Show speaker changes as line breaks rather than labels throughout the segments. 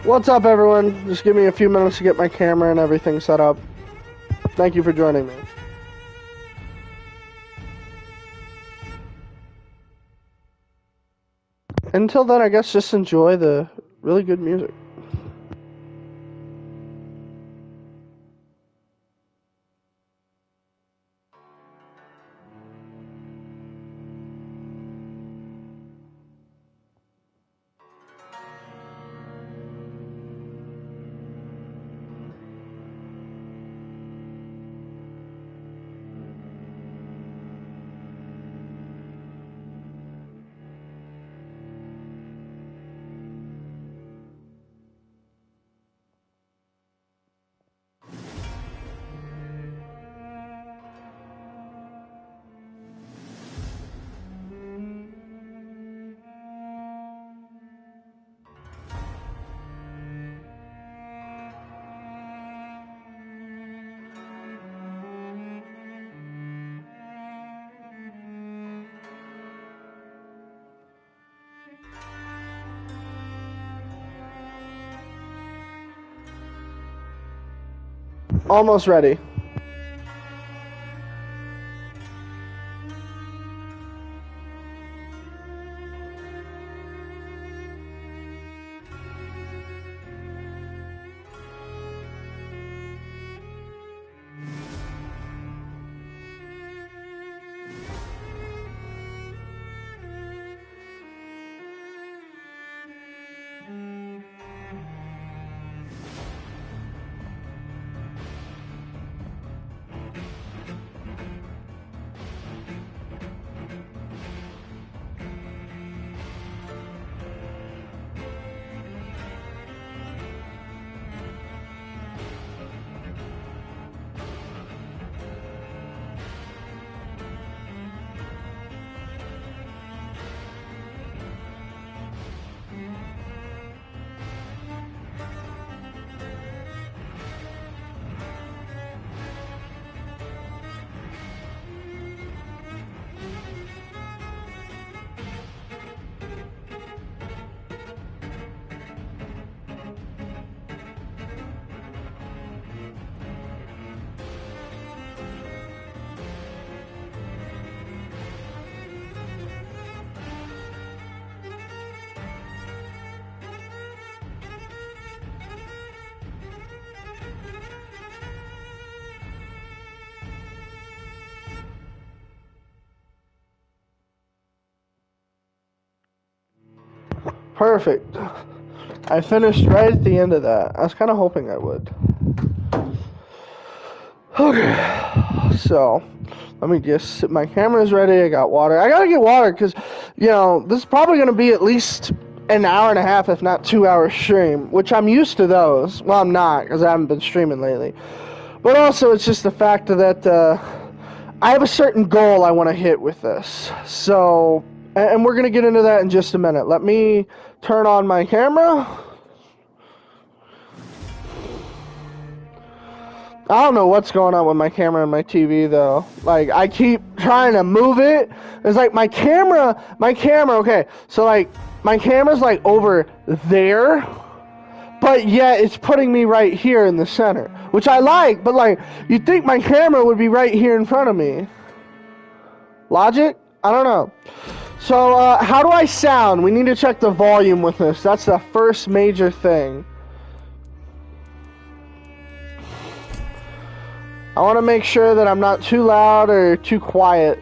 What's up, everyone? Just give me a few minutes to get my camera and everything set up. Thank you for joining me. Until then, I guess just enjoy the really good music. Almost ready. Perfect. I finished right at the end of that. I was kind of hoping I would. Okay, so let me just sit. My camera's ready. I got water. I gotta get water because, this is probably gonna be at least an hour and a half, if not 2 hour stream, which I'm used to those. Well, I'm not because I haven't been streaming lately. But also, it's just the fact that I have a certain goal I want to hit with this. So, and we're gonna get into that in just a minute. Let me turn on my camera. I don't know what's going on with my camera and my TV though. Like, I keep trying to move it. It's like my camera, okay. So like, my camera's like over there, but yet it's putting me right here in the center, which I like, but like, you'd think my camera would be right here in front of me. Logic? I don't know. So, how do I sound? We need to check the volume with this. That's the first major thing. I want to make sure that I'm not too loud or too quiet.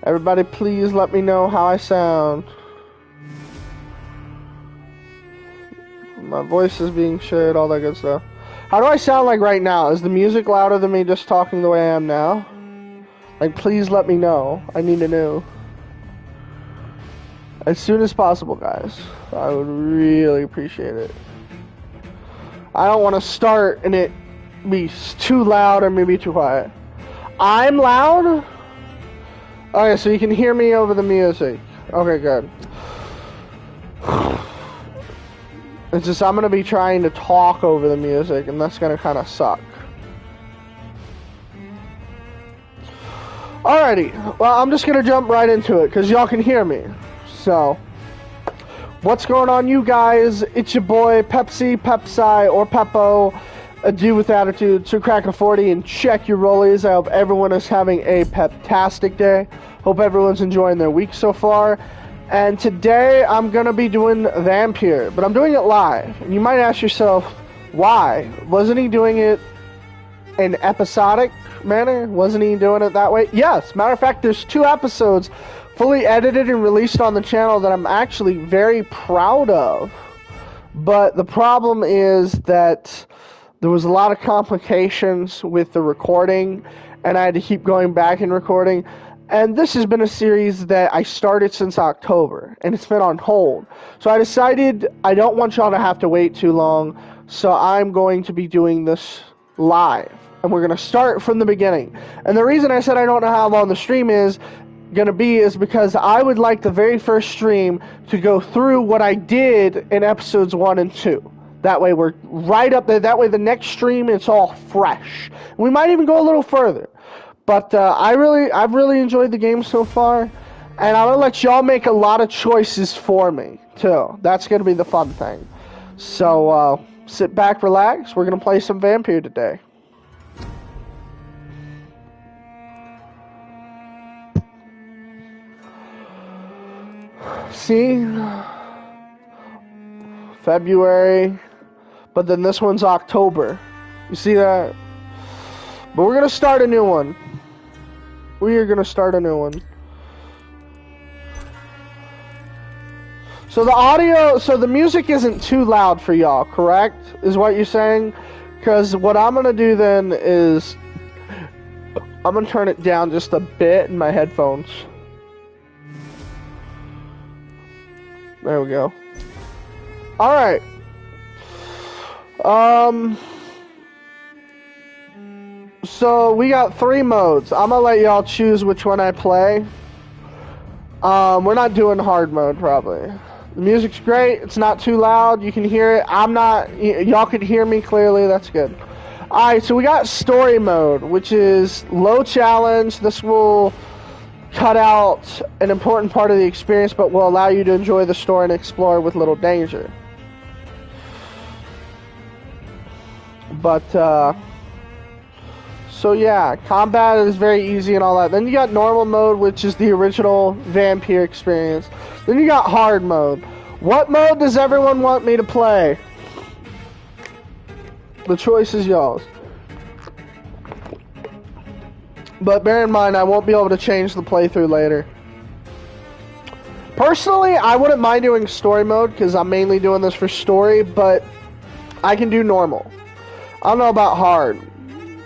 Everybody, please let me know how I sound. My voice is being shared, all that good stuff. How do I sound like right now? Is the music louder than me just talking the way I am now? Like, please let me know. I need to know. As soon as possible, guys. I would really appreciate it. I don't want to start and it be too loud or maybe too quiet. I'm loud? Okay, so you can hear me over the music. Okay, good. It's just I'm going to be trying to talk over the music, and that's going to kind of suck. Alrighty, well, I'm just gonna jump right into it because y'all can hear me. So, what's going on, you guys? It's your boy Pepsi, Pepsi, or Peppo, a dude with attitude. So crack a 40 and check your rollies. I hope everyone is having a peptastic day. Hope everyone's enjoying their week so far. And today I'm gonna be doing Vampyr, but I'm doing it live. And you might ask yourself, why? Wasn't he doing it in episodic manner? Wasn't he doing it that way? Yes. Matter of fact, there's 2 episodes fully edited and released on the channel that I'm actually very proud of. But the problem is that there was a lot of complications with the recording, and I had to keep going back and recording. And this has been a series that I started since October, and it's been on hold. So I decided I don't want y'all to have to wait too long, so I'm going to be doing this live. And we're going to start from the beginning. And the reason I said I don't know how long the stream is going to be is because I would like the very first stream to go through what I did in episodes 1 and 2. That way we're right up there. That way the next stream, it's all fresh. We might even go a little further. But I've really enjoyed the game so far, and I'm gonna let y'all make a lot of choices for me too. That's gonna be the fun thing. So sit back, relax. We're gonna play some Vampyr today. See, February, but then this one's October. You see that? But we're gonna start a new one. We are gonna start a new one. So the audio, so the music isn't too loud for y'all, correct? Is what you're saying? Because what I'm gonna do then is I'm gonna turn it down just a bit in my headphones. There we go. Alright. So we got 3 modes. I'm gonna let y'all choose which one I play. We're not doing hard mode probably. The music's great. It's not too loud. You can hear it. Y'all can hear me clearly. That's good. Alright, so we got story mode, which is low challenge. This will cut out an important part of the experience, but will allow you to enjoy the story and explore with little danger. But, so yeah, combat is very easy and all that. Then you got normal mode, which is the original Vampyr experience. Then you got hard mode. What mode does everyone want me to play? The choice is y'all's. But bear in mind, I won't be able to change the playthrough later. Personally, I wouldn't mind doing story mode, because I'm mainly doing this for story, but I can do normal. I don't know about hard.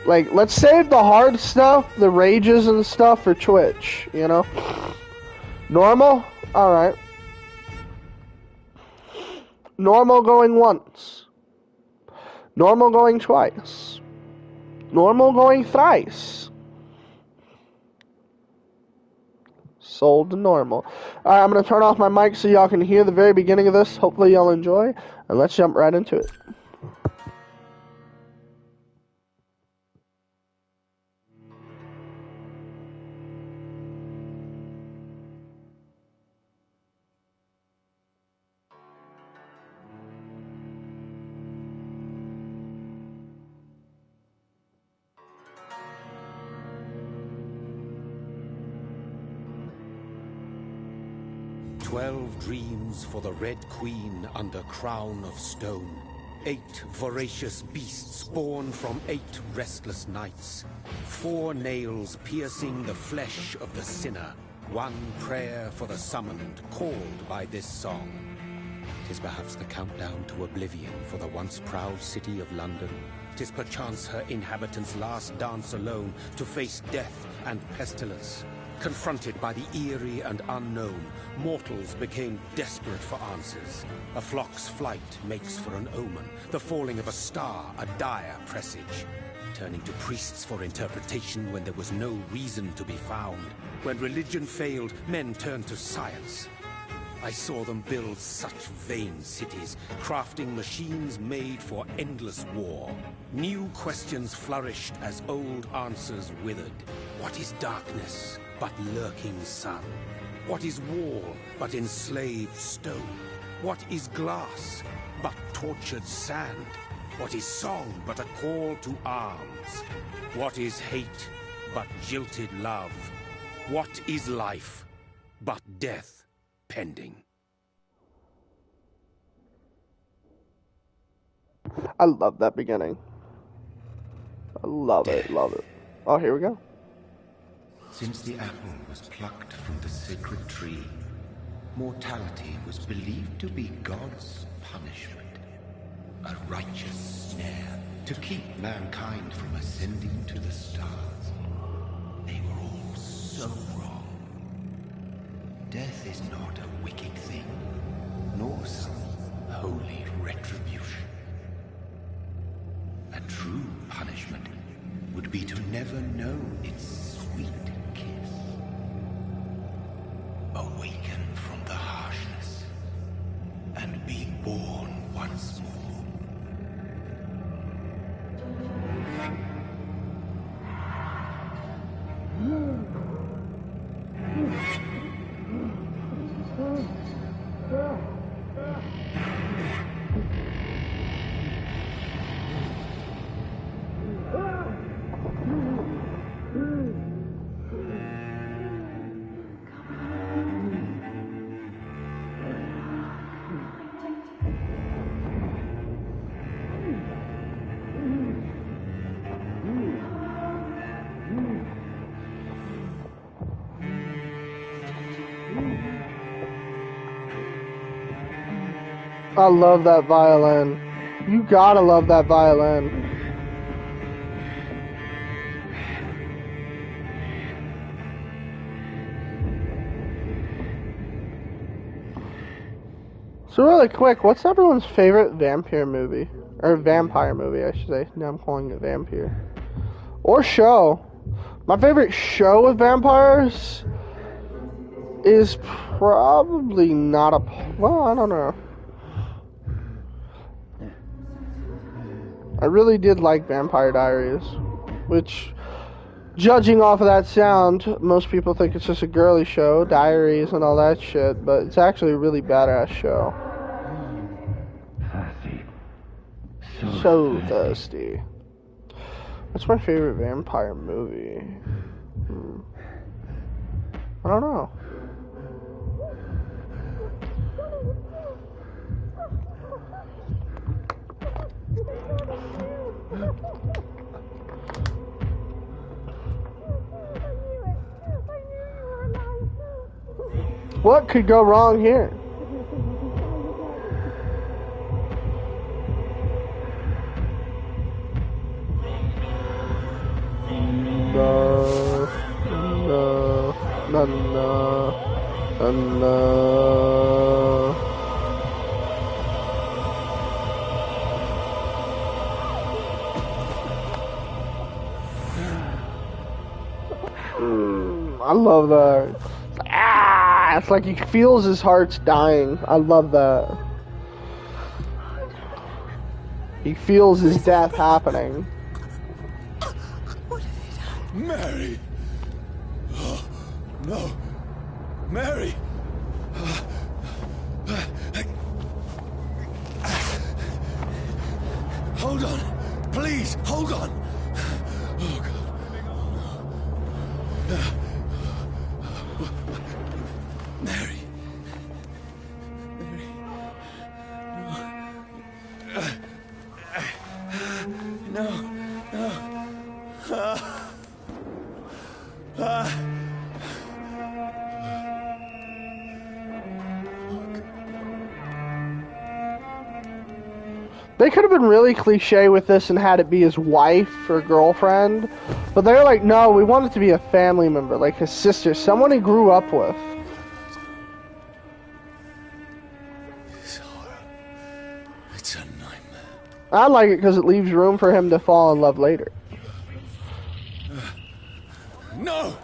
Like, let's save the hard stuff, the rages and stuff for Twitch, you know? Normal? Alright. Normal going once. Normal going twice. Normal going thrice. Sold to normal. Alright, I'm going to turn off my mic so y'all can hear the very beginning of this. Hopefully y'all enjoy. And let's jump right into it.
"12 dreams for the Red Queen under crown of stone. 8 voracious beasts born from 8 restless nights. 4 nails piercing the flesh of the sinner. 1 prayer for the summoned, called by this song. 'Tis perhaps the countdown to oblivion for the once proud city of London. 'Tis perchance her inhabitants' last dance alone to face death and pestilence. Confronted by the eerie and unknown, mortals became desperate for answers. A flock's flight makes for an omen, the falling of a star a dire presage. Turning to priests for interpretation when there was no reason to be found. When religion failed, men turned to science. I saw them build such vain cities, crafting machines made for endless war. New questions flourished as old answers withered. What is darkness but lurking sun? What is wall but enslaved stone? What is glass but tortured sand? What is song but a call to arms? What is hate but jilted love? What is life but death pending?
I love that beginning. I love it, love it. Oh, here we go.
Since the apple was plucked from the sacred tree, mortality was believed to be God's punishment. A righteous snare to keep mankind from ascending to the stars. They were all so wrong. Death is not a wicked thing, nor some holy retribution. A true punishment would be to never know its sweet kiss. Awaken from the harshness and be born once more.
I love that violin. You gotta love that violin. So really quick, what's everyone's favorite vampire movie? Or vampire movie, I should say. Now I'm calling it Vampyr. Or show. My favorite show with vampires is probably not a... Well, I don't know. I really did like Vampire Diaries, which, judging off of that sound, most people think it's just a girly show, diaries and all that shit, but it's actually a really badass show.
Thirsty.
So thirsty. What's my favorite vampire movie? I don't know. What could go wrong here? No, no, no, no, no. I love that. It's like he feels his heart's dying. I love that. He feels his death happening.
Mary! Oh, no. Mary! Hold on. Please, hold on. Oh, God. Mary. Mary. No. No.
They could have been really cliche with this and had it be his wife or girlfriend, but they're like, no, we want it to be a family member, like his sister, someone he grew up with.
This horror. It's a nightmare.
I like it because it leaves room for him to fall in love later.
No!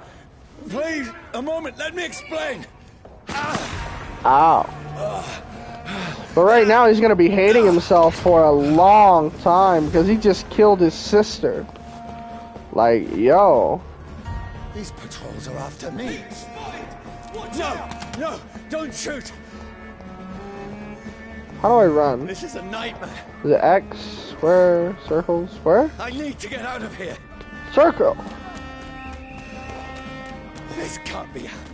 Please, a moment, let me explain!
Ow. But right now he's gonna be hating himself for a long time because he just killed his sister. Like, yo.
These patrols are after me. No, no, don't shoot.
How do I run?
This is a nightmare.
Is it X, square, circle, square?
I need to get out of here.
Circle.
This can't be happening.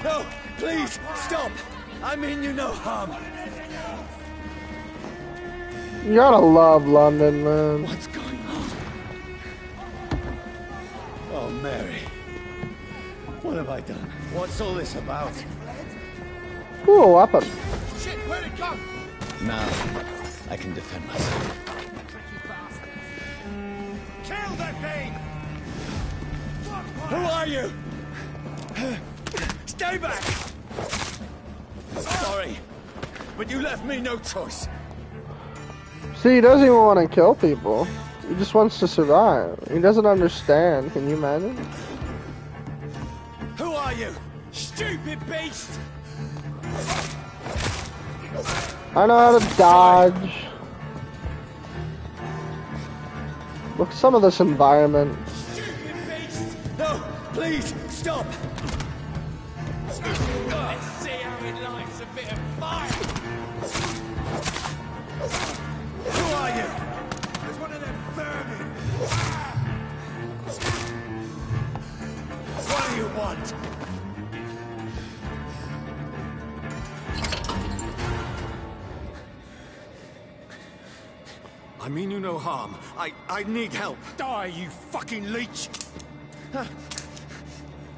No, please, stop. I mean you no harm.
You gotta love London, man.
What's going on? Oh, Mary. What have I done? What's all this about?
Ooh, a weapon.
Shit, where'd it go? Now, I can defend myself. Kill that thing! Who are you? Stay back! Sorry, but you left me no choice.
See, he doesn't even want to kill people. He just wants to survive. He doesn't understand. Can you imagine?
Who are you? Stupid beast!
I know how to dodge. Look at some of this environment.
Stupid beast! No, please, stop! Let's see how it likes a bit of fire! Who are you? There's one of them vermin! What do you want? I mean you no harm. I need help. Die, you fucking leech!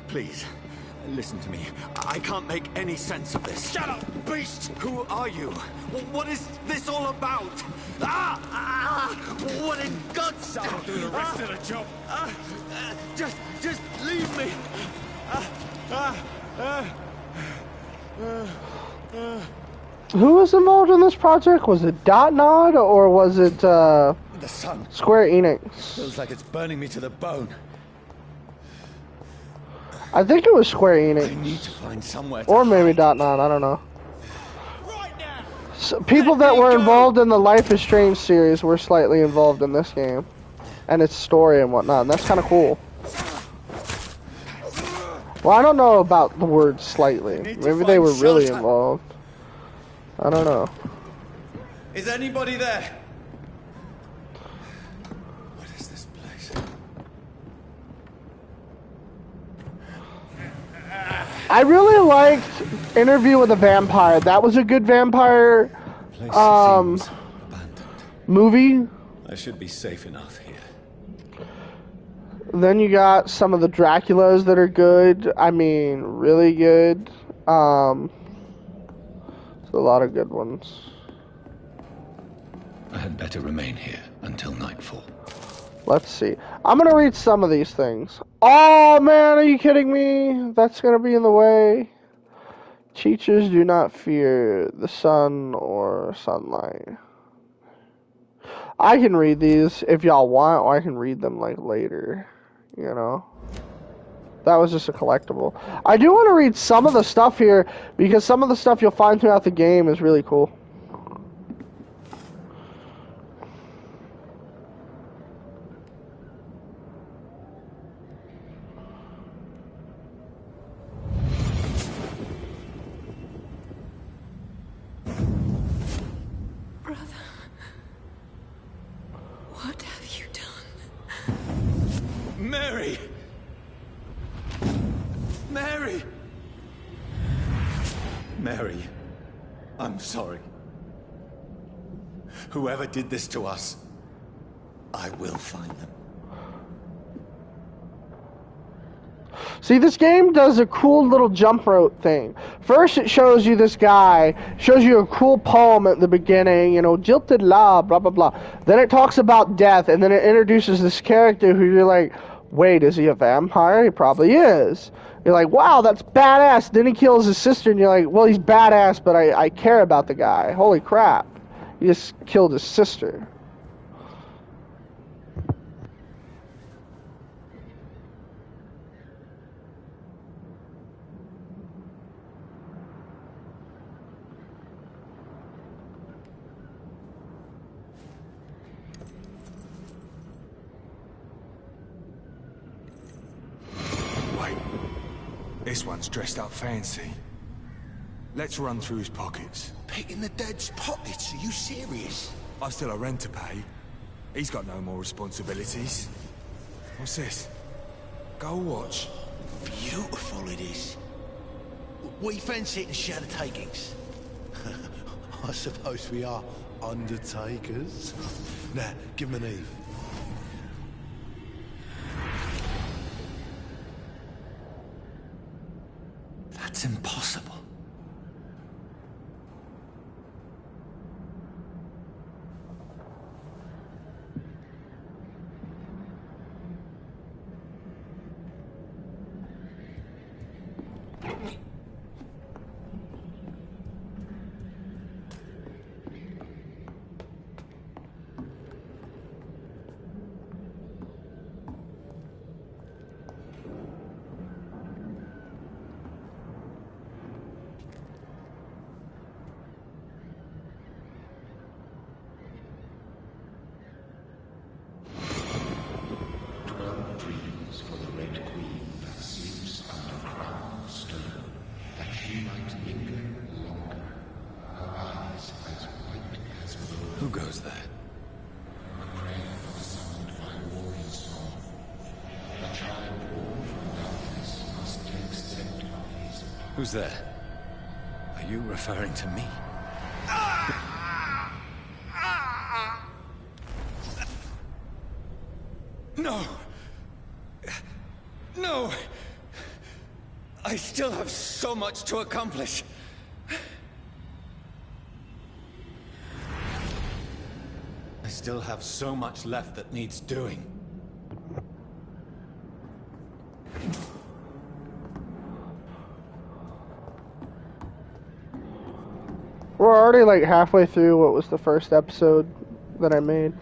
Please, listen to me. I can't make any sense of this. Shut up, beast! Who are you? What is this all about? What in God's name? I'll do the rest of the job. Just leave me.
Who was involved in this project? Was it Dotnod or was it
The sun
Square Enix?
feels like it's burning me to the bone.
I think it was Square
I need
Enix.
to find somewhere to
Or maybe
hide.
Dotnod, I don't know.
Right now.
So, people that were involved in the Life is Strange series were slightly involved in this game. And its story and whatnot, and that's kind of cool. Well, I don't know about the word slightly. Maybe they were really involved. I don't know.
Is anybody there? What is this place?
I really liked Interview with a Vampire. That was a good vampire
Place seems abandoned.
movie.
I should be safe enough here.
Then you got some of the Draculas that are good. I mean, really good. There's a lot of good ones.
I had better remain here until nightfall.
Let's see. I'm going to read some of these things. Oh, man, are you kidding me? That's going to be in the way. Teachers do not fear the sun or sunlight. I can read these if y'all want, or I can read them, like, later. You know? That was just a collectible. I do want to read some of the stuff here, because some of the stuff you'll find throughout the game is really cool.
What have you done?
Mary! Mary! Mary, I'm sorry. Whoever did this to us, I will find them.
See, this game does a cool little jump rope thing. First, it shows you this guy, shows you a cool poem at the beginning, you know, jilted love, blah, blah, blah. Then it talks about death, and then it introduces this character who you're like, wait, is he a vampire? He probably is. You're like, wow, that's badass. Then he kills his sister, and you're like, well, he's badass, but I care about the guy. Holy crap. He just killed his sister.
This one's dressed up fancy. Let's run through his pockets.
Picking the dead's pockets? Are you serious?
I've still a rent to pay. He's got no more responsibilities. What's this? Gold watch.
Beautiful it is. We fancy it and share the takings. I suppose we are undertakers. Now, give him an Eve. That's impossible.
Who goes there? Who's there? Are you referring to me? No! No! I still have so much to accomplish. I still have so much left that needs doing.
We're already like halfway through what was the first episode that I made.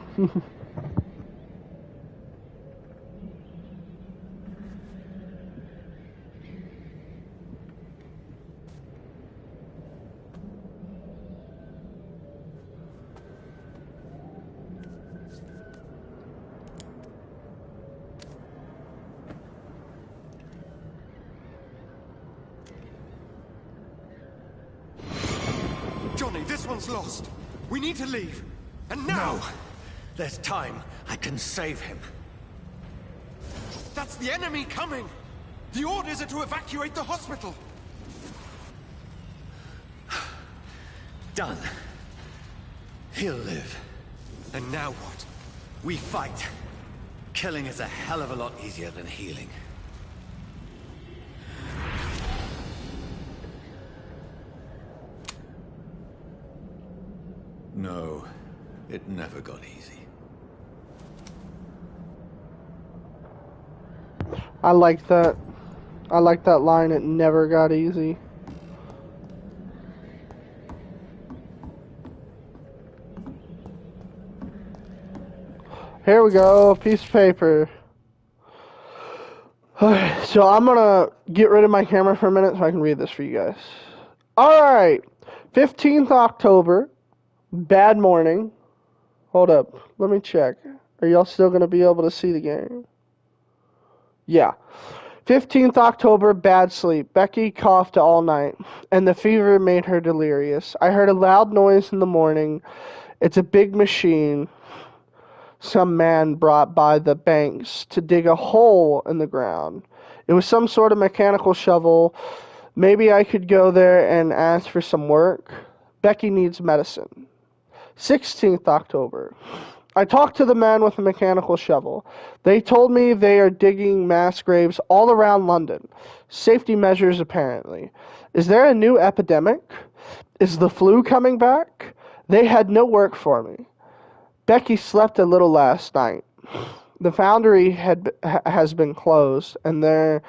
Johnny, this one's lost. We need to leave. And now!
No! There's time. I can save him.
That's the enemy coming! The orders are to evacuate the hospital!
Done. He'll live.
And now what?
We fight. Killing is a hell of a lot easier than healing.
No, it never got easy.
I like that. I like that line, it never got easy. Here we go, piece of paper. Okay, so I'm gonna get rid of my camera for a minute so I can read this for you guys. Alright, 15th October, bad morning. Hold up, let me check. Are y'all still gonna be able to see the game? Yeah. 15th October, bad sleep. Becky coughed all night, and the fever made her delirious. I heard a loud noise in the morning. It's a big machine some man brought by the banks to dig a hole in the ground. It was some sort of mechanical shovel. Maybe I could go there and ask for some work. Becky needs medicine. 16th October. I talked to the man with the mechanical shovel. They told me they are digging mass graves all around London. Safety measures, apparently. Is there a new epidemic? Is the flu coming back? They had no work for me. Becky slept a little last night. The foundry has been closed, and there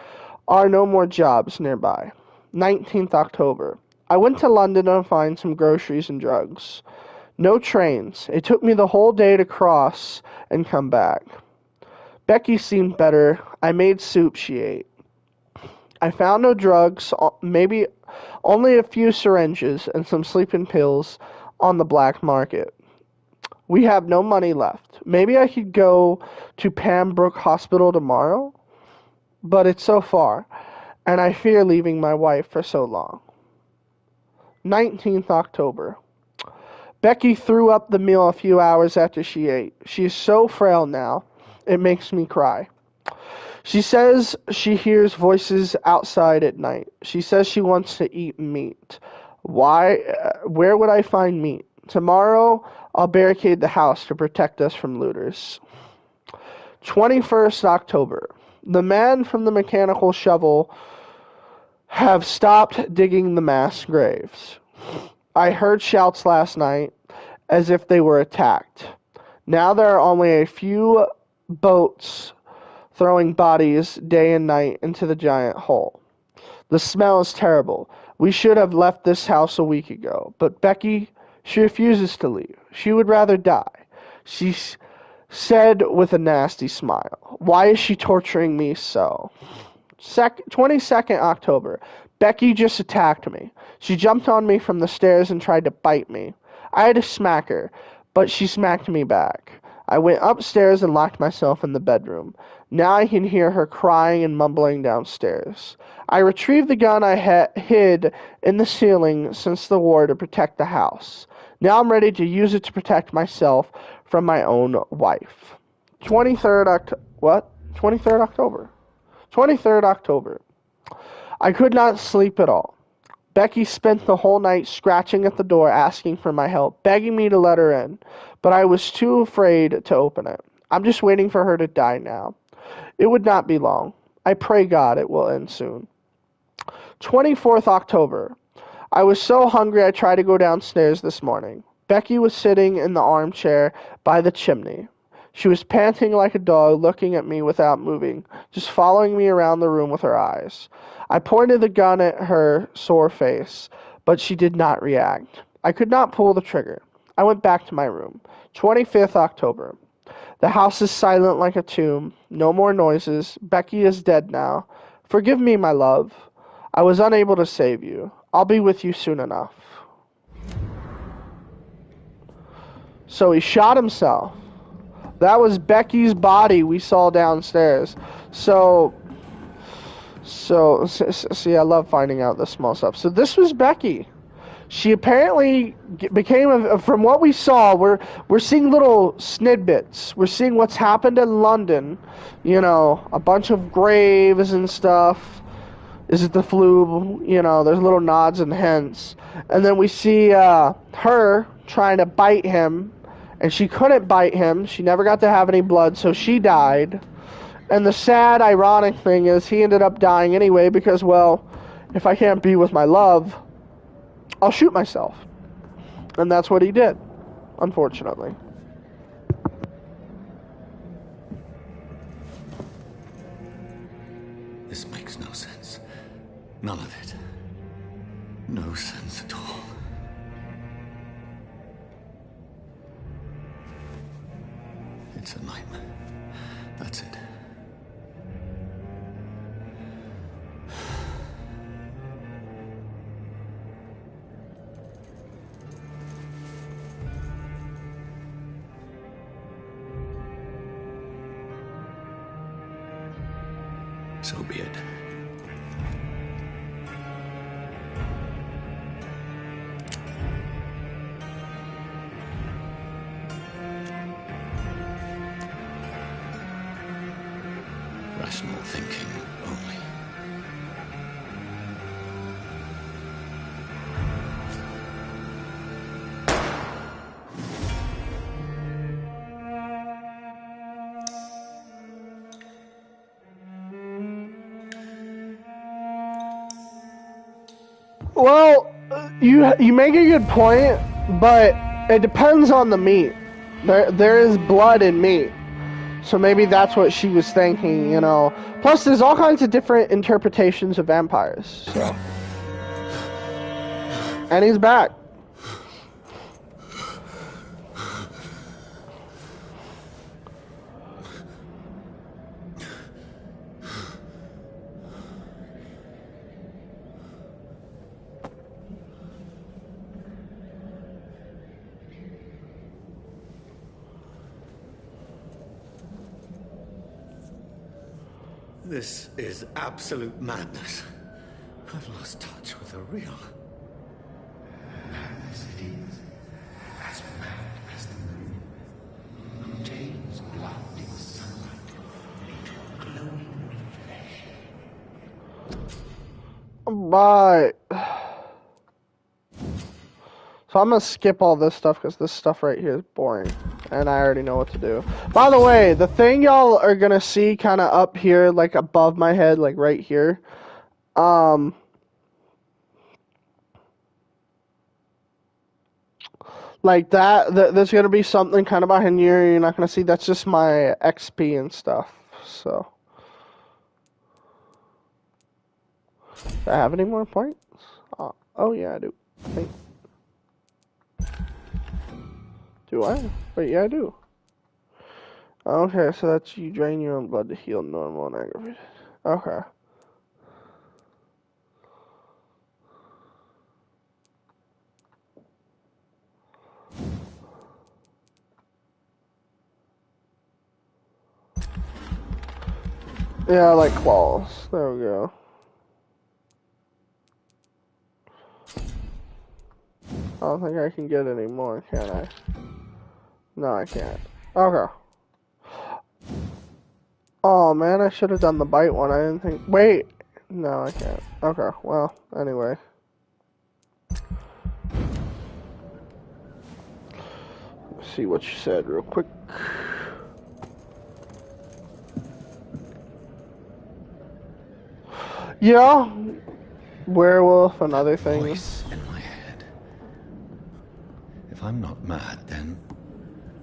are no more jobs nearby. 19th October. I went to London to find some groceries and drugs. No trains. It took me the whole day to cross and come back. Becky seemed better. I made soup she ate. I found no drugs, maybe only a few syringes and some sleeping pills on the black market. We have no money left. Maybe I could go to Pembroke Hospital tomorrow, but it's so far. and I fear leaving my wife for so long. 19th October. Becky threw up the meal a few hours after she ate. She is so frail now, it makes me cry. She says she hears voices outside at night. She says she wants to eat meat. Where would I find meat? Tomorrow, I'll barricade the house to protect us from looters. 21st October. The man from the mechanical shovel have stopped digging the mass graves. I heard shouts last night as if they were attacked. Now there are only a few boats throwing bodies day and night into the giant hole. The smell is terrible. We should have left this house a week ago. But Becky, she refuses to leave. She would rather die. She said with a nasty smile. Why is she torturing me so? 22nd October. Becky just attacked me. She jumped on me from the stairs and tried to bite me. I had to smack her, but she smacked me back. I went upstairs and locked myself in the bedroom. Now I can hear her crying and mumbling downstairs. I retrieved the gun I hid in the ceiling since the war to protect the house. Now I'm ready to use it to protect myself from my own wife. 23rd October. 23rd October. I could not sleep at all. Becky spent the whole night scratching at the door, asking for my help, begging me to let her in, but I was too afraid to open it. I'm just waiting for her to die now. It would not be long. I pray God it will end soon. 24th October. I was so hungry I tried to go downstairs this morning. Becky was sitting in the armchair by the chimney. She was panting like a dog, looking at me without moving, just following me around the room with her eyes. I pointed the gun at her sore face, but she did not react. I could not pull the trigger. I went back to my room. 25th October. The house is silent like a tomb. No more noises. Becky is dead now. Forgive me, my love. I was unable to save you. I'll be with you soon enough. So he shot himself. That was Becky's body we saw downstairs. So see, I love finding out the small stuff. So this was Becky. She apparently became, from what we saw, we're seeing little snippets. We're seeing what's happened in London. You know, a bunch of graves and stuff. Is it the flu? You know, there's little nods and hints. And then we see her trying to bite him. And she couldn't bite him. She never got to have any blood, so she died. And the sad, ironic thing is he ended up dying anyway because, well, if I can't be with my love, I'll shoot myself. And that's what he did, unfortunately.
This makes no sense. None of it. No sense at all. It's a nightmare. That's it. So be it. Rational thinking only.
Well, you make a good point, but it depends on the meat. There is blood in meat. So maybe that's what she was thinking, you know. Plus, there's all kinds of different interpretations of vampires. So. And he's back.
This is absolute madness.
I've lost touch with the real. Mad as it is, as mad as the moon, contains blinding sunlight into a glowing flesh.
Bye. So I'm gonna skip all this stuff because this stuff right here is boring. And I already know what to do. By the way, the thing y'all are gonna see kind of up here, like above my head, like right here. Like that, there's gonna be something kind of behind here you're not gonna see. That's just my XP and stuff. So. Do I have any more points? Oh yeah, I do. I think. Do I? Wait, yeah, I do. Okay, so that's you drain your own blood to heal normal and aggravated. Okay. Yeah, I like claws. There we go. I don't think I can get any more, can I? No, I can't. Okay. Oh man, I should have done the bite one. I didn't think. Wait. No, I can't. Okay, well, anyway. Let's see what you said real quick. Yeah. Werewolf and other things.
Voice in my head. If I'm not mad, then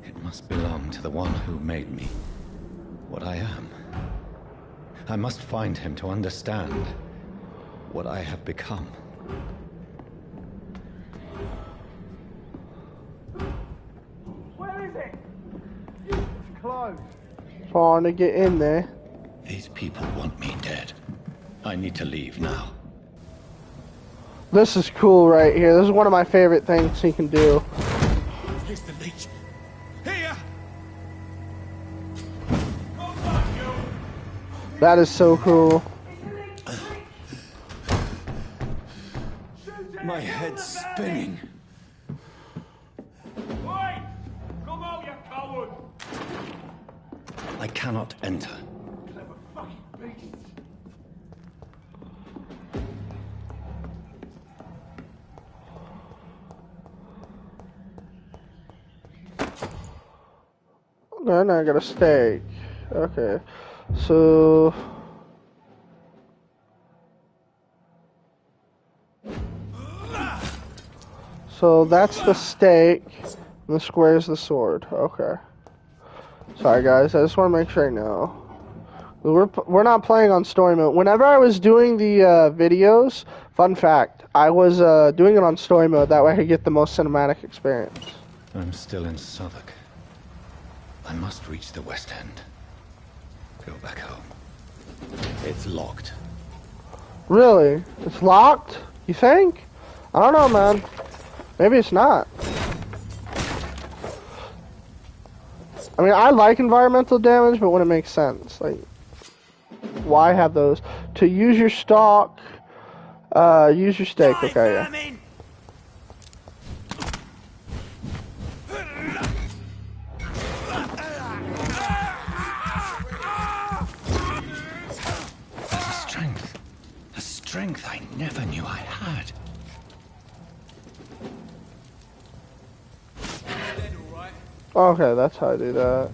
it must belong to the one who made me what I am. I must find him to understand what I have become.
Where is it? It's closed.
Trying to get in there.
These people want me dead. I need to leave now.
This is cool right here. This is one of my favorite things he can do.
Here's the leech. Here!
That is so cool.
My head's spinning.
Oi! Come out, you coward!
I cannot enter.
Clever fucking beast.
Then I got a steak. Okay. So... So that's the steak, and the square is the sword. Okay. Sorry guys, I just want to make sure I know. We're not playing on story mode. Whenever I was doing the videos, fun fact, I was doing it on story mode. That way I could get the most cinematic experience.
I'm still in Southwark. I must reach the West End. Go back home. It's locked.
Really? It's locked? You think? I don't know, man. Maybe it's not. I mean, I like environmental damage, but when it makes sense. Like, why have those? To use your stock, use your steak. Okay, yeah.
A strength I never knew I had.
Okay, that's how I do that.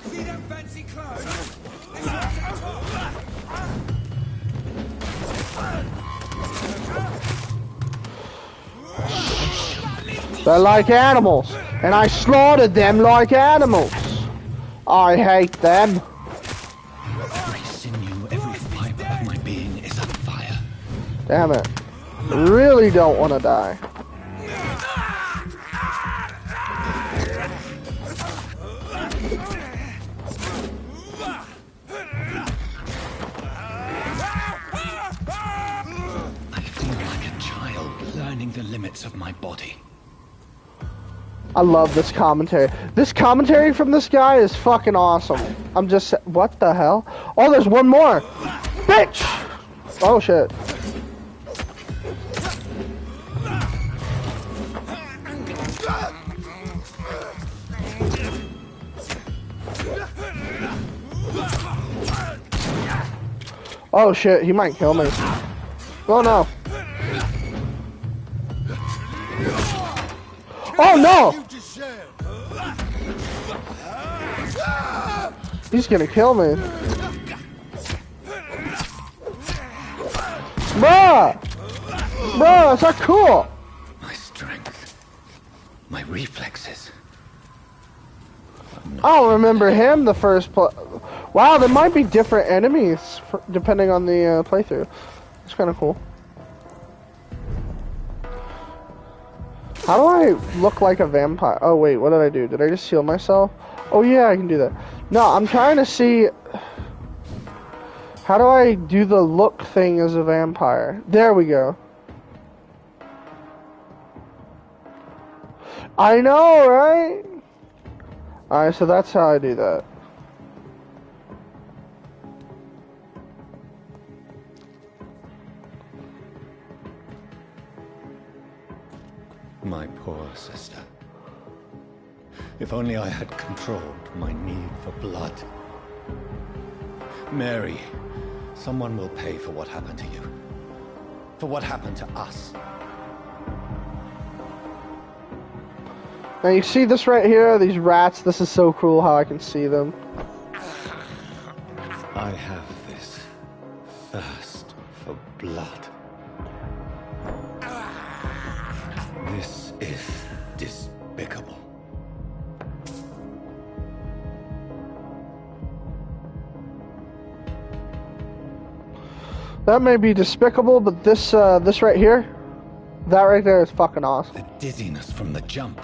See them fancy clothes?
They're like animals, and I slaughtered them like animals. I hate them.
Every sinew, every fiber of my being is on fire.
Damn it. Really don't want to die.
I feel like a child learning the limits of my body.
I love this commentary. This commentary from this guy is fucking awesome. I'm just... What the hell? Oh, there's one more! Bitch! Oh, shit. Oh, shit. He might kill me. Oh, no. Oh, no! He's gonna kill me. Bruh! Bruh, that's not cool!
My strength. My reflexes.
I don't remember him the first Wow, there might be different enemies depending on the playthrough. It's kind of cool. How do I look like a vampire? Oh wait, what did I do? Did I just heal myself? Oh yeah, I can do that. No, I'm trying to see... How do I do the look thing as a vampire? There we go. I know, right? Alright, so that's how I do that.
My poor sister. If only I had controlled my need for blood. Mary, someone will pay for what happened to you. For what happened to us.
Now you see this right here, these rats, this is so cool how I can see them.
I have this thirst for blood. This is despicable.
That may be despicable, but this right here, that right there is fucking awesome.
The dizziness from the jump.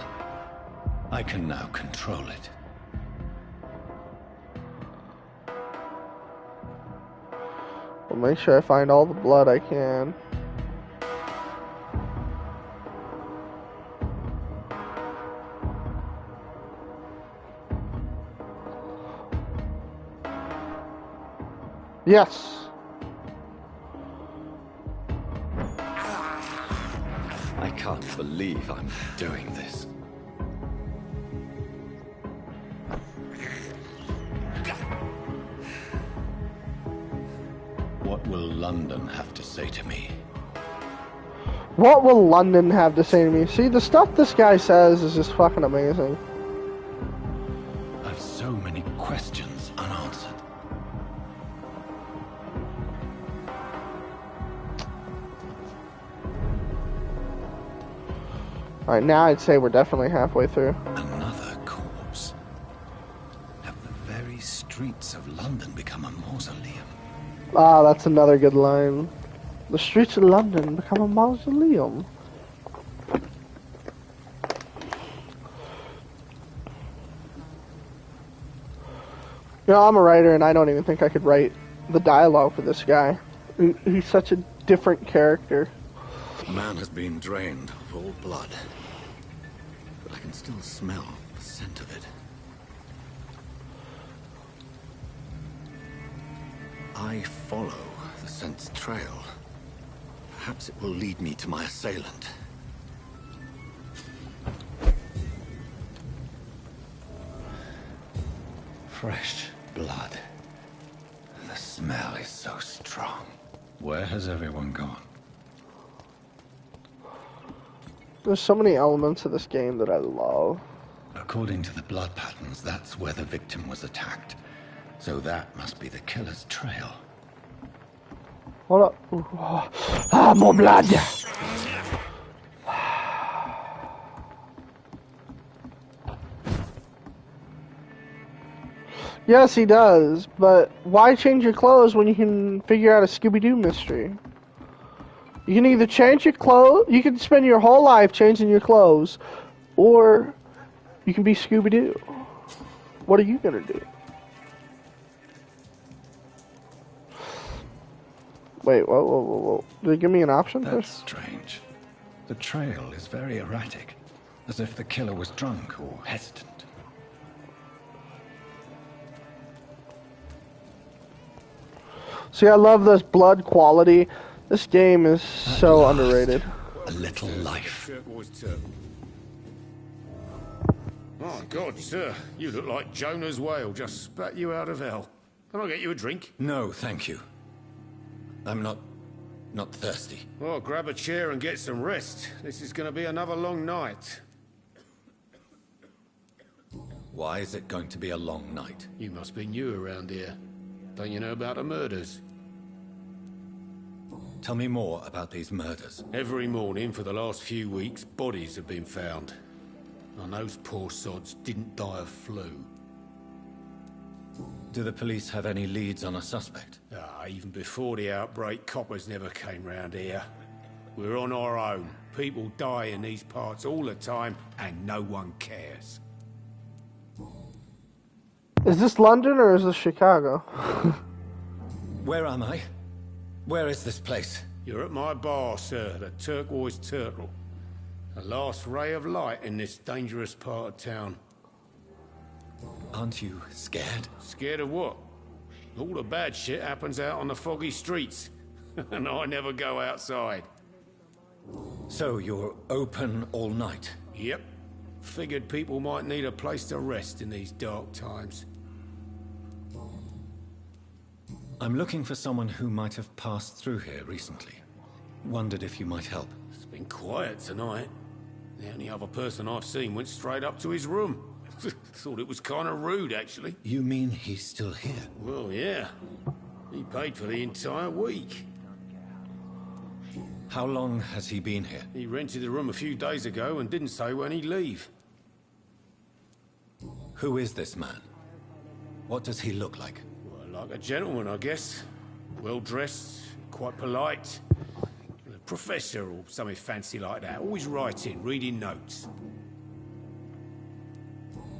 I can now control it.
I'll make sure I find all the blood I can. Yes.
I can't believe I'm doing this. What will London have to say to me?
What will London have to say to me? See, the stuff this guy says is just fucking amazing.
I've so many questions unanswered.
Alright, now I'd say we're definitely halfway through.
Another corpse. Have the very streets of London become a mausoleum?
Ah, that's another good line. The streets of London become a mausoleum. You know, I'm a writer and I don't even think I could write the dialogue for this guy. He's such a different character.
Man has been drained of all blood. But I can still smell the scent of it. I follow the scent's trail. Perhaps it will lead me to my assailant. Fresh blood. The smell is so strong. Where has everyone gone?
There's so many elements of this game that I love.
According to the blood patterns, that's where the victim was attacked. So that must be the killer's trail.
Hold up. Ooh, oh. Ah, more blood! Yes, he does, but why change your clothes when you can figure out a Scooby-Doo mystery? You can either change your clothes, you can spend your whole life changing your clothes, or you can be Scooby-Doo. What are you gonna do? Wait, whoa. Did they give me an option?
That's strange. The trail is very erratic. as if the killer was drunk or hesitant.
See, I love this blood quality. This game is so underrated.
A little life.
My God, sir, you look like Jonah's whale just spat you out of hell. Can I get you a drink?
No, thank you. I'm not thirsty.
Well, grab a chair and get some rest. This is going to be another long night.
Why is it going to be a long night?
You must be new around here. Don't you know about the murders?
Tell me more about these murders.
Every morning for the last few weeks, bodies have been found. And those poor sods didn't die of flu.
Do the police have any leads on a suspect?
Even before the outbreak, coppers never came round here. We're on our own. People die in these parts all the time, and no one cares.
Is this London or is this Chicago?
Where am I? Where is this place?
You're at my bar, sir, the Turquoise Turtle. The last ray of light in this dangerous part of town.
Aren't you scared?
Scared of what? All the bad shit happens out on the foggy streets. And I never go outside.
So you're open all night?
Yep. Figured people might need a place to rest in these dark times.
I'm looking for someone who might have passed through here recently. Wondered if you might help.
It's been quiet tonight. The only other person I've seen went straight up to his room. Thought it was kind of rude, actually.
You mean he's still here?
Well, yeah. He paid for the entire week.
How long has he been here?
He rented the room a few days ago and didn't say when he'd leave.
Who is this man? What does he look like?
Well, like a gentleman, I guess. Well-dressed, quite polite. A professor or something fancy like that. Always writing, reading notes.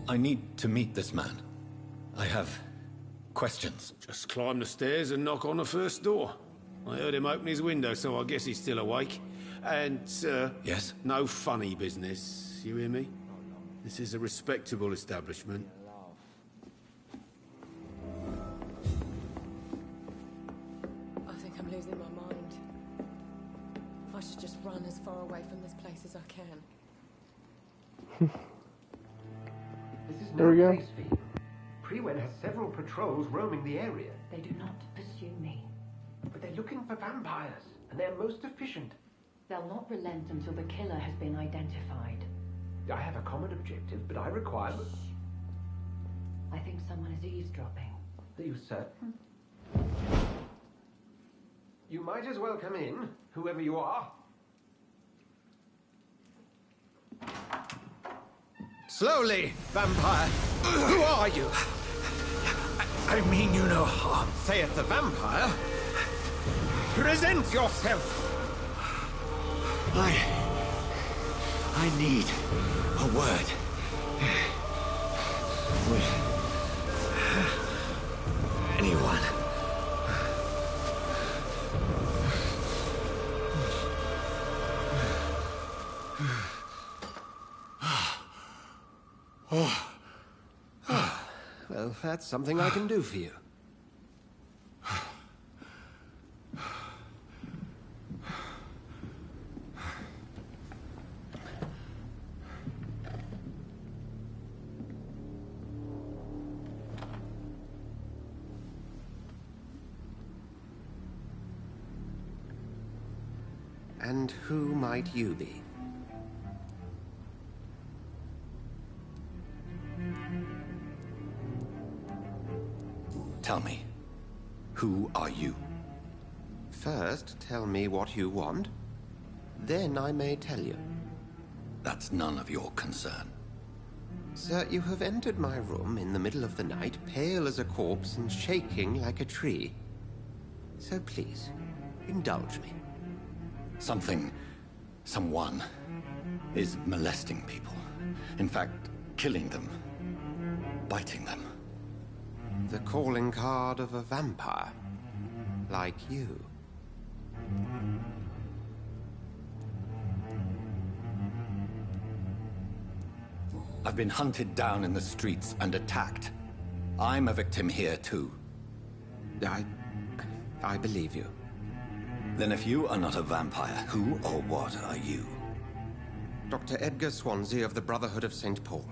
I need to meet this man. I have questions.
Just climb the stairs and knock on the first door. I heard him open his window, so I guess he's still awake. And,
Yes?
no funny business. You hear me? This is a respectable establishment.
I think I'm losing my mind. I should just run as far away from this place as I can.
This is
There we
no
go.
place for you. Prewen has several patrols roaming the area,
They do not pursue me.
but they're looking for vampires, and they're most efficient.
They'll not relent until the killer has been identified.
I have a common objective, but I require...
I think someone is eavesdropping.
Are you certain? You might as well come in, whoever you are.
Slowly, vampire. Who are you? I mean you no harm, saith the vampire. Present yourself. I need a word with anyone.
Well, that's something I can do for you. And who might you be?
Tell me, who are you?
First, tell me what you want. Then I may tell you.
That's none of your concern.
Sir, you have entered my room in the middle of the night, pale as a corpse and shaking like a tree. So please, indulge me.
Someone is molesting people. In fact, killing them. Biting them.
The calling card of a vampire. Like you.
I've been hunted down in the streets and attacked. I'm a victim here too.
I believe you.
Then if you are not a vampire, who or what are you?
Dr. Edgar Swansea of the Brotherhood of St. Paul.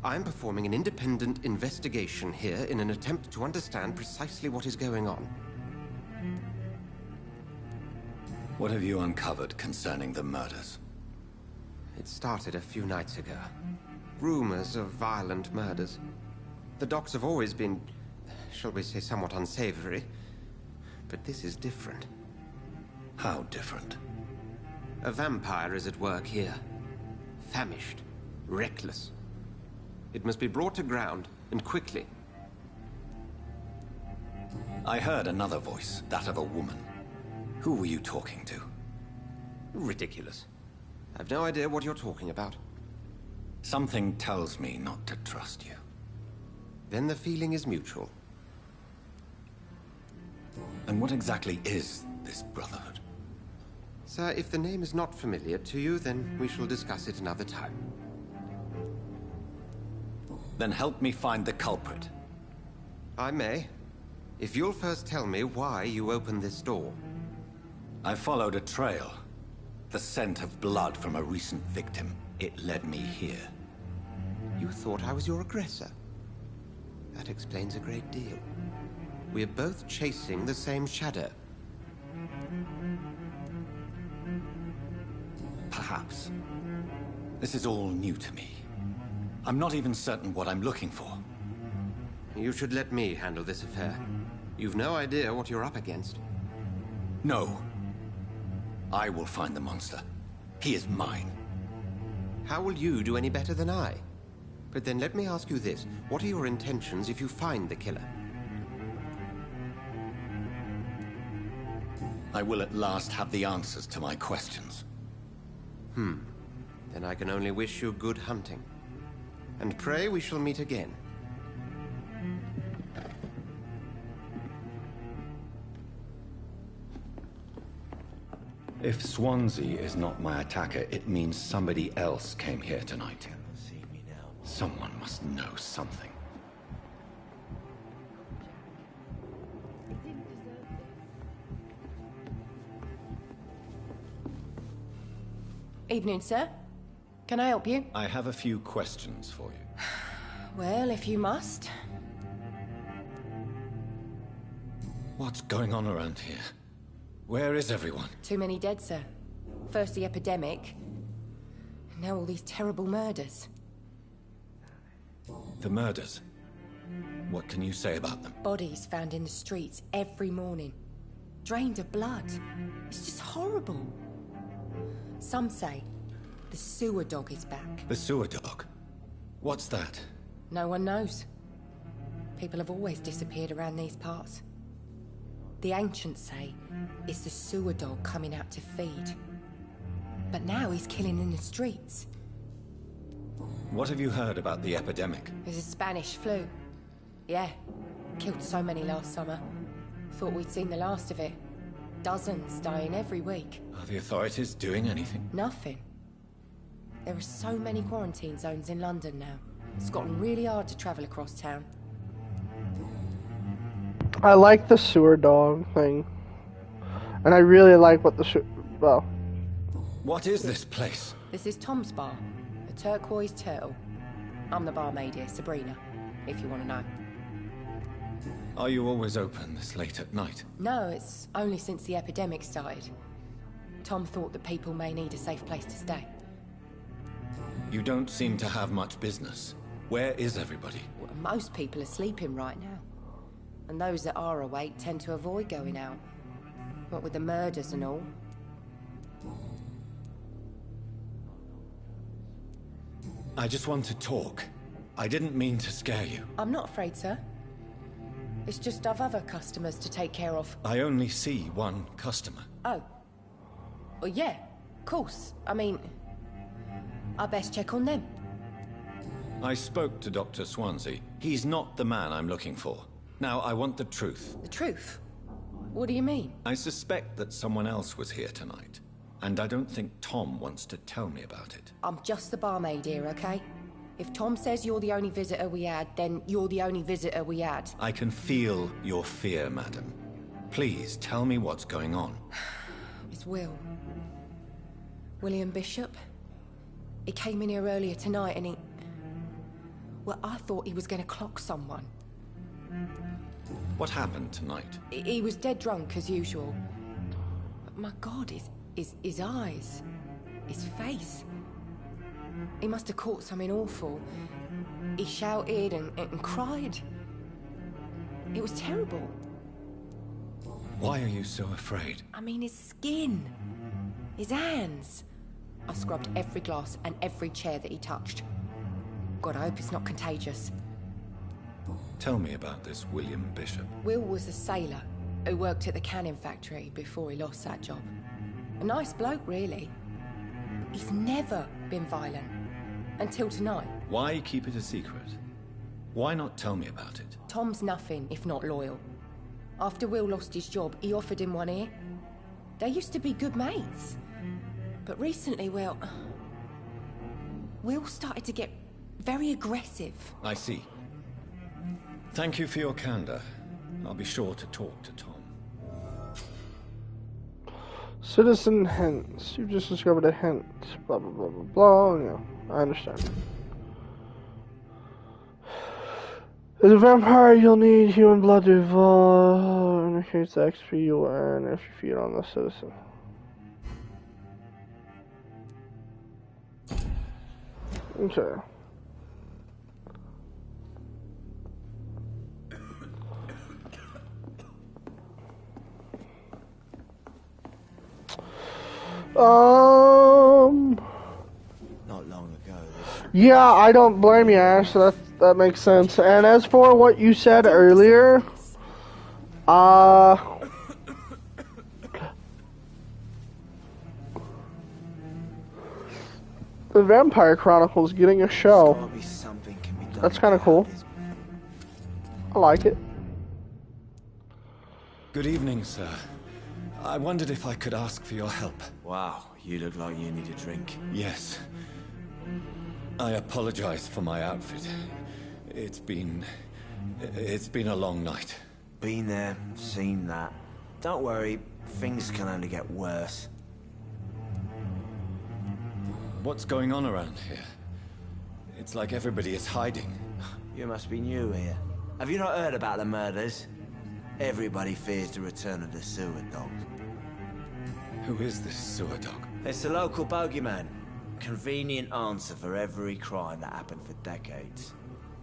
I'm performing an independent investigation here in an attempt to understand precisely what is going on.
What have you uncovered concerning the murders?
It started a few nights ago. Rumors of violent murders. The docks have always been, shall we say, somewhat unsavory. But this is different.
How different?
A vampire is at work here. Famished. Reckless. It must be brought to ground, and quickly.
I heard another voice, that of a woman. Who were you talking to?
Ridiculous. I've no idea what you're talking about.
Something tells me not to trust you.
Then the feeling is mutual.
And what exactly is this Brotherhood?
Sir, if the name is not familiar to you, then we shall discuss it another time.
Then help me find the culprit.
I may. If you'll first tell me why you opened this door.
I followed a trail. The scent of blood from a recent victim. It led me here.
You thought I was your aggressor. That explains a great deal. We're both chasing the same shadow.
Perhaps. This is all new to me. I'm not even certain what I'm looking for.
You should let me handle this affair. You've no idea what you're up against.
No. I will find the monster. He is mine.
How will you do any better than I? But then let me ask you this. What are your intentions if you find the killer?
I will at last have the answers to my questions.
Then I can only wish you good hunting. And pray we shall meet again.
If Swansea is not my attacker, it means somebody else came here tonight. Someone must know something.
Evening, sir. Can I help you?
I have a few questions for you.
Well, if you must.
What's going on around here? Where is everyone?
Too many dead, sir. First the epidemic, now all these terrible murders.
The murders? What can you say about them?
Bodies found in the streets every morning. Drained of blood. It's just horrible. Some say the sewer dog is back.
The sewer dog? What's that?
No one knows. People have always disappeared around these parts. The ancients say it's the sewer dog coming out to feed. But now he's killing in the streets.
What have you heard about the epidemic?
There's a Spanish flu. Yeah, killed so many last summer. Thought we'd seen the last of it. Dozens dying every week.
Are the authorities doing anything?
Nothing. There are so many quarantine zones in London now. It's gotten really hard to travel across town.
I like the sewer dog thing. And I really like what well.
What is this place?
This is Tom's bar, a turquoise turtle. I'm the barmaid here, Sabrina, if you want to know.
Are you always open this late at night?
No, it's only since the epidemic started. Tom thought that people may need a safe place to stay.
You don't seem to have much business. Where is everybody?
Well, most people are sleeping right now. And those that are awake tend to avoid going out. What with the murders and all.
I just want to talk. I didn't mean to scare you.
I'm not afraid, sir. It's just I've other customers to take care of.
I only see one customer.
Oh. Well, yeah, of course. I mean, I best check on them.
I spoke to Dr. Swansea. He's not the man I'm looking for. Now, I want the truth.
The truth? What do you mean?
I suspect that someone else was here tonight. And I don't think Tom wants to tell me about it.
I'm just the barmaid here, okay? If Tom says you're the only visitor we had, then you're the only visitor we had.
I can feel your fear, madam. Please, tell me what's going on.
It's Will. William Bishop. He came in here earlier tonight and he... Well, I thought he was going to clock someone.
What happened tonight?
He was dead drunk, as usual. But my God, his eyes... his face... He must have caught something awful. He shouted and cried. It was terrible.
Why are you so afraid?
I mean, his skin. His hands. I scrubbed every glass and every chair that he touched. God, I hope it's not contagious.
Tell me about this William Bishop.
Will was a sailor who worked at the canning factory before he lost that job. A nice bloke, really. He's never been violent. Until tonight.
Why keep it a secret? Why not tell me about it?
Tom's nothing if not loyal. After Will lost his job, he offered him one ear. They used to be good mates. But recently, well... Will started to get very aggressive.
I see. Thank you for your candor. I'll be sure to talk to Tom.
Citizen hints. You just discovered a hint. Blah, blah, blah, blah, blah. Yeah, I understand. As a vampire, you'll need human blood to evolve. Indicates the XP you earn if you feed on the citizen. Okay.
Not long ago.
Yeah, I don't blame you, Ash. That makes sense. And as for what you said earlier, the Vampire Chronicles getting a show. That's kind of cool. I like it.
Good evening, sir. I wondered if I could ask for your help.
Wow, you look like you need a drink.
Yes. I apologize for my outfit. It's been a long night.
Been there, seen that. Don't worry, things can only get worse.
What's going on around here? It's like everybody is hiding.
You must be new here. Have you not heard about the murders? Everybody fears the return of the sewer dog.
Who is this sewer dog?
It's the local bogeyman. Convenient answer for every crime that happened for decades.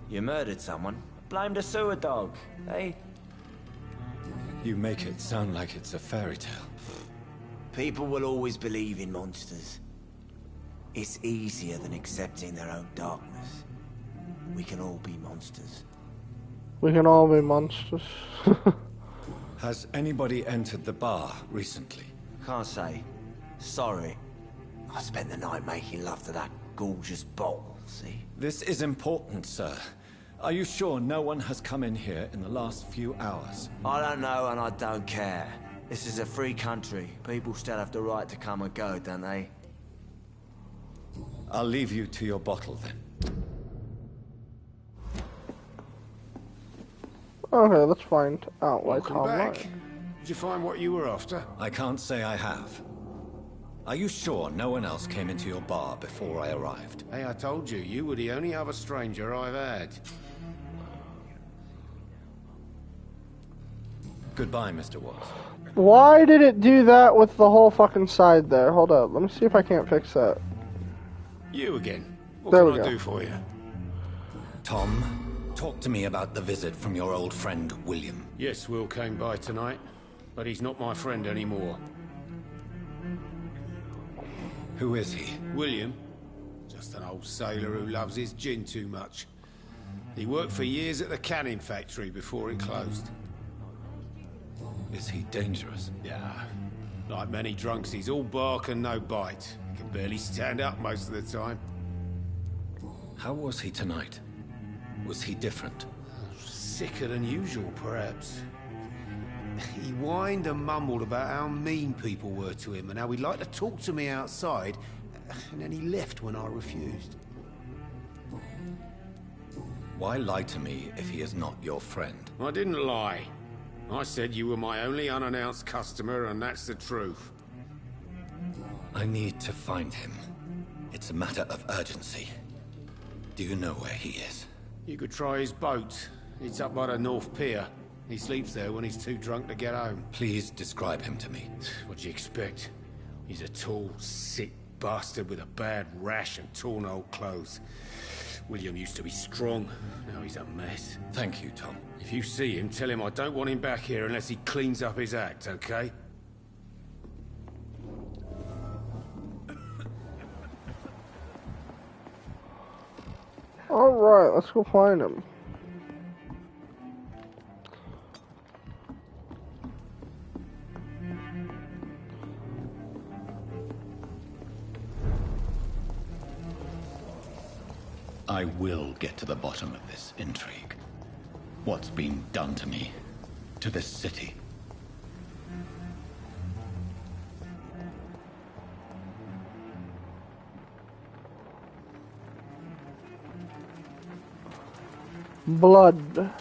You murdered someone, blame the sewer dog, eh?
You make it sound like it's a fairy tale.
People will always believe in monsters. It's easier than accepting their own darkness. We can all be monsters.
We can all be monsters.
Has anybody entered the bar recently?
Can't say. Sorry. I spent the night making love to that gorgeous bottle, see?
This is important, sir. Are you sure no one has come in here in the last few hours?
I don't know and I don't care. This is a free country. People still have the right to come and go, don't they?
I'll leave you to your bottle then.
Okay, let's find out why
Welcome
Tom
back.
lied.
Did you find what you were after?
I can't say I have. Are you sure no one else came into your bar before I arrived?
Hey, I told you, you were the only other stranger I've had.
Goodbye, Mr. Watts.
Why did it do that with the whole fucking side there? Hold up, let me see if I can't fix that.
You again. What
There
can
we
I
go.
do for you?
Tom, talk to me about the visit from your old friend, William.
Yes, Will came by tonight, but he's not my friend anymore.
Who is he?
William? Just an old sailor who loves his gin too much. He worked for years at the canning factory before it closed.
Is he dangerous?
Yeah. Like many drunks, he's all bark and no bite. He can barely stand up most of the time.
How was he tonight? Was he different?
Sicker than usual, perhaps. He whined and mumbled about how mean people were to him and how he'd like to talk to me outside, and then he left when I refused.
Why lie to me if he is not your friend?
I didn't lie. I said you were my only unannounced customer, and that's the truth.
I need to find him. It's a matter of urgency. Do you know where he is?
You could try his boat. It's up by the North Pier. He sleeps there when he's too drunk to get home.
Please describe him to me.
What do you expect? He's a tall, sick bastard with a bad rash and torn old clothes. William used to be strong. Now he's a mess.
Thank you, Tom.
If you see him, tell him I don't want him back here unless he cleans up his act, okay?
Alright, let's go find him.
I will get to the bottom of this intrigue. What's been done to me? To this city?
Blood.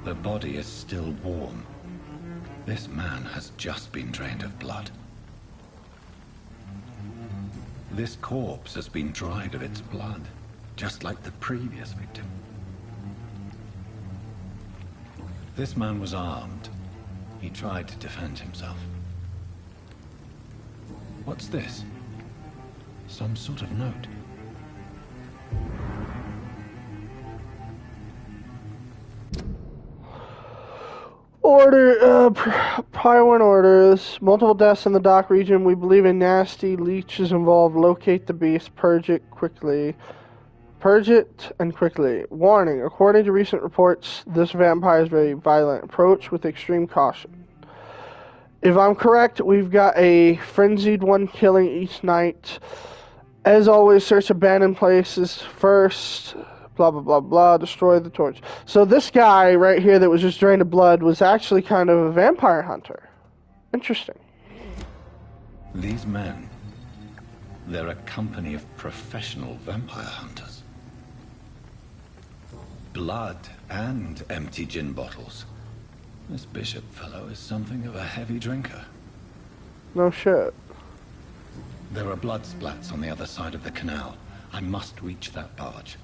The body is still warm. This man has just been drained of blood. This corpse has been dried of its blood, just like the previous victim. This man was armed. He tried to defend himself. What's this? Some sort of note.
Prior orders. Multiple deaths in the dock region. We believe a nasty leech is involved. Locate the beast. Purge it quickly. Purge it and quickly. Warning. According to recent reports, this vampire is very violent. Approach with extreme caution. If I'm correct, we've got a frenzied one killing each night. As always, search abandoned places first. Blah, blah, blah, blah. Destroy the torch. So this guy right here that was just drained of blood was actually kind of a vampire hunter. Interesting.
These men, they're a company of professional vampire hunters. Blood and empty gin bottles. This Bishop fellow is something of a heavy drinker.
No shit.
There are blood splats on the other side of the canal. I must reach that barge.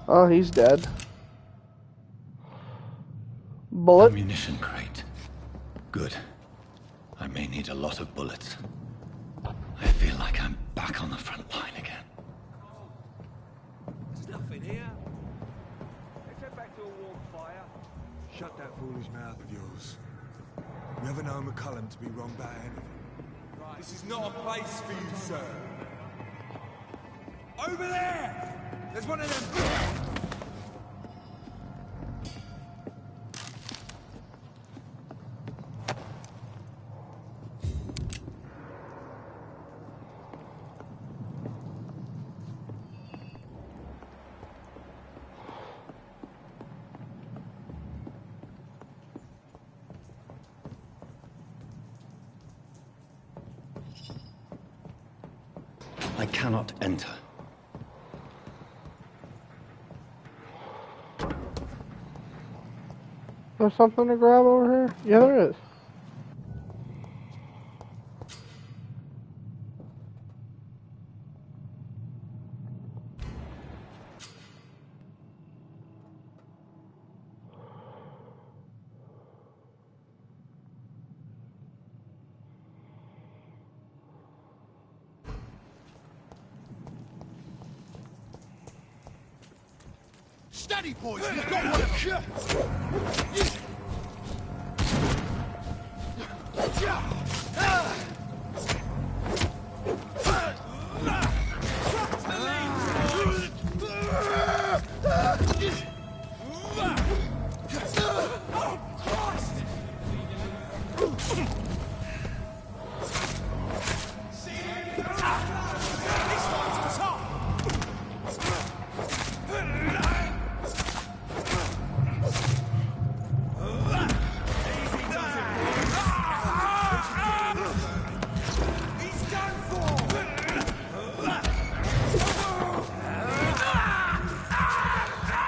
Oh, he's dead. Bullet?
Ammunition crate. Good. I may need a lot of bullets. I feel like I'm back on the front line again.
Stuff in here. Let's head back to a warm fire. Shut that foolish mouth of yours. You ever know McCullum to be wrong about anything? Right. This is not a place for you, sir. Over there! There's one of them.
I cannot enter.
There's something to grab over here? Yeah, there is.
Steady, boys! You've got one!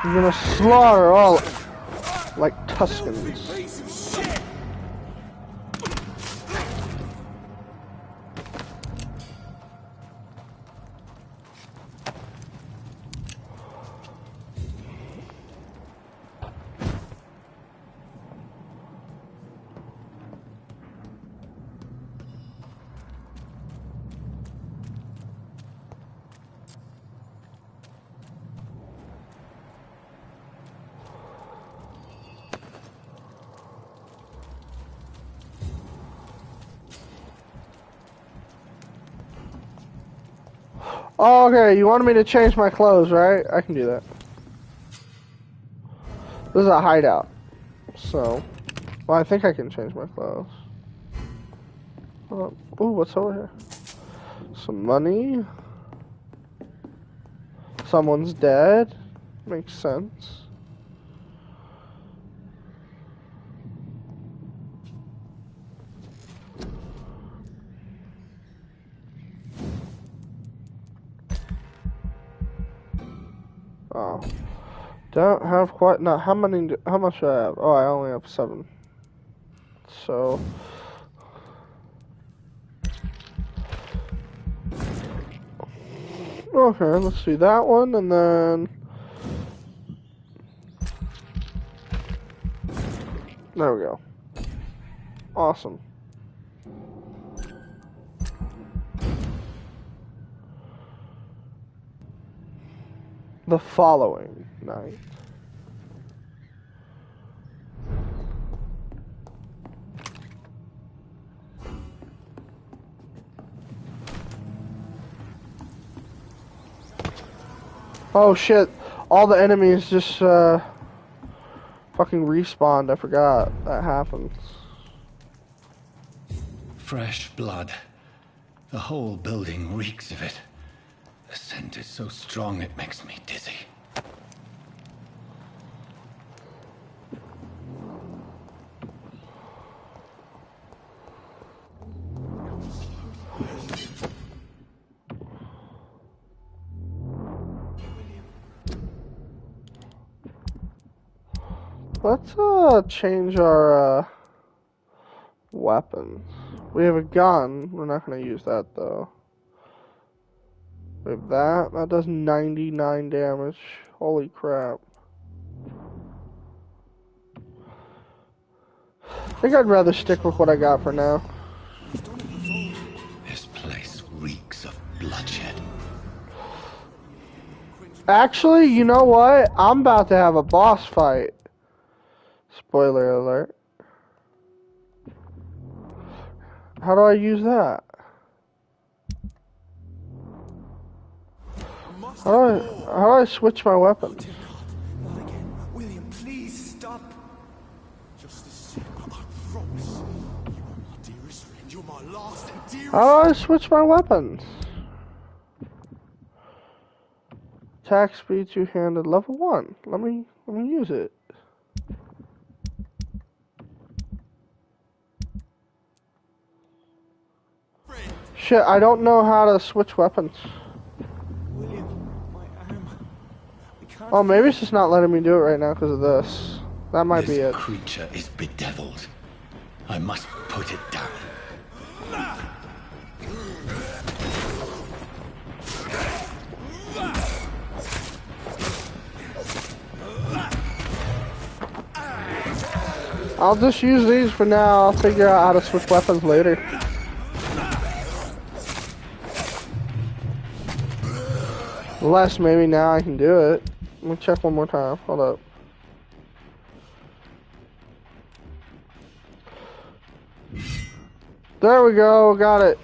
I'm gonna slaughter all like Tuscans. Oh, okay, you wanted me to change my clothes, right? I can do that. This is a hideout. So, well, I think I can change my clothes. Ooh, what's over here? Some money. Someone's dead. Makes sense. Oh. Don't have quite, no, how much do I have? Oh, I only have 7. So. Okay, let's do that one, and then. There we go. Awesome. The following night. Oh shit, all the enemies just fucking respawned. I forgot that happens.
Fresh blood. The whole building reeks of it. The scent is so strong it makes me dizzy.
Let's change our weapons. We have a gun. We're not gonna use that though. We have that. That does 99 damage. Holy crap. I think I'd rather stick with what I got for now.
This place reeks of bloodshed.
Actually, you know what? I'm about to have a boss fight. Spoiler alert. How do I use that? How do I switch my weapon?
Not again. William, please stop. Just a secret, I promise. You are my dearest friend. You're my last and dearest.
How do I switch my weapons? Attack speed two-handed level 1. Let me use it.
Friend.
Shit, I don't know how to switch weapons.
William, my arm. I can't.
Oh, maybe it's just not letting me do it right now because of this. That might be it.
This creature is bedeviled. I must put it down.
I'll just use these for now. I'll figure out how to switch weapons later. Unless maybe now I can do it. Let me check one more time. Hold up. There we go. Got it.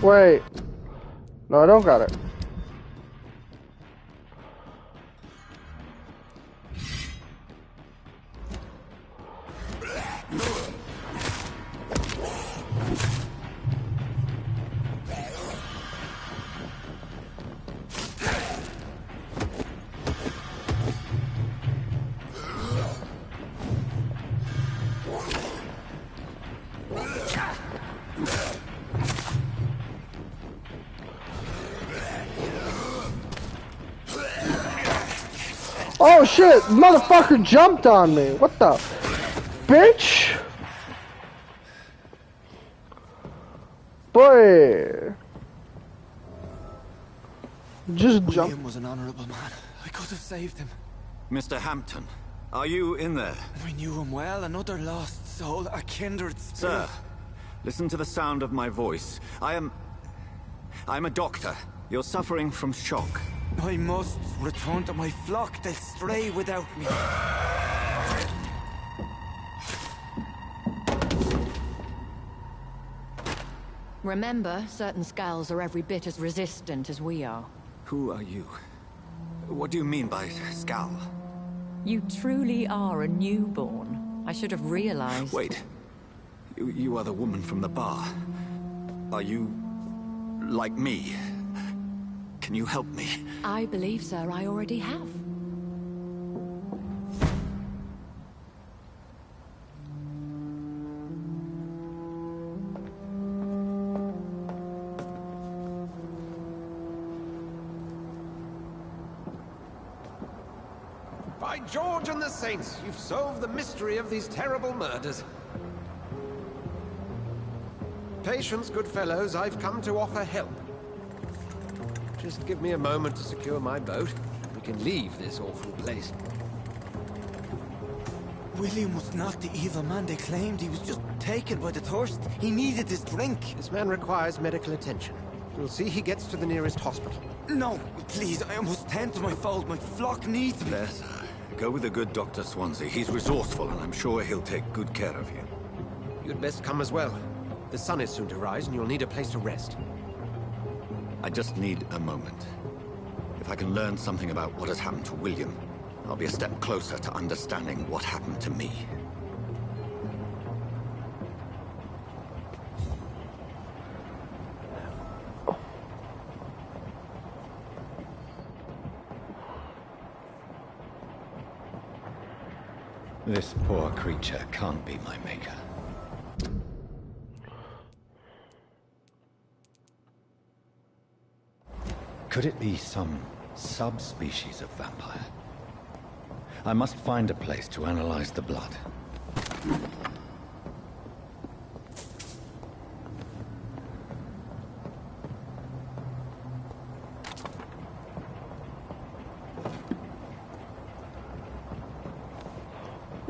Wait. No, I don't got it. Oh shit, motherfucker jumped on me. What the? Bitch! Boy. Just jump.
William was an honorable man. I could have saved him.
Mr. Hampton, are you in there?
We knew him well, another lost soul, a kindred spirit.
Sir, listen to the sound of my voice. I'm a doctor. You're suffering from shock.
I must return to my flock. They'll stray without me.
Remember, certain skulls are every bit as resistant as we are.
Who are you? What do you mean by skull?
You truly are a newborn. I should have realized.
Wait. You are the woman from the bar. Are you... like me? Can you help me?
I believe, sir, I already have.
By George and the Saints, you've solved the mystery of these terrible murders. Patience, good fellows, I've come to offer help. Just give me a moment to secure my boat. We can leave this awful place.
William was not the evil man they claimed. He was just taken by the thirst. He needed his drink.
This man requires medical attention. We'll see he gets to the nearest hospital.
No, please, I must tend to my fold. My flock needs me.
There, sir. Go with the good Dr. Swansea. He's resourceful, and I'm sure he'll take good care of you.
You'd best come as well. The sun is soon to rise, and you'll need a place to rest.
I just need a moment. If I can learn something about what has happened to William, I'll be a step closer to understanding what happened to me. This poor creature can't be my maker. Could it be some subspecies of vampire? I must find a place to analyze the blood.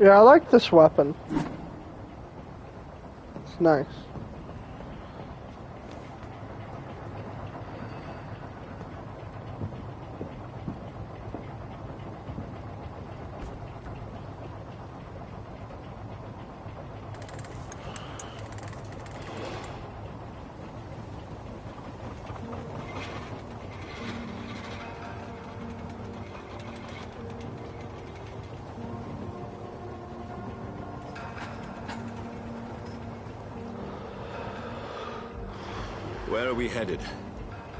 Yeah, I like this weapon. It's nice.
Where are we headed?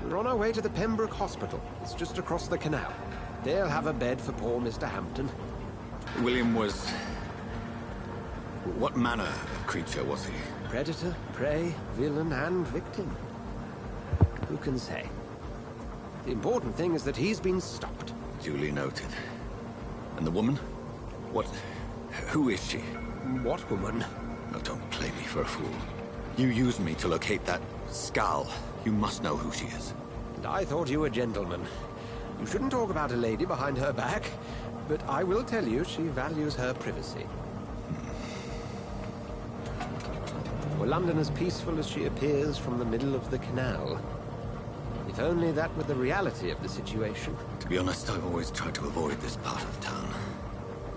We're on our way to the Pembroke Hospital. It's just across the canal. They'll have a bed for poor Mr. Hampton.
William was... what manner of creature was he?
Predator, prey, villain, and victim. Who can say? The important thing is that he's been stopped.
Duly noted. And the woman? What... who is she?
What woman?
Oh, don't play me for a fool. You used me to locate that skull. You must know who she is.
And I thought you a gentleman. You shouldn't talk about a lady behind her back, but I will tell you she values her privacy. Were London as peaceful as she appears from the middle of the canal? If only that were the reality of the situation.
To be honest, I've always tried to avoid this part of town.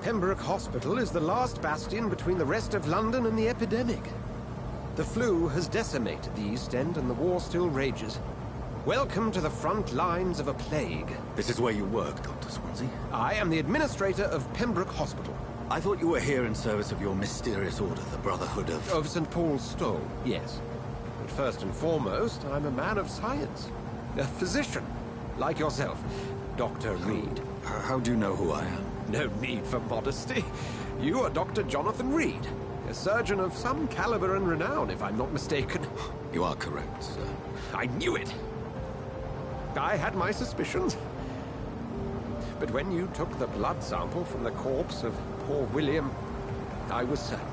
Pembroke Hospital is the last bastion between the rest of London and the epidemic. The flu has decimated the East End and the war still rages. Welcome to the front lines of a plague.
This is where you work, Dr. Swansea?
I am the administrator of Pembroke Hospital.
I thought you were here in service of your mysterious order, the Brotherhood of...
Of St. Paul's Stole, yes. But first and foremost, I'm a man of science. A physician, like yourself, Dr. Reed.
How do you know who I am?
No need for modesty. You are Dr. Jonathan Reed, a surgeon of some caliber and renown, if I'm not mistaken.
You are correct, sir.
I knew it! I had my suspicions. But when you took the blood sample from the corpse of poor William, I was certain.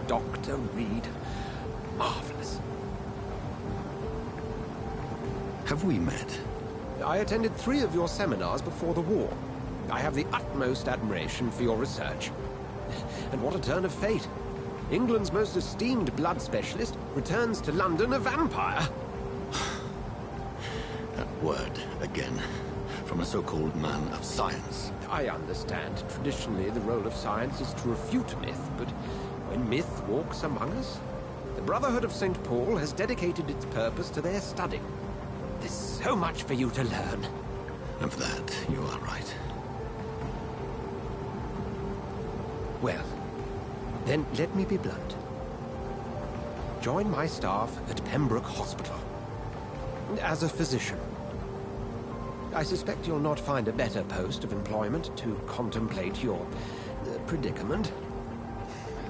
Dr. Reed. Marvelous.
Have we met?
I attended 3 of your seminars before the war. I have the utmost admiration for your research. And what a turn of fate. England's most esteemed blood specialist returns to London a vampire.
That word again. From a so-called man of science.
I understand. Traditionally, the role of science is to refute myth, but when myth walks among us, the Brotherhood of St. Paul has dedicated its purpose to their study. There's so much for you to learn.
Of that, you are right.
Well, then let me be blunt. Join my staff at Pembroke Hospital. As a physician. I suspect you'll not find a better post of employment to contemplate your predicament.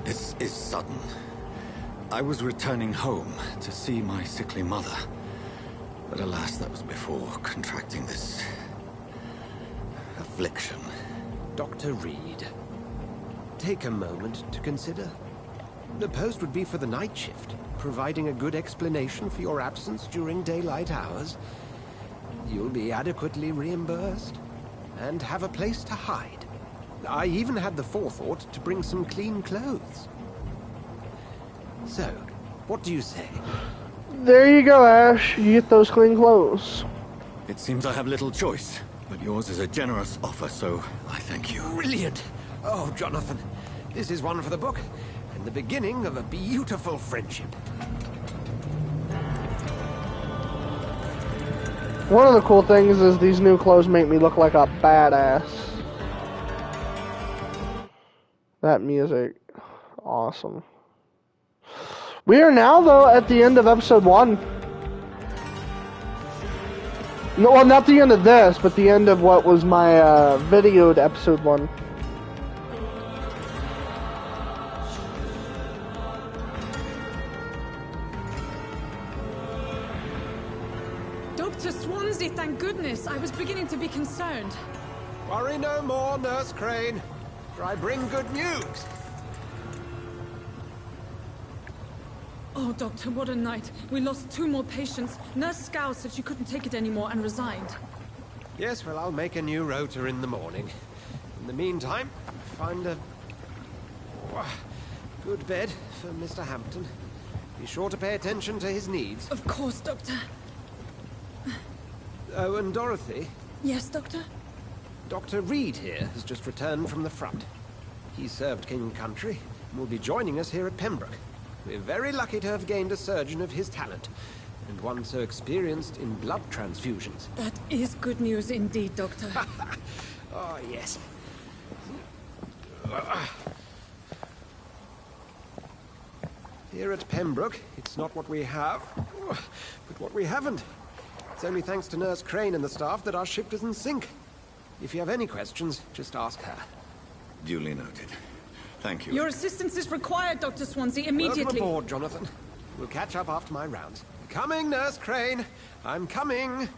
This is sudden. I was returning home to see my sickly mother. But alas, that was before contracting this affliction.
Dr. Reed, take a moment to consider. The post would be for the night shift, providing a good explanation for your absence during daylight hours. You'll be adequately reimbursed, and have a place to hide. I even had the forethought to bring some clean clothes. So, what do you say?
There you go, Ash. You get those clean clothes.
It seems I have little choice, but yours is a generous offer, so I thank you.
Brilliant! Oh, Jonathan, this is one for the book, and the beginning of a beautiful friendship.
One of the cool things is these new clothes make me look like a badass. That music, awesome. We are now, though, at the end of episode 1. No, well, not the end of this, but the end of what was my videoed episode 1.
Dr. Swansea, thank goodness. I was beginning to be concerned.
Worry no more, Nurse Crane, for I bring good news.
Oh, Doctor, what a night. We lost 2 more patients. Nurse Scow said she couldn't take it anymore and resigned.
Yes, well, I'll make a new rota in the morning. In the meantime, find a good bed for Mr. Hampton. Be sure to pay attention to his needs.
Of course, Doctor.
Oh, and Dorothy?
Yes, Doctor?
Dr. Reed here has just returned from the front. He served King and Country and will be joining us here at Pembroke. We're very lucky to have gained a surgeon of his talent, and one so experienced in blood transfusions.
That is good news indeed, Doctor.
Oh, yes. Here at Pembroke, it's not what we have, but what we haven't. It's only thanks to Nurse Crane and the staff that our ship doesn't sink. If you have any questions, just ask her.
Duly noted. Thank you.
Your assistance is required, Dr. Swansea, immediately.
Welcome aboard, Jonathan. We'll catch up after my rounds. Coming, Nurse Crane. I'm coming.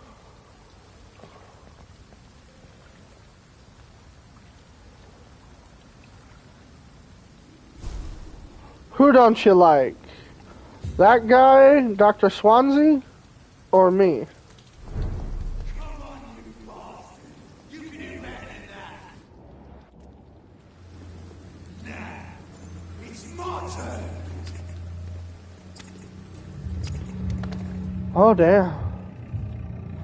Who don't you like? That guy, Dr. Swansea, or me? Oh, damn.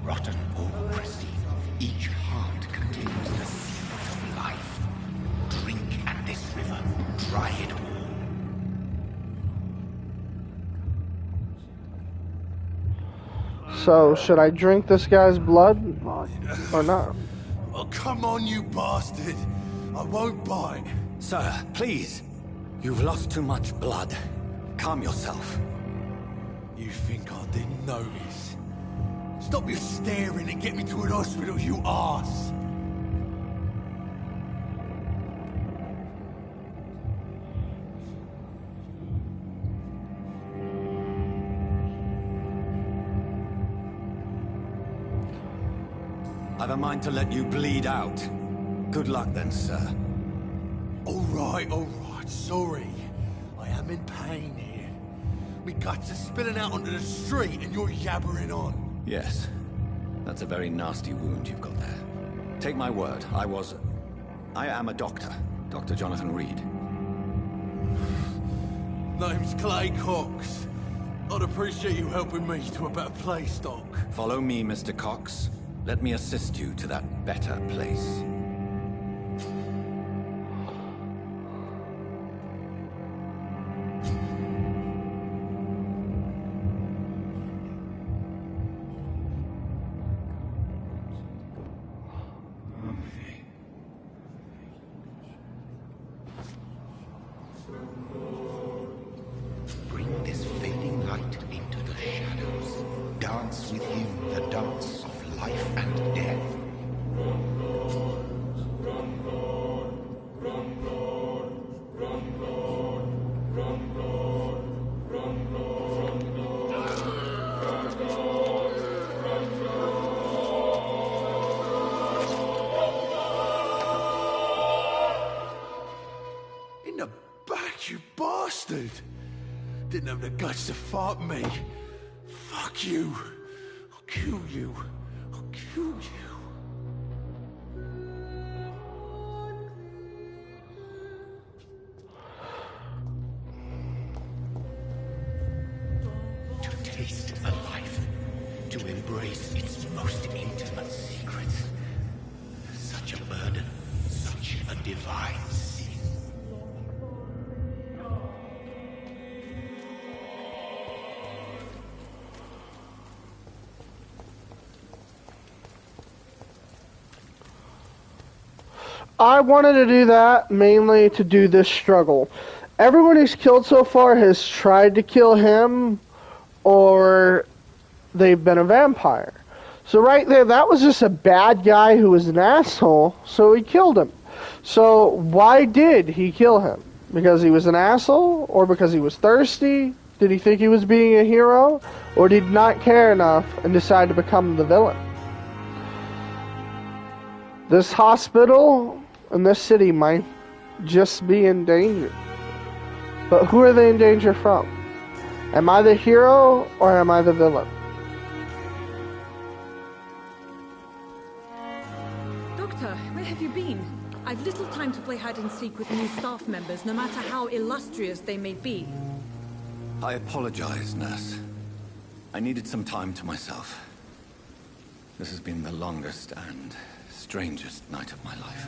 Rotten or pristine, each heart contains the secret of life. Drink at this river, try it all.
So, should I drink this guy's blood or not?
Oh, come on, you bastard. I won't bite.
Sir, please. You've lost too much blood. Calm yourself.
You think I didn't notice? Stop your staring and get me to an hospital, you arse!
I've a mind to let you bleed out. Good luck then, sir.
Alright, sorry. I am in pain here. Me guts are spilling out onto the street and you're yabbering on.
Yes. That's a very nasty wound you've got there. Take my word, I am a doctor. Dr. Jonathan Reed.
Name's Clay Cox. I'd appreciate you helping me to a better place, Doc.
Follow me, Mr. Cox. Let me assist you to that better place.
Bring this fading light into the shadows. Dance with him the dance of life and death.
In the back, you bastard! Didn't have the guts to fight me. Fuck you. I'll kill you. I'll kill you.
To taste the life, to embrace its most intimate secrets. Such a burden, such a divine sin.
I wanted to do that mainly to do this struggle. Everyone he's killed so far has tried to kill him, or they've been a vampire. So right there, that was just a bad guy who was an asshole, so he killed him. So why did he kill him? Because he was an asshole? Or because he was thirsty? Did he think he was being a hero? Or did he not care enough and decide to become the villain? This hospital and this city might just be in danger. But who are they in danger from? Am I the hero or am I the villain?
Doctor, where have you been? I've little time to play hide and seek with new staff members, no matter how illustrious they may be.
I apologize, nurse. I needed some time to myself. This has been the longest and strangest night of my life.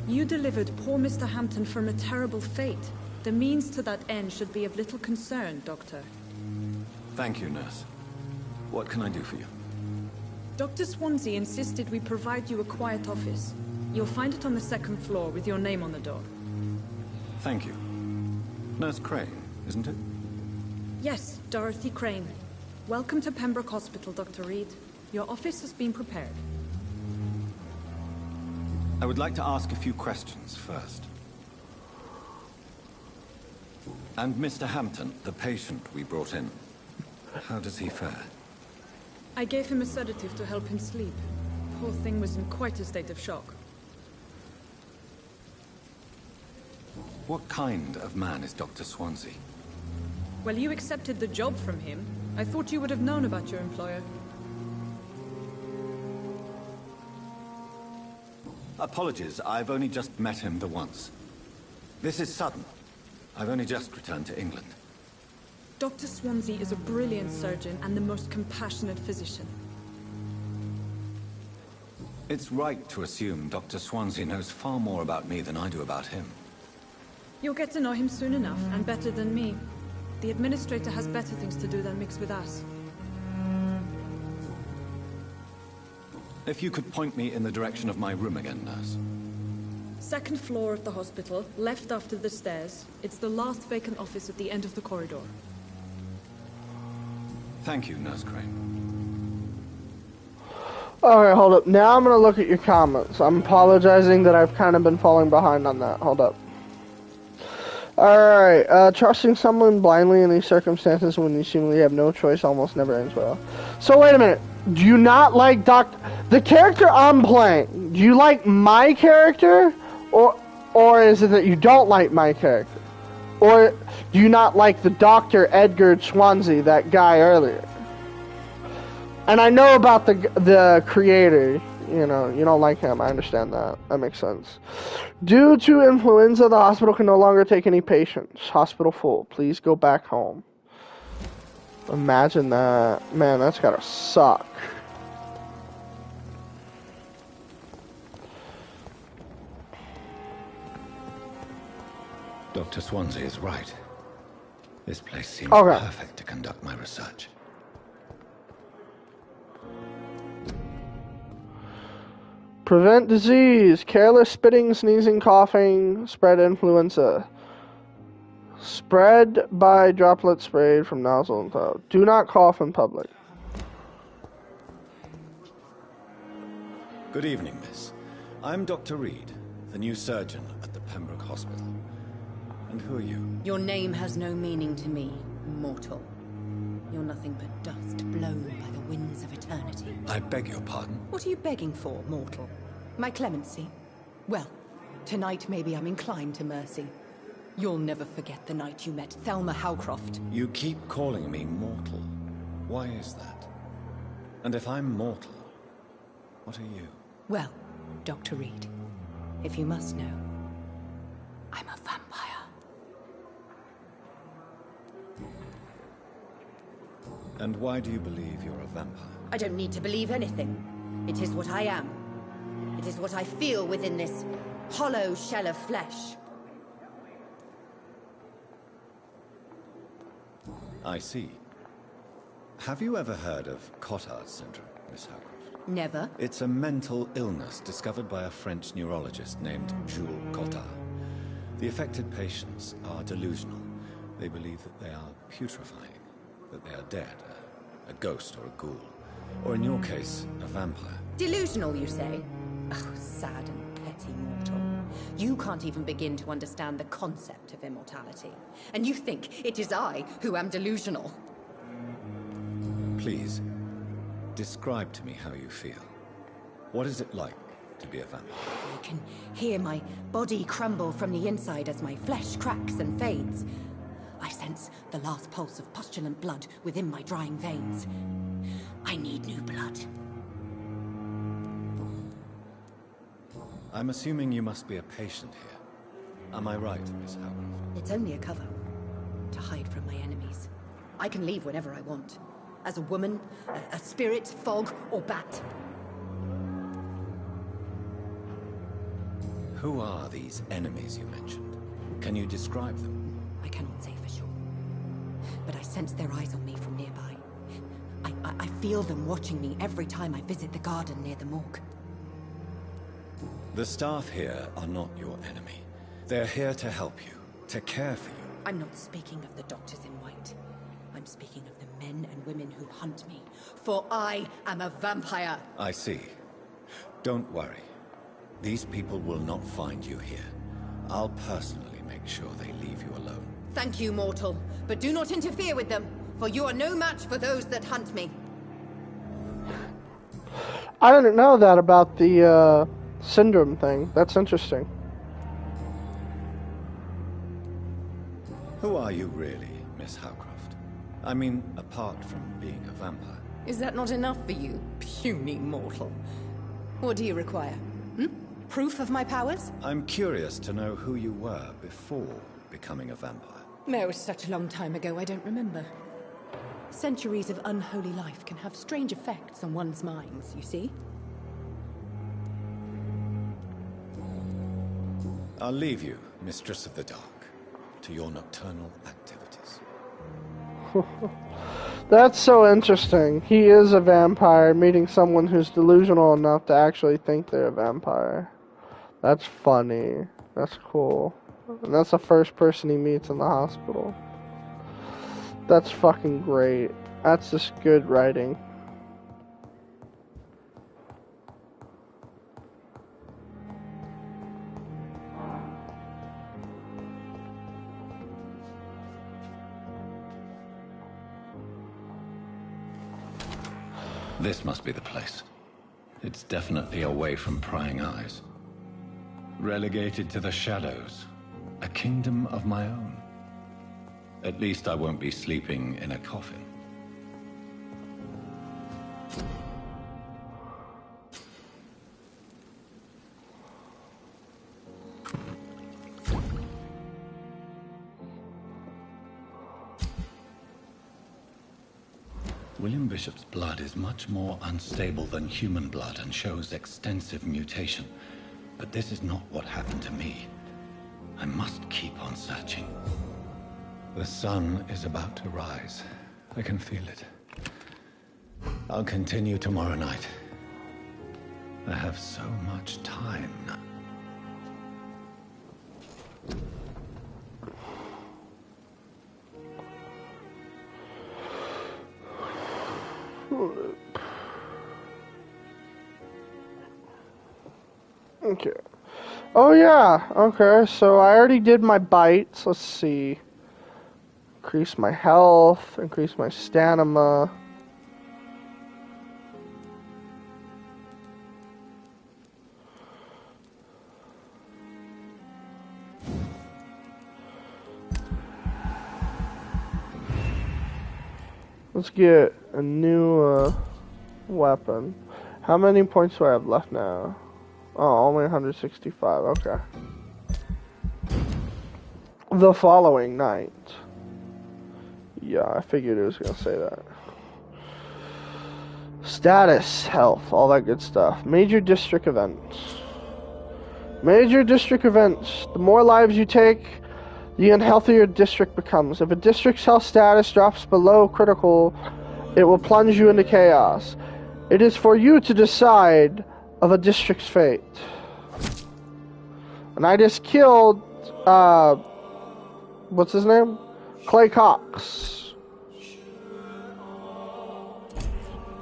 You delivered poor Mr. Hampton from a terrible fate. The means to that end should be of little concern, Doctor.
Thank you, nurse. What can I do for you?
Dr. Swansea insisted we provide you a quiet office. You'll find it on the second floor with your name on the door.
Thank you. Nurse Crane, isn't it?
Yes, Dorothy Crane. Welcome to Pembroke Hospital, Dr. Reed. Your office has been prepared.
I would like to ask a few questions first. And Mr. Hampton, the patient we brought in, how does he fare?
I gave him a sedative to help him sleep. Poor thing was in quite a state of shock.
What kind of man is Dr. Swansea?
Well, you accepted the job from him. I thought you would have known about your employer.
Apologies, I've only just met him the once. This is sudden. I've only just returned to England.
Dr. Swansea is a brilliant surgeon and the most compassionate physician.
It's right to assume Dr. Swansea knows far more about me than I do about him.
You'll get to know him soon enough, and better than me. The administrator has better things to do than mix with us.
If you could point me in the direction of my room again, nurse.
Second floor of the hospital, left after the stairs. It's the last vacant office at the end of the corridor.
Thank you, Nurse Crane.
Alright, hold up. Now I'm going to look at your comments. I'm apologizing that I've kind of been falling behind on that. Hold up. Alright, trusting someone blindly in these circumstances when you seemingly have no choice almost never ends well. So wait a minute. Do you not like the character I'm playing? Do you like my character? Or is it that you don't like my character? Or do you not like the Dr. Edgar Swansea, that guy earlier? And I know about the creator. You know, you don't like him. I understand that. That makes sense. Due to influenza, the hospital can no longer take any patients. Hospital full. Please go back home. Imagine that. Man, that's gotta suck.
Dr. Swansea is right. This place seems
Okay.
perfect to conduct my research.
Prevent disease. Careless spitting, sneezing, coughing, spread influenza. Spread by droplet sprayed from nozzle and throat. Do not cough in public.
Good evening, miss. I'm Dr. Reed, the new surgeon at the Pembroke Hospital. And who are you?
Your name has no meaning to me, mortal. You're nothing but dust blown by the winds of eternity.
I beg your pardon?
What are you begging for, mortal? My clemency? Well, tonight maybe I'm inclined to mercy. You'll never forget the night you met Thelma Howcroft.
You keep calling me mortal. Why is that? And if I'm mortal, what are you?
Well, Dr. Reed, if you must know, I'm a vampire.
And why do you believe you're a vampire?
I don't need to believe anything. It is what I am. It is what I feel within this hollow shell of flesh.
I see. Have you ever heard of Cotard syndrome, Miss Howcroft?
Never.
It's a mental illness discovered by a French neurologist named Jules Cotard. The affected patients are delusional. They believe that they are putrefying, that they are dead, a ghost or a ghoul, or in your case, a vampire.
Delusional, you say? Oh, sad and petty mortal. You can't even begin to understand the concept of immortality. And you think it is I who am delusional.
Please, describe to me how you feel. What is it like to be a vampire?
I can hear my body crumble from the inside as my flesh cracks and fades. I sense the last pulse of postulant blood within my drying veins. I need new blood.
I'm assuming you must be a patient here. Am I right, Miss Howcroft?
It's only a cover. To hide from my enemies. I can leave whenever I want. As a woman, a spirit, fog, or bat.
Who are these enemies you mentioned? Can you describe them?
I cannot say for sure. But I sense their eyes on me from nearby. I feel them watching me every time I visit the garden near the morgue.
The staff here are not your enemy. They're here to help you, to care for you.
I'm not speaking of the doctors in white. I'm speaking of the men and women who hunt me. For I am a vampire.
I see. Don't worry. These people will not find you here. I'll personally make sure they leave you alone.
Thank you, mortal. But do not interfere with them, for you are no match for those that hunt me.
I didn't know that about the syndrome thing. That's interesting.
Who are you really, Miss Howcroft? I mean, apart from being a vampire.
Is that not enough for you, puny mortal? What do you require? Hmm? Proof of my powers?
I'm curious to know who you were before becoming a vampire.
No, it was such a long time ago, I don't remember. Centuries of unholy life can have strange effects on one's minds, you see?
I'll leave you, Mistress of the Dark, to your nocturnal activities.
That's so interesting. He is a vampire, meeting someone who's delusional enough to actually think they're a vampire. That's funny. That's cool. And that's the first person he meets in the hospital. That's fucking great. That's just good writing.
This must be the place. It's definitely away from prying eyes. Relegated to the shadows. A kingdom of my own. At least I won't be sleeping in a coffin. William Bishop's blood is much more unstable than human blood and shows extensive mutation. But this is not what happened to me. I must keep on searching. The sun is about to rise. I can feel it. I'll continue tomorrow night. I have so much time now.
Okay. Oh yeah, okay, so I already did my bites. Let's see. Increase my health, increase my stamina. Let's get a new weapon. How many points do I have left now? Oh, only 165, okay. The following night. Yeah, I figured it was gonna say that. Status, health, all that good stuff. Major district events. Major district events. The more lives you take, the unhealthier a district becomes. If a district's health status drops below critical, it will plunge you into chaos. It is for you to decide of a district's fate. And I just killed, what's his name? Clay Cox.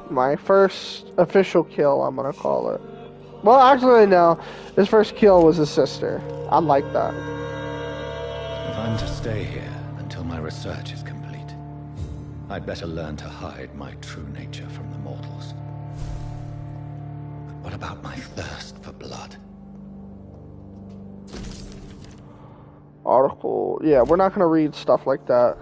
My first official kill, I'm gonna call it. Well, actually, no. His first kill was his sister. I like that.
If I'm to stay here until my research is complete, I'd better learn to hide my true nature from the mortals. But what about my thirst for blood?
Article. Yeah, we're not gonna read stuff like that.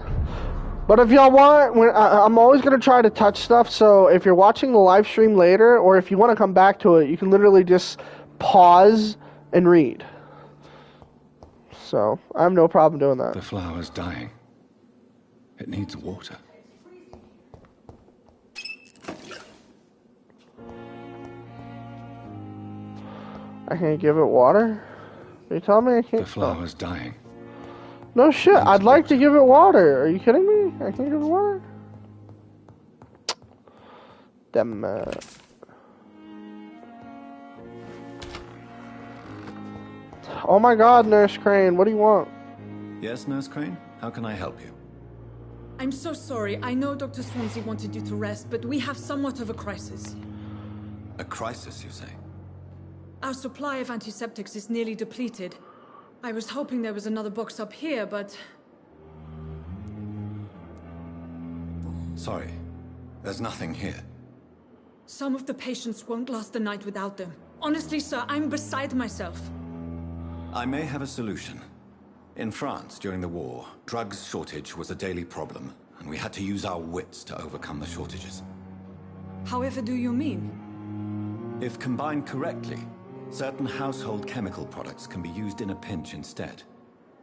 But if y'all want, I'm always gonna try to touch stuff. So if you're watching the live stream later, or if you want to come back to it, you can literally just pause and read. So I have no problem doing that.
The flower's dying. It needs water.
I can't give it water? Are you telling me I can't?
The flower's dying.
No shit, I'd like to give it water. Are you kidding me? I can't give it water? Damn it. Oh my god, Nurse Crane, what do you want?
Yes, Nurse Crane? How can I help you?
I'm so sorry. I know Dr. Swansea wanted you to rest, but we have somewhat of a crisis.
A crisis, you say?
Our supply of antiseptics is nearly depleted. I was hoping there was another box up here, but...
Sorry. There's nothing here.
Some of the patients won't last the night without them. Honestly, sir, I'm beside myself.
I may have a solution. In France, during the war, drugs shortage was a daily problem, and we had to use our wits to overcome the shortages.
However do you mean?
If combined correctly, certain household chemical products can be used in a pinch instead.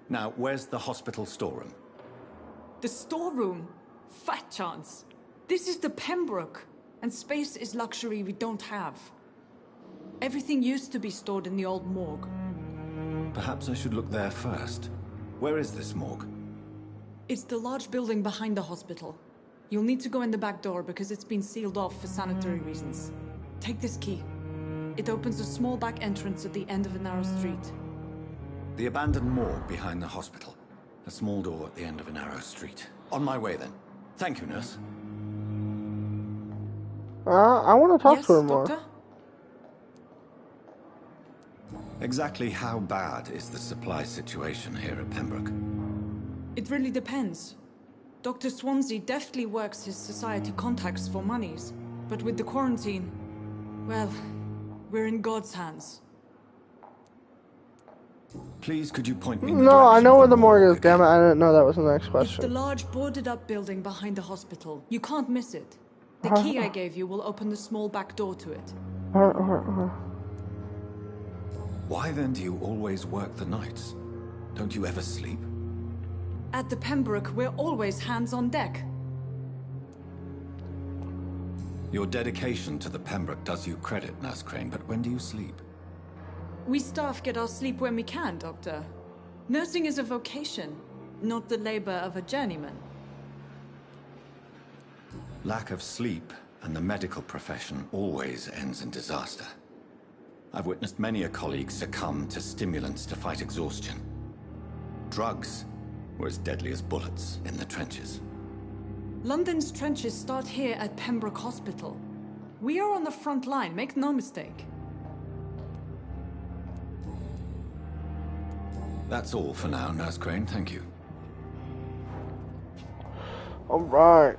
Now, where's the hospital storeroom?
The storeroom? Fat chance. This is the Pembroke, and space is luxury we don't have. Everything used to be stored in the old morgue.
Perhaps I should look there first. Where is this morgue?
It's the large building behind the hospital. You'll need to go in the back door because it's been sealed off for sanitary reasons. Take this key. It opens a small back entrance at the end of a narrow street.
The abandoned morgue behind the hospital. A small door at the end of a narrow street. On my way then. Thank you, nurse.
I want to talk to her more.
Doctor?
Exactly how bad is the supply situation here at Pembroke?
It really depends. Dr. Swansea deftly works his society contacts for monies. But with the quarantine, well, we're in God's hands.
Please, could you point me in the
No, I
direction
know
of
where the morgue is.
again?
Damn it, I didn't know that was the next
It's the
question.
large boarded-up building behind the hospital. You can't miss it. The key I gave you will open the small back door to it.
Why then do you always work the nights? Don't you ever sleep?
At the Pembroke, we're always hands on deck.
Your dedication to the Pembroke does you credit, Nurse Crane, but when do you sleep?
We staff get our sleep when we can, Doctor. Nursing is a vocation, not the labor of a journeyman.
Lack of sleep and the medical profession always ends in disaster. I've witnessed many a colleague succumb to stimulants to fight exhaustion. Drugs were as deadly as bullets in the trenches.
London's trenches start here at Pembroke Hospital. We are on the front line, make no mistake.
That's all for now, Nurse Crane, thank you.
Alright.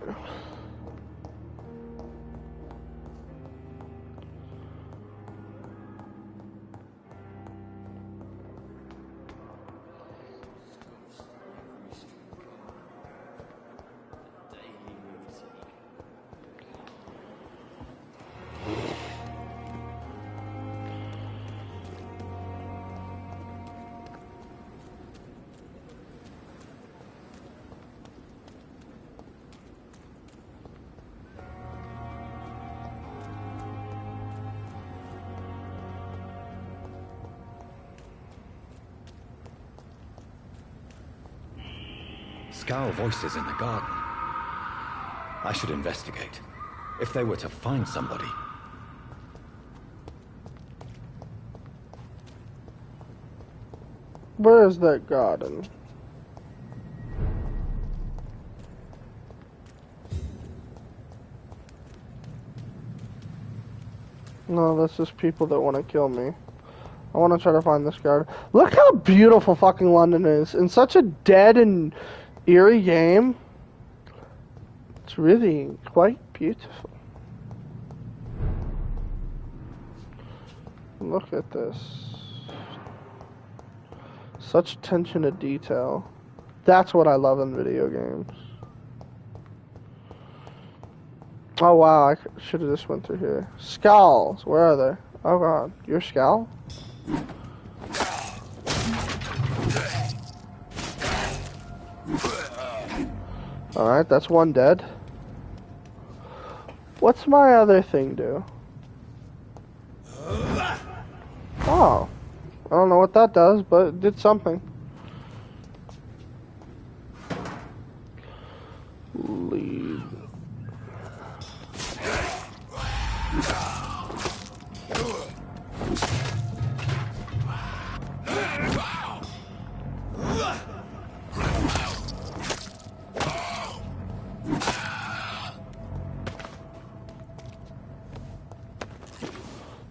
Scowl voices in the garden. I should investigate. If they were to find somebody.
Where is that garden? No, that's just people that want to kill me. I want to try to find this garden. Look how beautiful fucking London is. In such a dead and eerie game. It's really quite beautiful. Look at this. Such attention to detail. That's what I love in video games. Oh wow, I should have just went through here. Scowls, where are they? Oh god, you're Scowl? Alright, that's one dead. What's my other thing do? Oh. I don't know what that does, but it did something. Lead.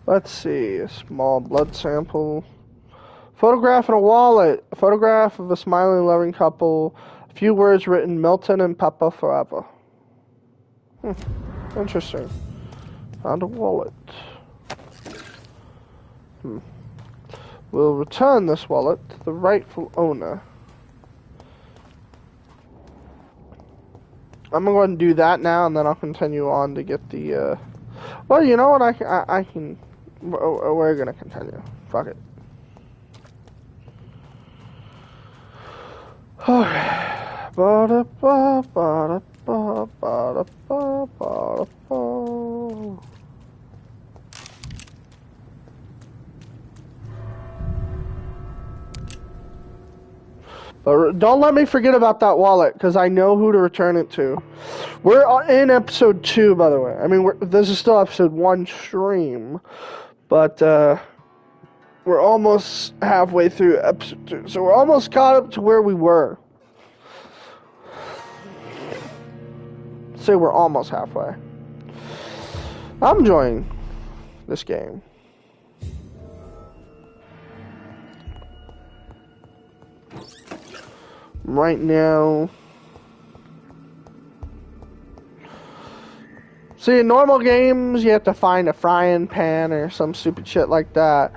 Let's see, a small blood sample. Photograph in a wallet. A photograph of a smiling, loving couple. A few words written, Milton and Papa forever. Interesting. Found a wallet. We'll return this wallet to the rightful owner. I'm going to go ahead and do that now, and then I'll continue on to get the, well, you know what, I can, we're going to continue. Fuck it. But don't let me forget about that wallet, because I know who to return it to. We're in episode 2, by the way. I mean, this is still episode 1 stream, but we're almost halfway through episode 2, so we're almost caught up to where we were. Say we're almost halfway. I'm enjoying this game. Right now, See, in normal games, you have to find a frying pan or some stupid shit like that.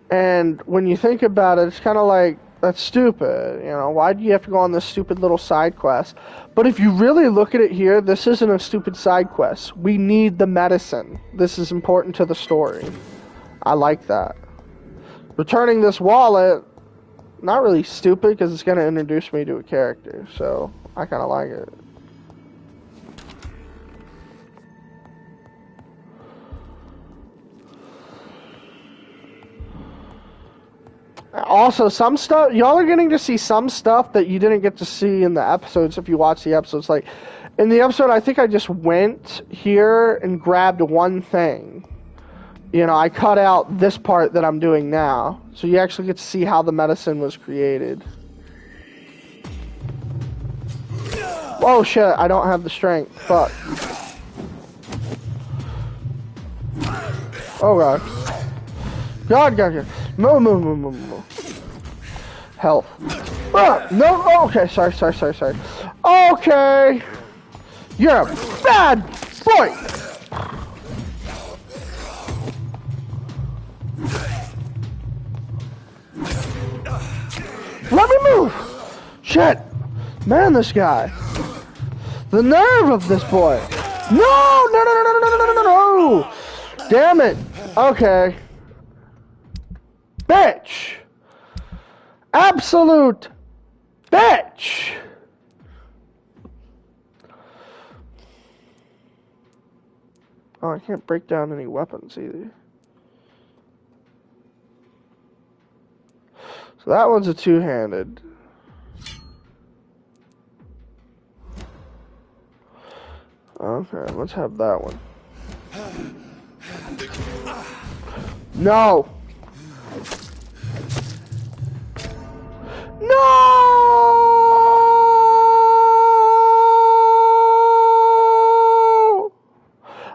And when you think about it, it's kind of like, that's stupid. You know, why do you have to go on this stupid little side quest? But if you really look at it here, this isn't a stupid side quest. We need the medicine. This is important to the story. I like that. Returning this wallet, not really stupid because it's going to introduce me to a character. So, I kind of like it. Also, some stuff, y'all are getting to see some stuff that you didn't get to see in the episodes if you watch the episodes. Like, in the episode, I think I just went here and grabbed one thing. You know, I cut out this part that I'm doing now. So you actually get to see how the medicine was created. Oh shit, I don't have the strength. Fuck. Oh god. God. No. Health. Ah, no, oh, okay, sorry. Okay. You're a bad boy. Let me move. Shit. Man, this guy. The nerve of this boy. No. Damn it. Okay. Bitch. Absolute bitch. Oh, I can't break down any weapons either. So that one's a two-handed. Okay, let's have that one. No! No!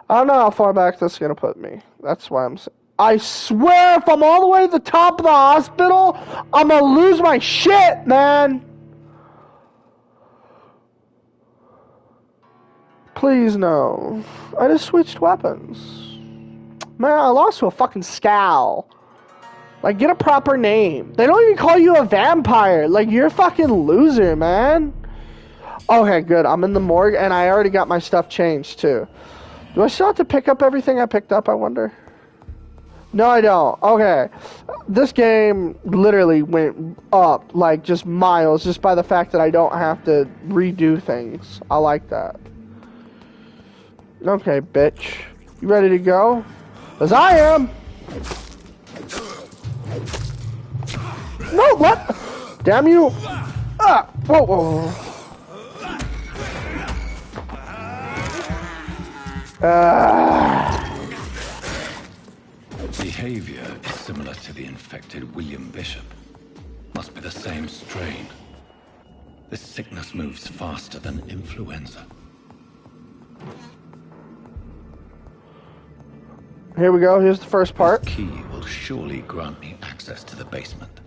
I don't know how far back this is gonna put me. That's why I'm saying. I swear if I'm all the way to the top of the hospital, I'm gonna lose my shit, man! Please no. I just switched weapons. Man, I lost to a fucking scowl. Like, get a proper name. They don't even call you a vampire. Like, you're a fucking loser, man. Okay, good. I'm in the morgue, and I already got my stuff changed, too. Do I still have to pick up everything I picked up, I wonder? No, I don't. Okay. This game literally went up, like, just miles, just by the fact that I don't have to redo things. I like that. Okay, bitch. You ready to go? 'Cause I am! No, what? Damn you! Ah! Whoa.
Behavior is similar to the infected William Bishop. Must be the same strain. This sickness moves faster than influenza.
Here we go. Here's the first part.
This key will surely grant me access to the basement.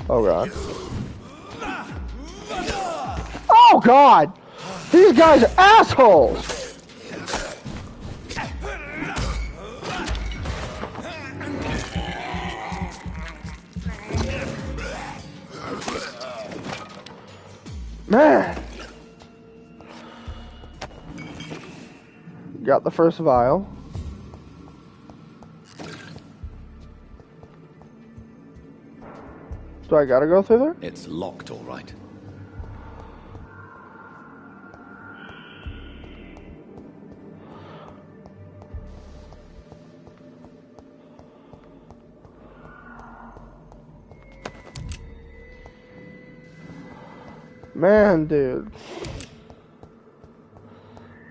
Oh god. Oh god! These guys are assholes! Man! Got the first vial. Do I gotta go through there?
It's locked, all right.
Man, dude.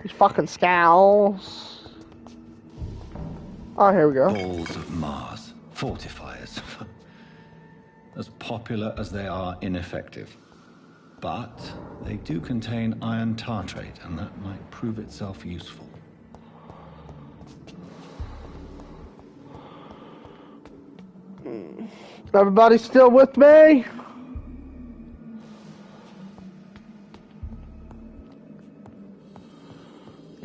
These fucking scowls. Oh, here we go.
Balls of Mars. Fortifiers. As popular as they are ineffective. But they do contain iron tartrate, and that might prove itself useful.
Everybody still with me?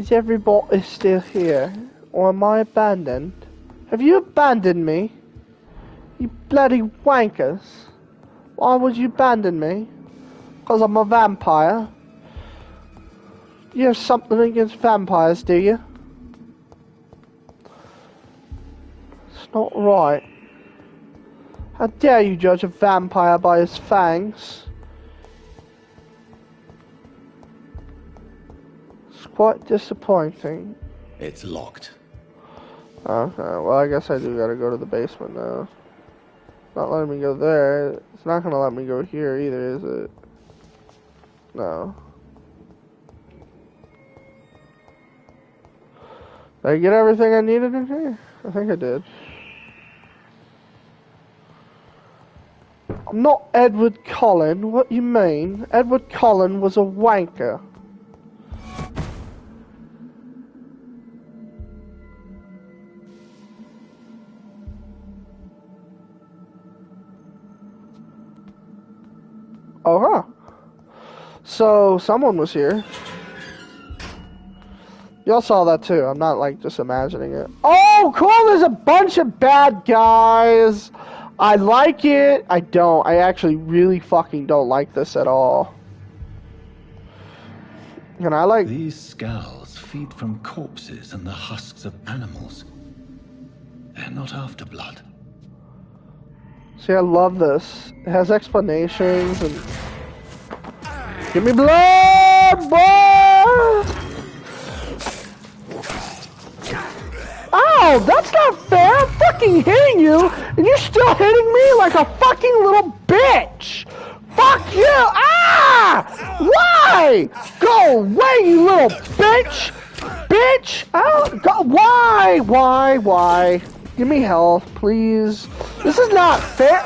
Is everybody still here? Or am I abandoned? Have you abandoned me? You bloody wankers. Why would you abandon me? Because I'm a vampire? You have something against vampires, do you? It's not right. How dare you judge a vampire by his fangs? It's quite disappointing.
It's locked.
Okay, well I guess I do gotta go to the basement now. Not letting me go there. It's not gonna let me go here either, is it? No. Did I get everything I needed in here? I think I did. I'm not Edward Cullen. What you mean? Edward Cullen was a wanker. Oh, huh. So, someone was here. Y'all saw that too. I'm not like just imagining it. Oh, cool. There's a bunch of bad guys. I like it. I don't. I actually really fucking don't like this at all. And I like...
These scowls feed from corpses and the husks of animals. They're not after blood.
See, I love this. It has explanations and... Give me blood, boy! Ow, that's not fair! I'm fucking hitting you, and you're still hitting me like a fucking little bitch! Fuck you! Ah! Why? Go away, you little bitch! Bitch! Oh, go, why? Give me health, please. This is not fair.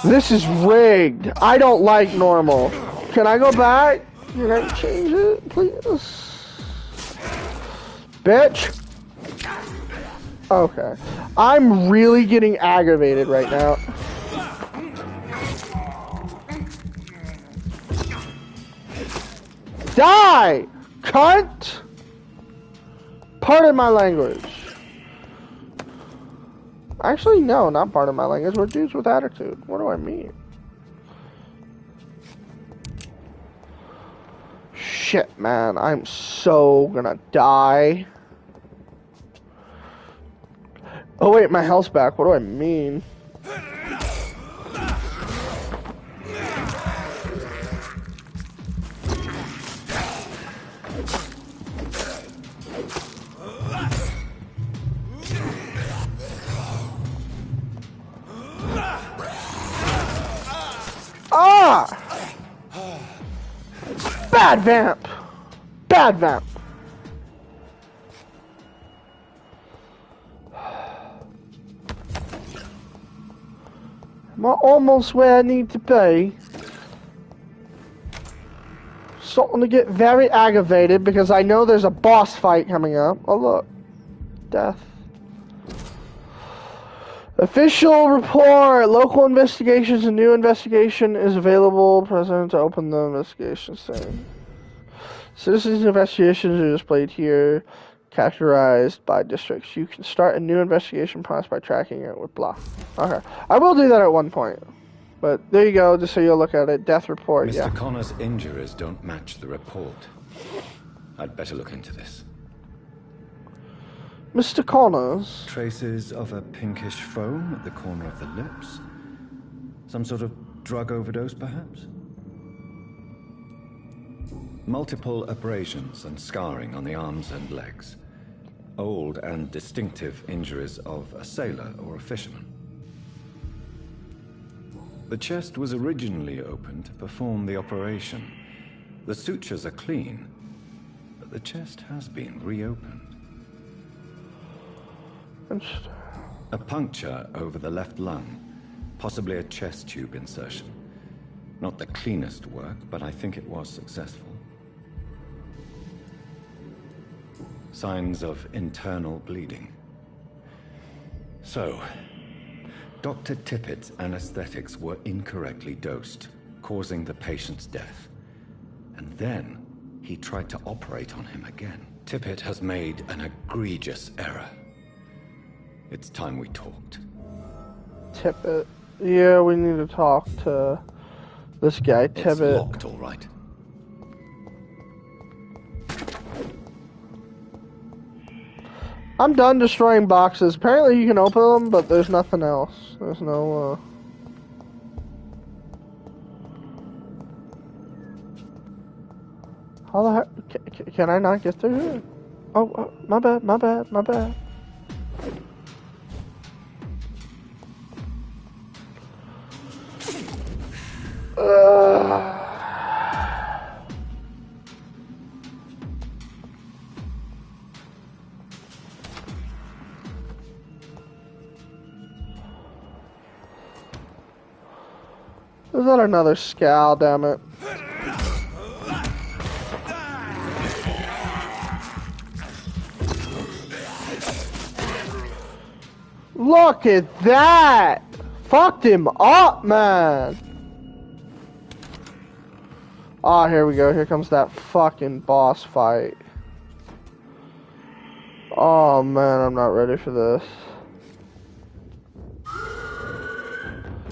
This is rigged. I don't like normal. Can I go back? Can I change it, please? Bitch. Okay. I'm really getting aggravated right now. Die! Cunt! Pardon my language. Actually, no, not part of my language. We're dudes with attitude. What do I mean? Shit, man. I'm so gonna die. Oh, wait, my health's back. What do I mean? Ah! Bad vamp! Bad vamp! I'm almost where I need to be. Starting to get very aggravated because I know there's a boss fight coming up. Oh look. Death. Official report. Local investigations. A new investigation is available. President to open the investigation thing. Citizens' investigations are displayed here, categorized by districts. You can start a new investigation process by tracking it with blah. Okay. I will do that at one point. But there you go, just so you'll look at it. Death report,
Mr.
yeah.
Connor's injuries don't match the report. I'd better look into this.
Mr. Connors?
Traces of a pinkish foam at the corner of the lips. Some sort of drug overdose, perhaps? Multiple abrasions and scarring on the arms and legs. Old and distinctive injuries of a sailor or a fisherman. The chest was originally opened to perform the operation. The sutures are clean, but the chest has been reopened. A puncture over the left lung, possibly a chest tube insertion. Not the cleanest work, but I think it was successful. Signs of internal bleeding. So, Dr. Tippett's anesthetics were incorrectly dosed, causing the patient's death. And then, he tried to operate on him again. Tippett has made an egregious error. It's time we talked.
Tippett. Yeah, we need to talk to this guy, Tippett.
It's locked, all right.
I'm done destroying boxes. Apparently you can open them, but there's nothing else. There's no, How the heck? Can I not get through here? Oh, my bad, my bad, my bad. Is that another scowl, damn it? Look at that! Fucked him up, man! Ah, here we go. Here comes that fucking boss fight. Oh, man, I'm not ready for this.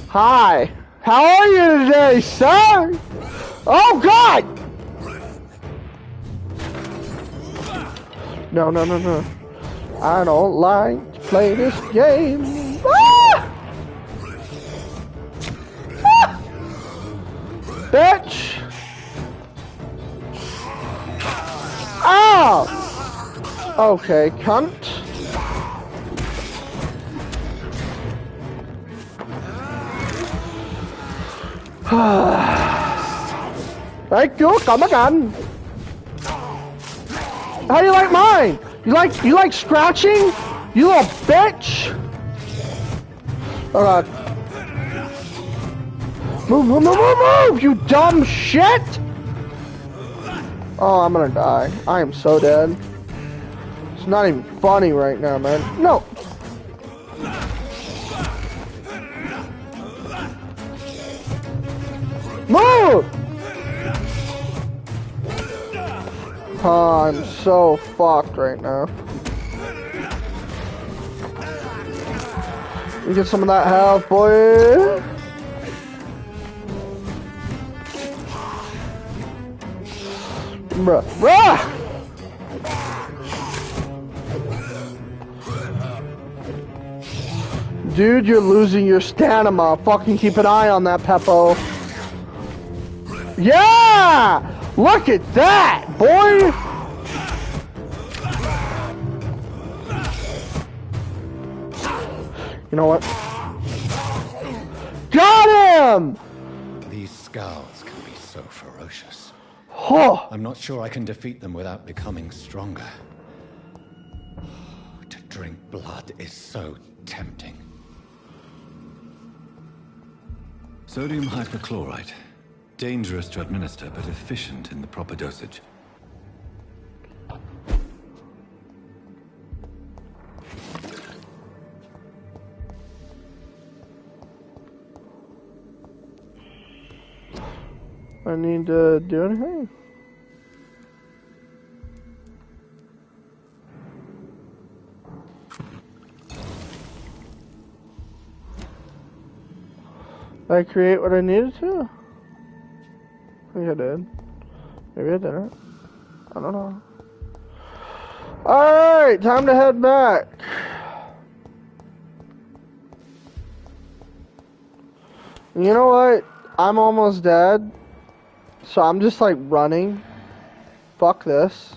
Hi! How are you today, sir? Oh, God! No, no, no, no. I don't like to play this game. Ah! Ah! Bitch! Ow! Okay, cunt. Thank you, come again. How you like mine? You like scratching? You little bitch! Oh god. Move, move, move, move, move! You dumb shit! Oh, I'm gonna die. I am so dead. It's not even funny right now, man. No! Move! Oh, I'm so fucked right now. You get some of that health, boy. Bruh. Bruh! Dude, you're losing your stamina. Fucking keep an eye on that, Peppo. Yeah! Look at that, boy! You know what? Got him!
These scowls can be so ferocious.
Oh.
I'm not sure I can defeat them without becoming stronger. To drink blood is so tempting. Sodium hypochlorite. Dangerous to administer, but efficient in the proper dosage.
I need to do anything? Did I create what I needed to? I think I did. Maybe I didn't. I don't know. Alright, time to head back. You know what? I'm almost dead. So I'm just like running. Fuck this.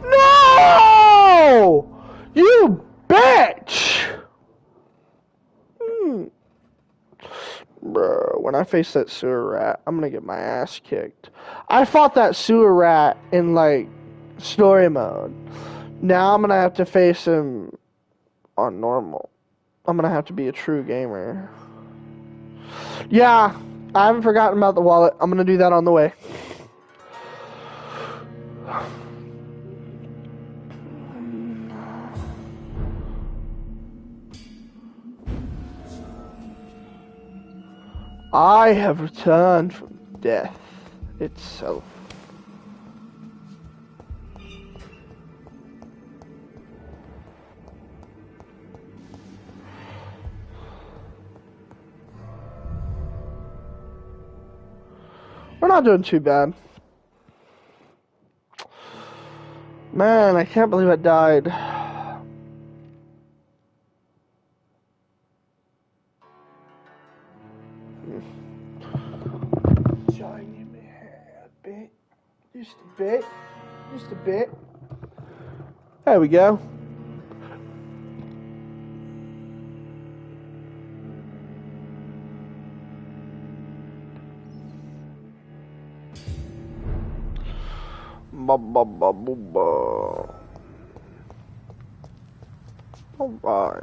No! You bitch! Bro, when I face that sewer rat, I'm gonna get my ass kicked. I fought that sewer rat in like story mode. Now I'm gonna have to face him on normal. I'm gonna have to be a true gamer. Yeah, I haven't forgotten about the wallet. I'm gonna do that on the way. I have returned from death itself. We're not doing too bad. Man, I can't believe I died. Join me a bit. Just a bit. Just a bit. There we go. Ba ba ba boo ba. Alright.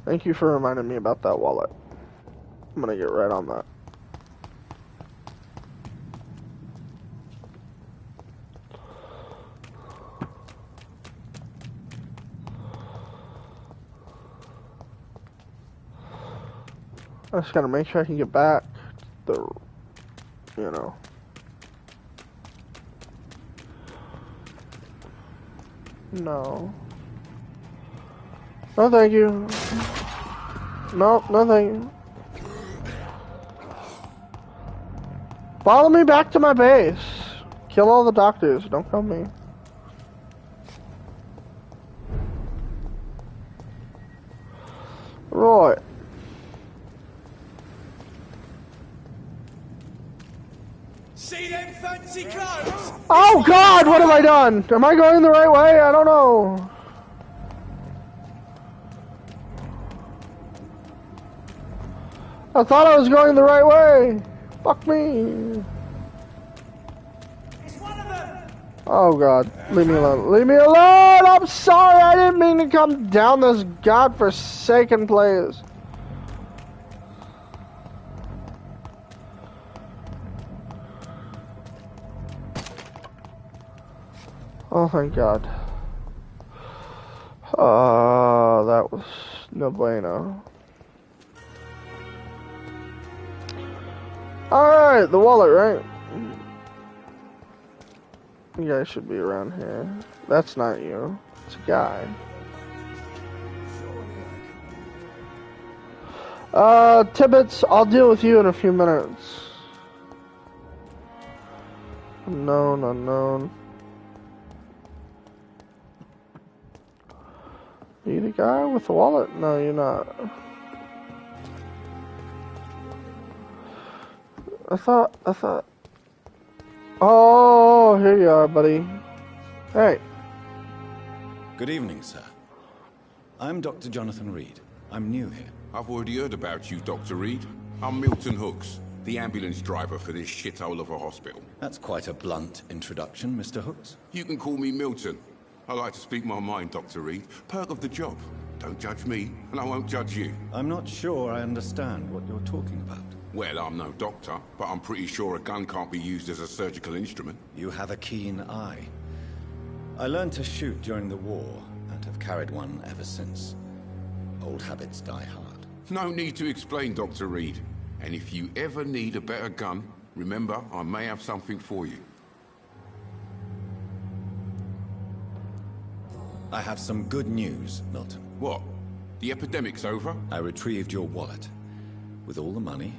Thank you for reminding me about that wallet. I'm gonna get right on that. I just gotta make sure I can get back to the, you know. No. No, thank you. No, no, thank you. Follow me back to my base. Kill all the doctors. Don't kill me. Right.
See them fancy clothes?
Oh God, what have I done? Am I going the right way? I don't know. I thought I was going the right way. Fuck me.
It's one of them.
Oh God, leave me alone. Leave me alone. I'm sorry. I didn't mean to come down this godforsaken place. Oh, thank God. That was no bueno. Alright, the wallet, right? You guys should be around here. That's not you. It's a guy. Tibbets, I'll deal with you in a few minutes. Unknown, unknown. Are you the guy with the wallet? No, you're not. I thought. Oh, here you are, buddy. Hey.
Good evening, sir. I'm Dr. Jonathan Reed. I'm new here.
I've already heard about you, Dr. Reed. I'm Milton Hooks, the ambulance driver for this shithole of a hospital.
That's quite a blunt introduction, Mr. Hooks.
You can call me Milton. I like to speak my mind, Dr. Reed. Perk of the job. Don't judge me, and I won't judge you.
I'm not sure I understand what you're talking about.
Well, I'm no doctor, but I'm pretty sure a gun can't be used as a surgical instrument.
You have a keen eye. I learned to shoot during the war, and have carried one ever since. Old habits die hard.
No need to explain, Dr. Reed. And if you ever need a better gun, remember, I may have something for you.
I have some good news, Milton.
What? The epidemic's over?
I retrieved your wallet, with all the money,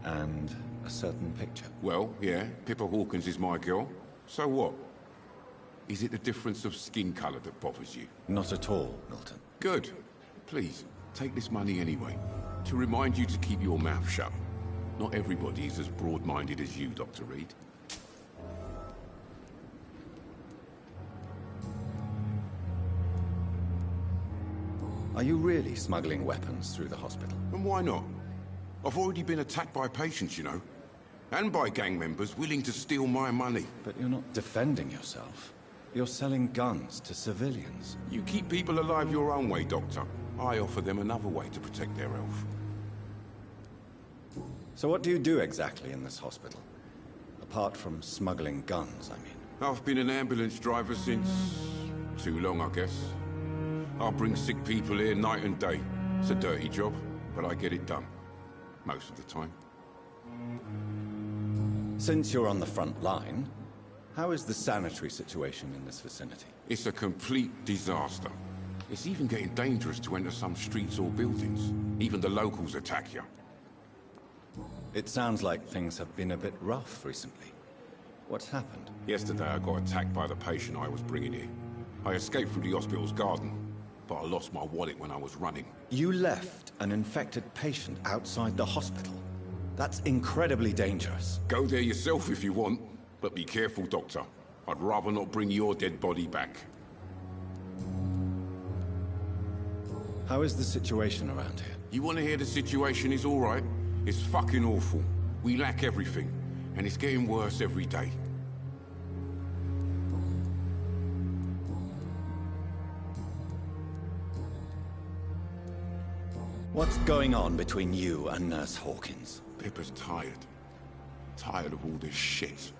and a certain picture.
Well, yeah, Pippa Hawkins is my girl. So what? Is it the difference of skin color that bothers you?
Not at all, Milton.
Good. Please, take this money anyway. To remind you to keep your mouth shut. Not everybody is as broad-minded as you, Dr. Reed.
Are you really smuggling weapons through the hospital?
And why not? I've already been attacked by patients, you know. And by gang members willing to steal my money.
But you're not defending yourself. You're selling guns to civilians.
You keep people alive your own way, Doctor. I offer them another way to protect their health.
So what do you do exactly in this hospital? Apart from smuggling guns, I mean.
I've been an ambulance driver since... too long, I guess. I bring sick people here night and day. It's a dirty job, but I get it done. Most of the time.
Since you're on the front line, how is the sanitary situation in this vicinity?
It's a complete disaster. It's even getting dangerous to enter some streets or buildings. Even the locals attack you.
It sounds like things have been a bit rough recently. What's happened?
Yesterday I got attacked by the patient I was bringing here. I escaped through the hospital's garden, but I lost my wallet when I was running.
You left an infected patient outside the hospital? That's incredibly dangerous.
Go there yourself if you want, but be careful, Doctor. I'd rather not bring your dead body back.
How is the situation around here?
You want to hear the situation is all right? It's fucking awful. We lack everything, and it's getting worse every day.
What's going on between you and Nurse Hawkins?
Pippa's tired. Tired of all this shit.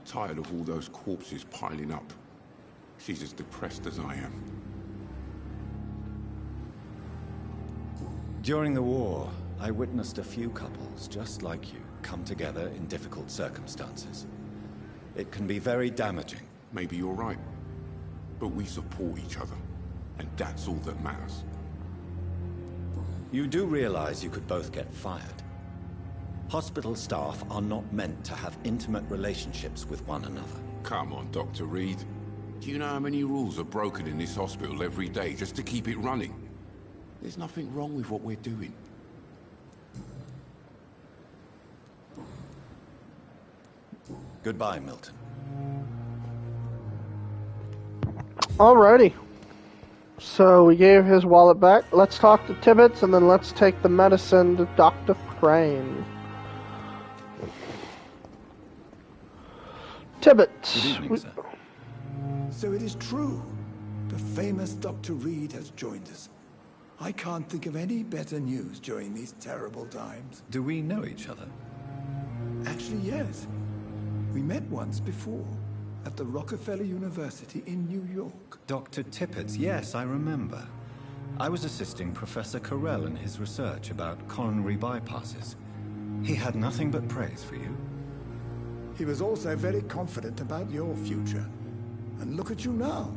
Tired of all those corpses piling up. She's as depressed as I am.
During the war, I witnessed a few couples just like you come together in difficult circumstances. It can be very damaging.
Maybe you're right. But we support each other. And that's all that matters.
You do realize you could both get fired. Hospital staff are not meant to have intimate relationships with one another.
Come on, Dr. Reed. Do you know how many rules are broken in this hospital every day just to keep it running? There's nothing wrong with what we're doing.
Goodbye, Milton.
Alrighty. So we gave his wallet back. Let's talk to Tibbets, and then let's take the medicine to Dr. Crane. Tibbets.
Good evening, sir.
So it is true. The famous Dr. Reed has joined us. I can't think of any better news during these terrible times.
Do we know each other?
Actually, yes. We met once before, at the Rockefeller University in New York.
Dr. Tippett, yes, I remember. I was assisting Professor Carell in his research about coronary bypasses. He had nothing but praise for you.
He was also very confident about your future. And look at you now.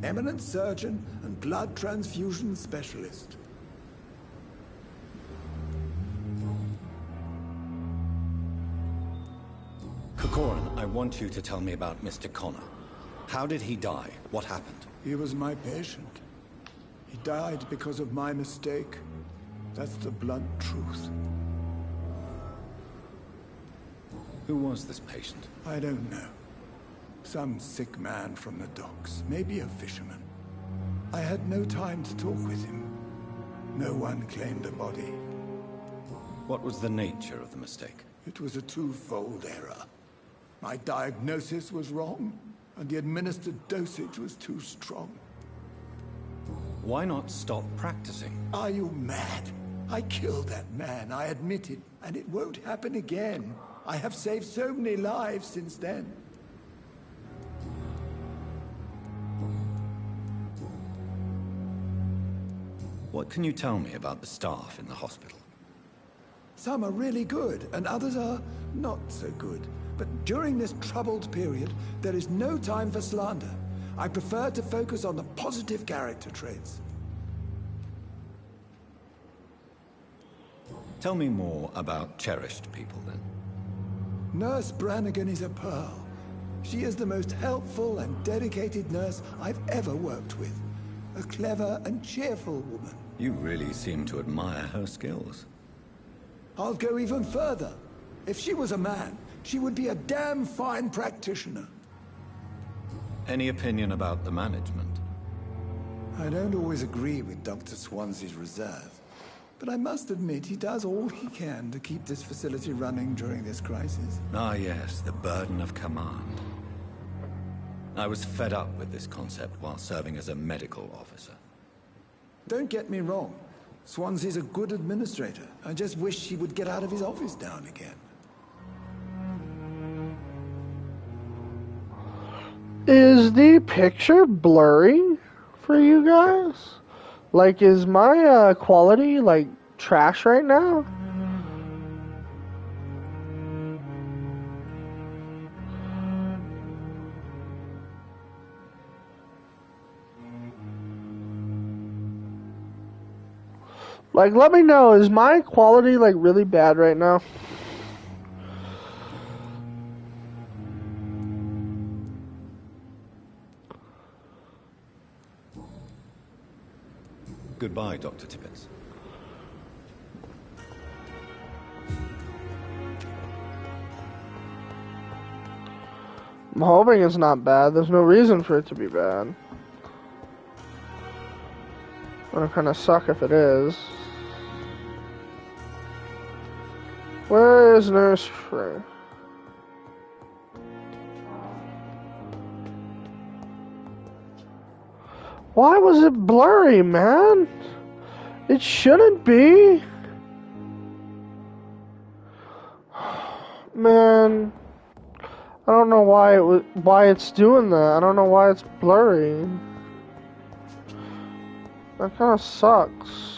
Eminent surgeon and blood transfusion specialist.
Corcoran, I want you to tell me about Mr. Connor. How did he die? What happened?
He was my patient. He died because of my mistake. That's the blunt truth.
Who was this patient?
I don't know. Some sick man from the docks, maybe a fisherman. I had no time to talk with him. No one claimed a body.
What was the nature of the mistake?
It was a twofold error. My diagnosis was wrong, and the administered dosage was too strong.
Why not stop practicing?
Are you mad? I killed that man, I admit it, and it won't happen again. I have saved so many lives since then.
What can you tell me about the staff in the hospital?
Some are really good, and others are not so good. But during this troubled period, there is no time for slander. I prefer to focus on the positive character traits.
Tell me more about cherished people, then.
Nurse Brannigan is a pearl. She is the most helpful and dedicated nurse I've ever worked with. A clever and cheerful woman.
You really seem to admire her skills.
I'll go even further. If she was a man, she would be a damn fine practitioner.
Any opinion about the management?
I don't always agree with Dr. Swansea's reserve, but I must admit he does all he can to keep this facility running during this crisis.
Ah, yes, the burden of command. I was fed up with this concept while serving as a medical officer.
Don't get me wrong. Swansea's a good administrator. I just wish he would get out of his office now and again.
Is the picture blurry for you guys? Like, is my quality, like, trash right now? Like, let me know, is my quality, like, really bad right now?
Goodbye, Dr. Tibbets.
I'm hoping it's not bad. There's no reason for it to be bad. It'll kind of suck if it is. Where is Nurse Frey? Why was it blurry, man? It shouldn't be. Man, I don't know why it's doing that. I don't know why it's blurry. That kind of sucks.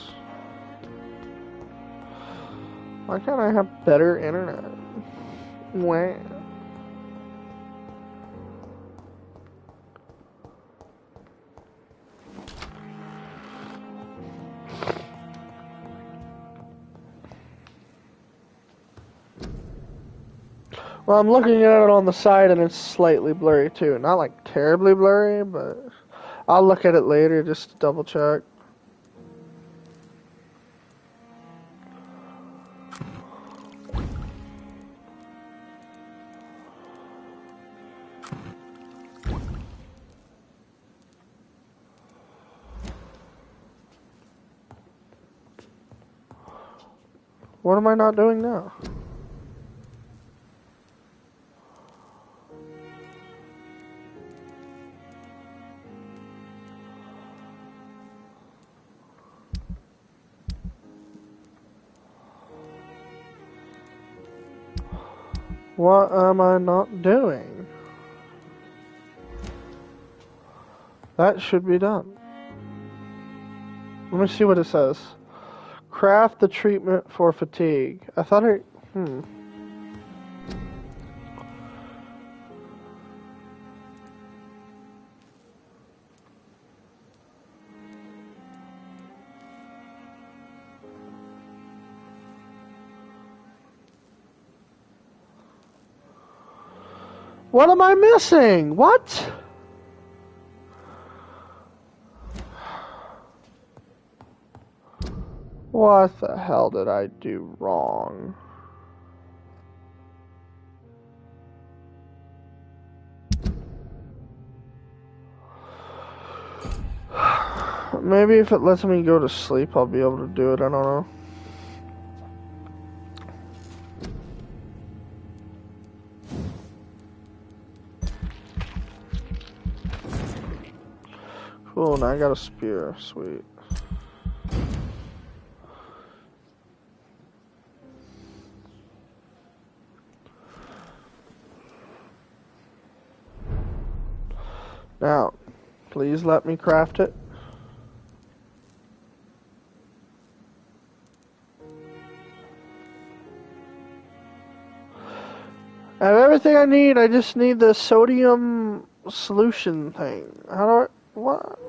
Why can't I have better internet? Wow. Well, I'm looking at it on the side and it's slightly blurry too. Not like terribly blurry, but I'll look at it later just to double check. What am I not doing now? What am I not doing? That should be done. Let me see what it says. Craft the treatment for fatigue. I thought it... What am I missing? What? What the hell did I do wrong? Maybe if it lets me go to sleep, I'll be able to do it. I don't know. Cool, now I got a spear. Sweet. Now, please let me craft it. I have everything I need. I just need the sodium solution thing. How do I... What?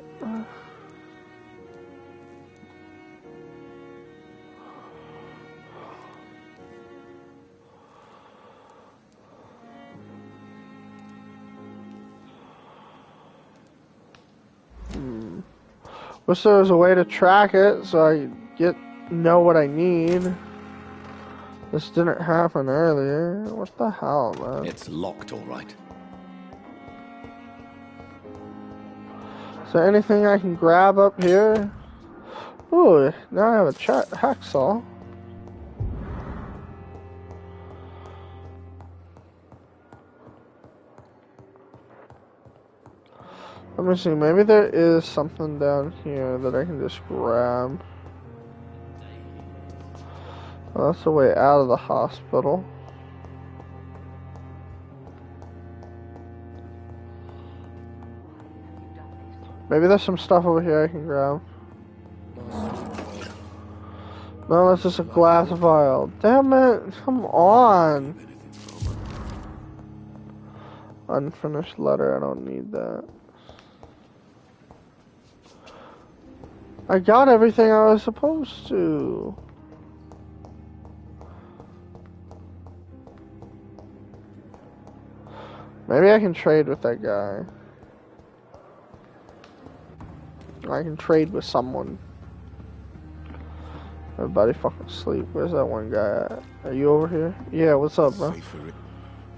Wish there was a way to track it so I know what I need. This didn't happen earlier. What the hell, man?
It's locked, all right.
Is there anything I can grab up here? Ooh, now I have a hacksaw. Let me see, maybe there is something down here that I can just grab. Oh, that's the way out of the hospital. Maybe there's some stuff over here I can grab. No, that's just a glass vial. Damn it, come on. Unfinished letter, I don't need that. I got everything I was supposed to. Maybe I can trade with that guy. I can trade with someone. Everybody fucking sleep. Where's that one guy at? Are you over here? Yeah, what's up, bro?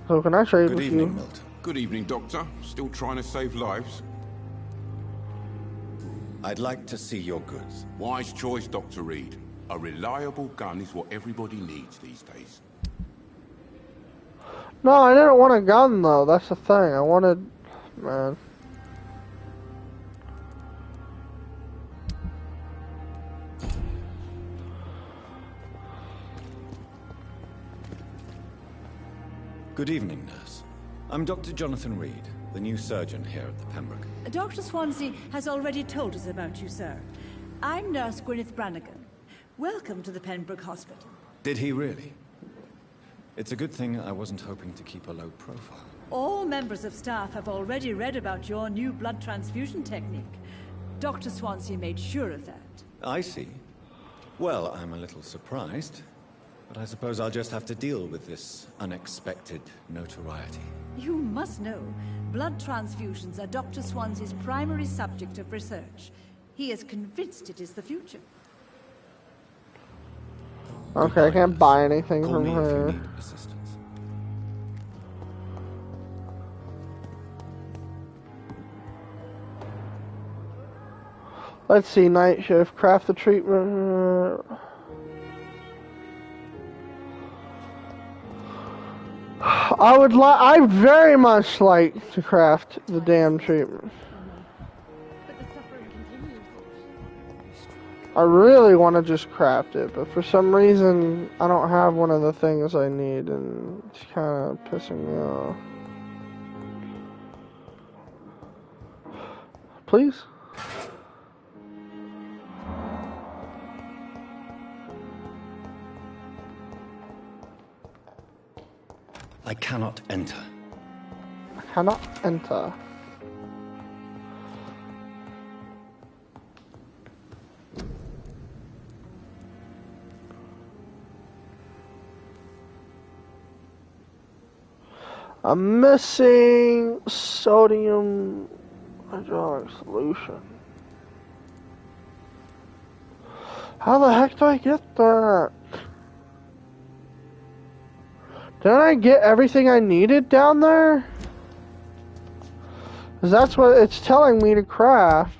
So can I trade with you?
Good evening, Milton. Good evening, Doctor. Still trying to save lives?
I'd like to see your goods.
Wise choice, Dr. Reed. A reliable gun is what everybody needs these days.
No, I didn't want a gun though. That's the thing. I wanted, man.
Good evening, nurse. I'm Dr. Jonathan Reed, the new surgeon here at the Pembroke.
Dr. Swansea has already told us about you, sir. I'm Nurse Gwyneth Brannigan. Welcome to the Pembroke Hospital.
Did he really? It's a good thing I wasn't hoping to keep a low profile.
All members of staff have already read about your new blood transfusion technique. Dr. Swansea made sure of that.
I see. Well, I'm a little surprised, but I suppose I'll just have to deal with this unexpected notoriety.
You must know, blood transfusions are Dr. Swansea's primary subject of research. He is convinced it is the future.
Okay, I can't buy anything from her. Let's see, night shift, craft the treatment. I very much like to craft the damn treatment. I really want to just craft it, but for some reason, I don't have one of the things I need, and it's kind of pissing me off. Please?
I cannot enter.
I cannot enter. I'm missing sodium hydraulic solution. How the heck do I get that? Didn't I get everything I needed down there? Because that's what it's telling me to craft.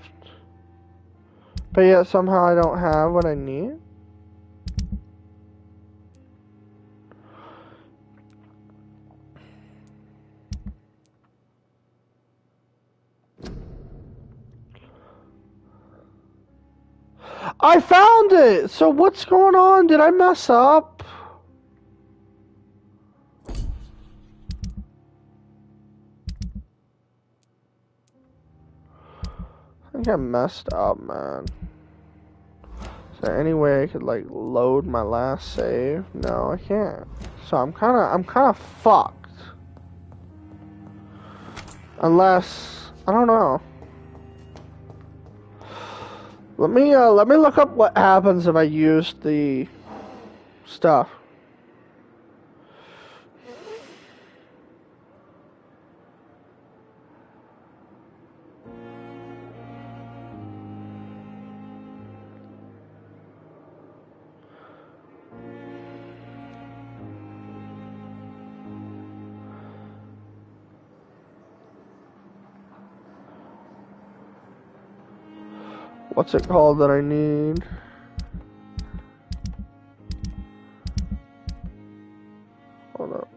But yet somehow I don't have what I need. I found it! So what's going on? Did I mess up? I think I messed up, man. Is there any way I could like load my last save? No, I can't. So I'm kinda fucked. Unless I don't know. Let me look up what happens if I use the stuff. What's it called that I need? Hold up.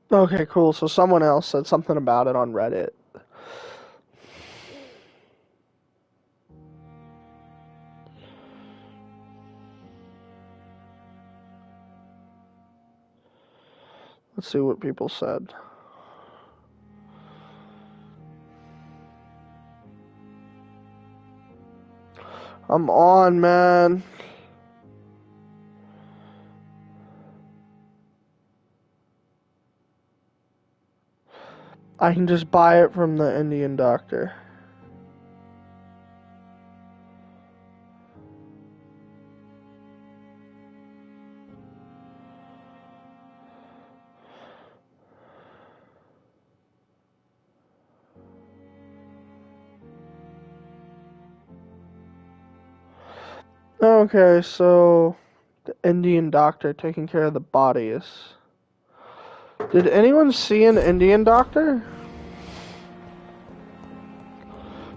Okay, cool. So someone else said something about it on Reddit. Let's see what people said. I'm on, man. I can just buy it from the Indian doctor. Okay, so the Indian doctor taking care of the bodies. Did anyone see an Indian doctor?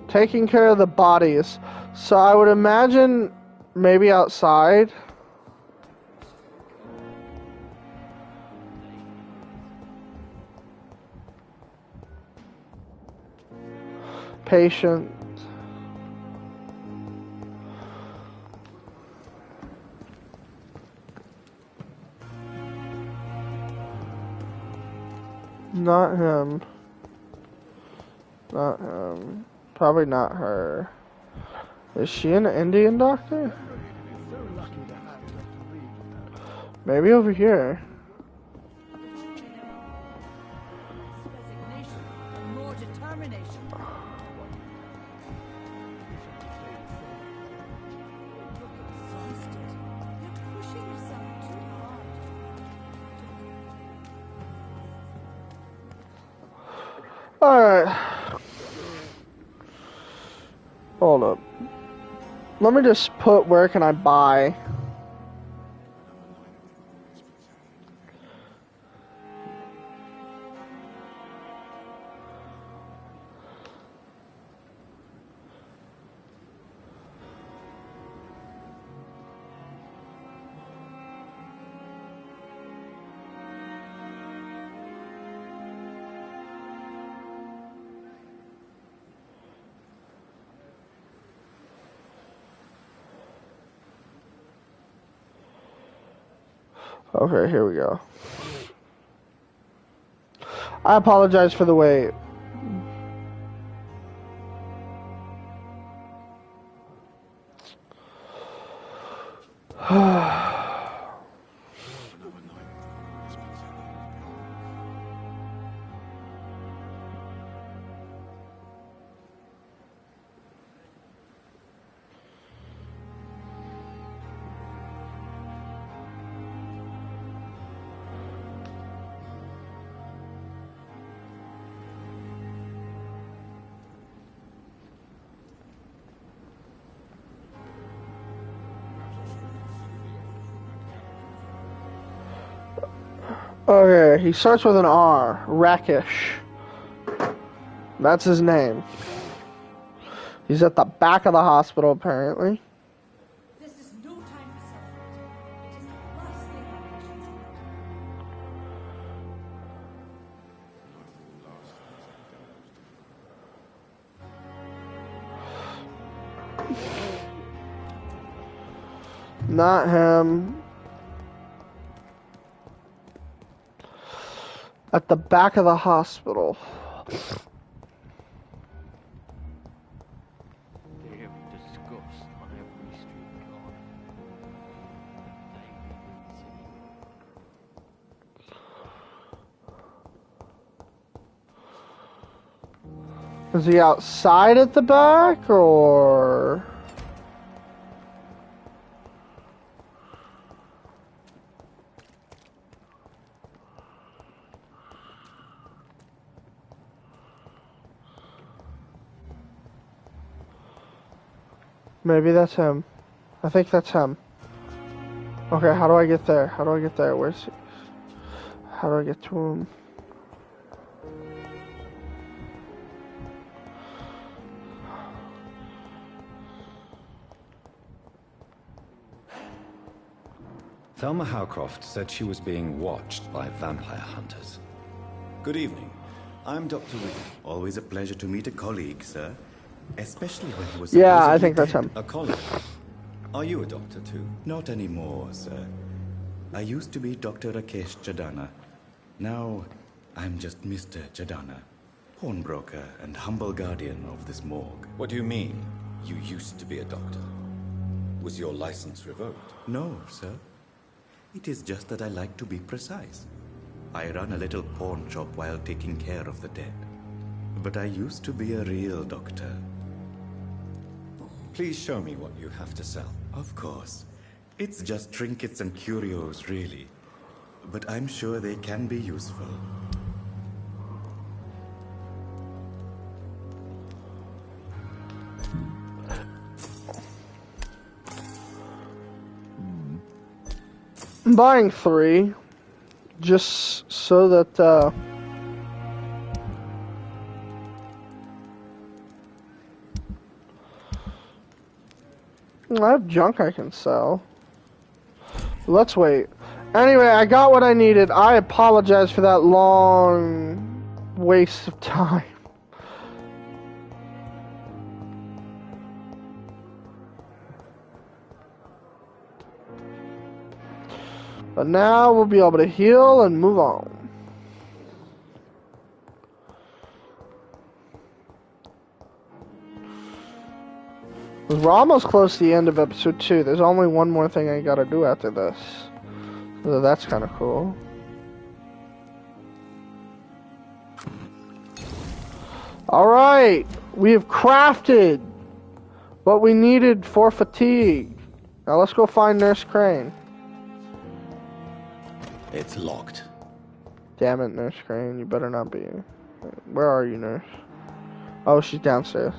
Taking care of the bodies. So I would imagine maybe outside. Patient. Not him. Not him. Probably not her. Is she an Indian doctor? Maybe over here.
More determination. You're pushing yourself too hard.
Alright. Hold up. Let me just put where can I buy. Okay, here we go. I apologize for the wait. Okay, he starts with an R. Rakish. That's his name. He's at the back of the hospital, apparently.
This is no time for self-pity. It is the last thing our patients need.
Not him. At the back of the hospital.
They have disgust on every street corner.
Is he outside at the back, or...? Maybe that's him. I think that's him. Okay, how do I get there? How do I get there? Where's he? How do I get to him?
Thelma Howcroft said she was being watched by vampire hunters.
Good evening. I'm Dr. Reed. Always a pleasure to meet a colleague, sir. Especially when he was
Yeah, I
supposedly
think that's
dead.
him.
A colleague? Are you a doctor too?
Not anymore, sir. I used to be Dr. Rakesh Chadana. Now, I'm just Mr. Chadana, pawnbroker and humble guardian of this morgue.
What do you mean, you used to be a doctor? Was your license revoked?
No, sir. It is just that I like to be precise. I run a little pawn shop while taking care of the dead. But I used to be a real doctor.
Please show me what you have to sell.
Of course. It's just trinkets and curios, really. But I'm sure they can be useful.
I'm buying 3, just so that, I have junk I can sell. Let's wait. Anyway, I got what I needed. I apologize for that long waste of time. But now we'll be able to heal and move on. We're almost close to the end of episode 2. There's only one more thing I gotta do after this. So that's kind of cool. Alright, we have crafted what we needed for fatigue. Now let's go find Nurse Crane.
It's locked.
Damn it, Nurse Crane, you better not be. Where are you, Nurse? Oh, she's downstairs.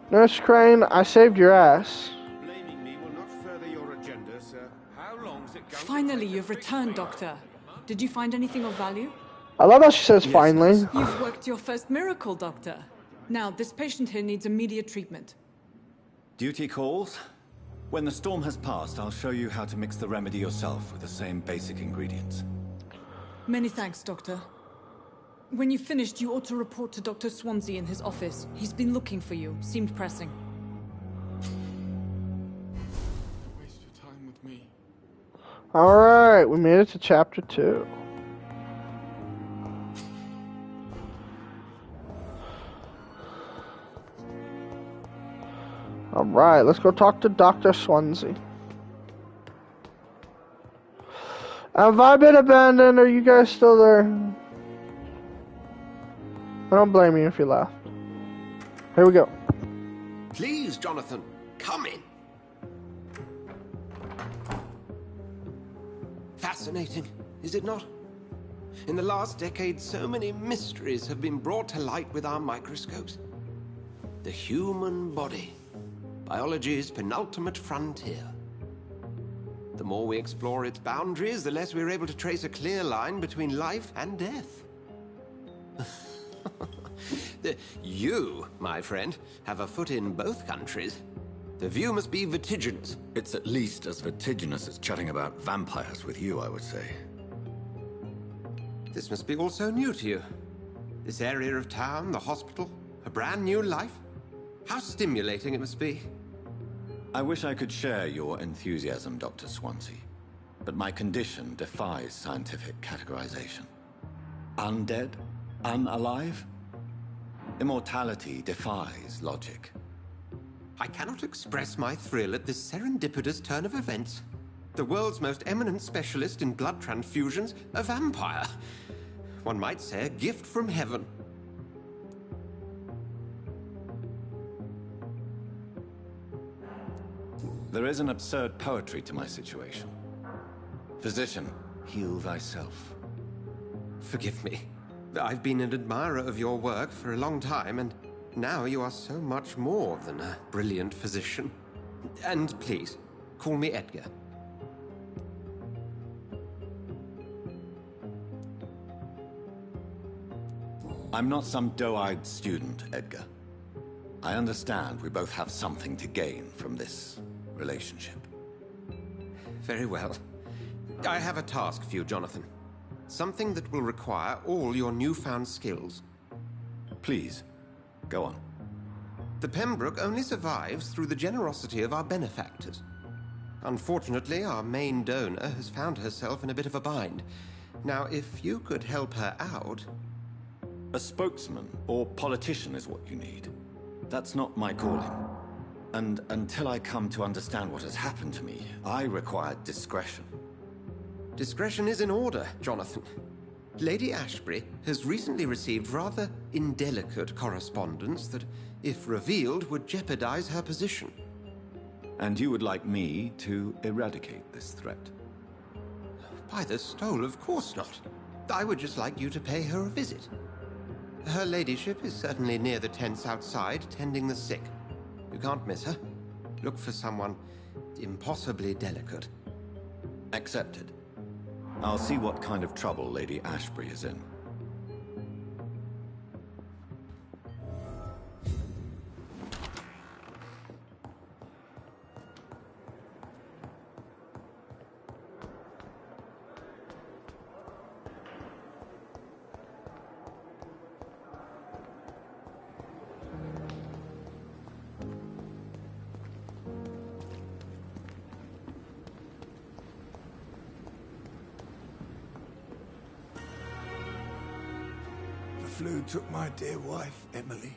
Nurse Crane, I saved your ass.
Blaming me will not further your agenda, sir. How long's it going?
Finally, you've returned, Doctor. Did you find anything of value?
I love how she says finally.
You've worked your first miracle, Doctor. Now, this patient here needs immediate treatment.
Duty calls. When the storm has passed, I'll show you how to mix the remedy yourself with the same basic ingredients.
Many thanks, Doctor. When you've finished, you ought to report to Dr. Swansea in his office. He's been looking for you. Seemed pressing.
Waste your time with me.
Alright, we made it to chapter 2. Alright, let's go talk to Dr. Swansea. Have I been abandoned? Are you guys still there? I don't blame you if you left. Here we go.
Please, Jonathan, come in. Fascinating, is it not? In the last decade, so many mysteries have been brought to light with our microscopes. The human body, biology's penultimate frontier. The more we explore its boundaries, the less we're able to trace a clear line between life and death. You, my friend, have a foot in both countries. The view must be vertiginous.
It's at least as vertiginous as chatting about vampires with you, I would say.
This must be all so new to you. This area of town, the hospital, a brand new life. How stimulating it must be.
I wish I could share your enthusiasm, Dr. Swansea, but my condition defies scientific categorization. Undead? Unalive? Immortality defies logic.
I cannot express my thrill at this serendipitous turn of events. The world's most eminent specialist in blood transfusions, a vampire. One might say a gift from heaven.
There is an absurd poetry to my situation. Physician, heal thyself.
Forgive me. I've been an admirer of your work for a long time, and now you are so much more than a brilliant physician. And please, call me Edgar.
I'm not some doe-eyed student, Edgar. I understand we both have something to gain from this relationship.
Very well. I have a task for you, Jonathan. Something that will require all your newfound skills.
Please, go on.
The Pembroke only survives through the generosity of our benefactors. Unfortunately, our main donor has found herself in a bit of a bind. Now, if you could help her out...
A spokesman or politician is what you need. That's not my calling. And until I come to understand what has happened to me, I require discretion.
Discretion is in order, Jonathan. Lady Ashbury has recently received rather indelicate correspondence that, if revealed, would jeopardize her position.
And you would like me to eradicate this threat?
By the stole, of course not. I would just like you to pay her a visit. Her ladyship is certainly near the tents outside, tending the sick. You can't miss her. Look for someone impossibly delicate.
Accepted. I'll see what kind of trouble Lady Ashbury is in.
The flu took my dear wife, Emily.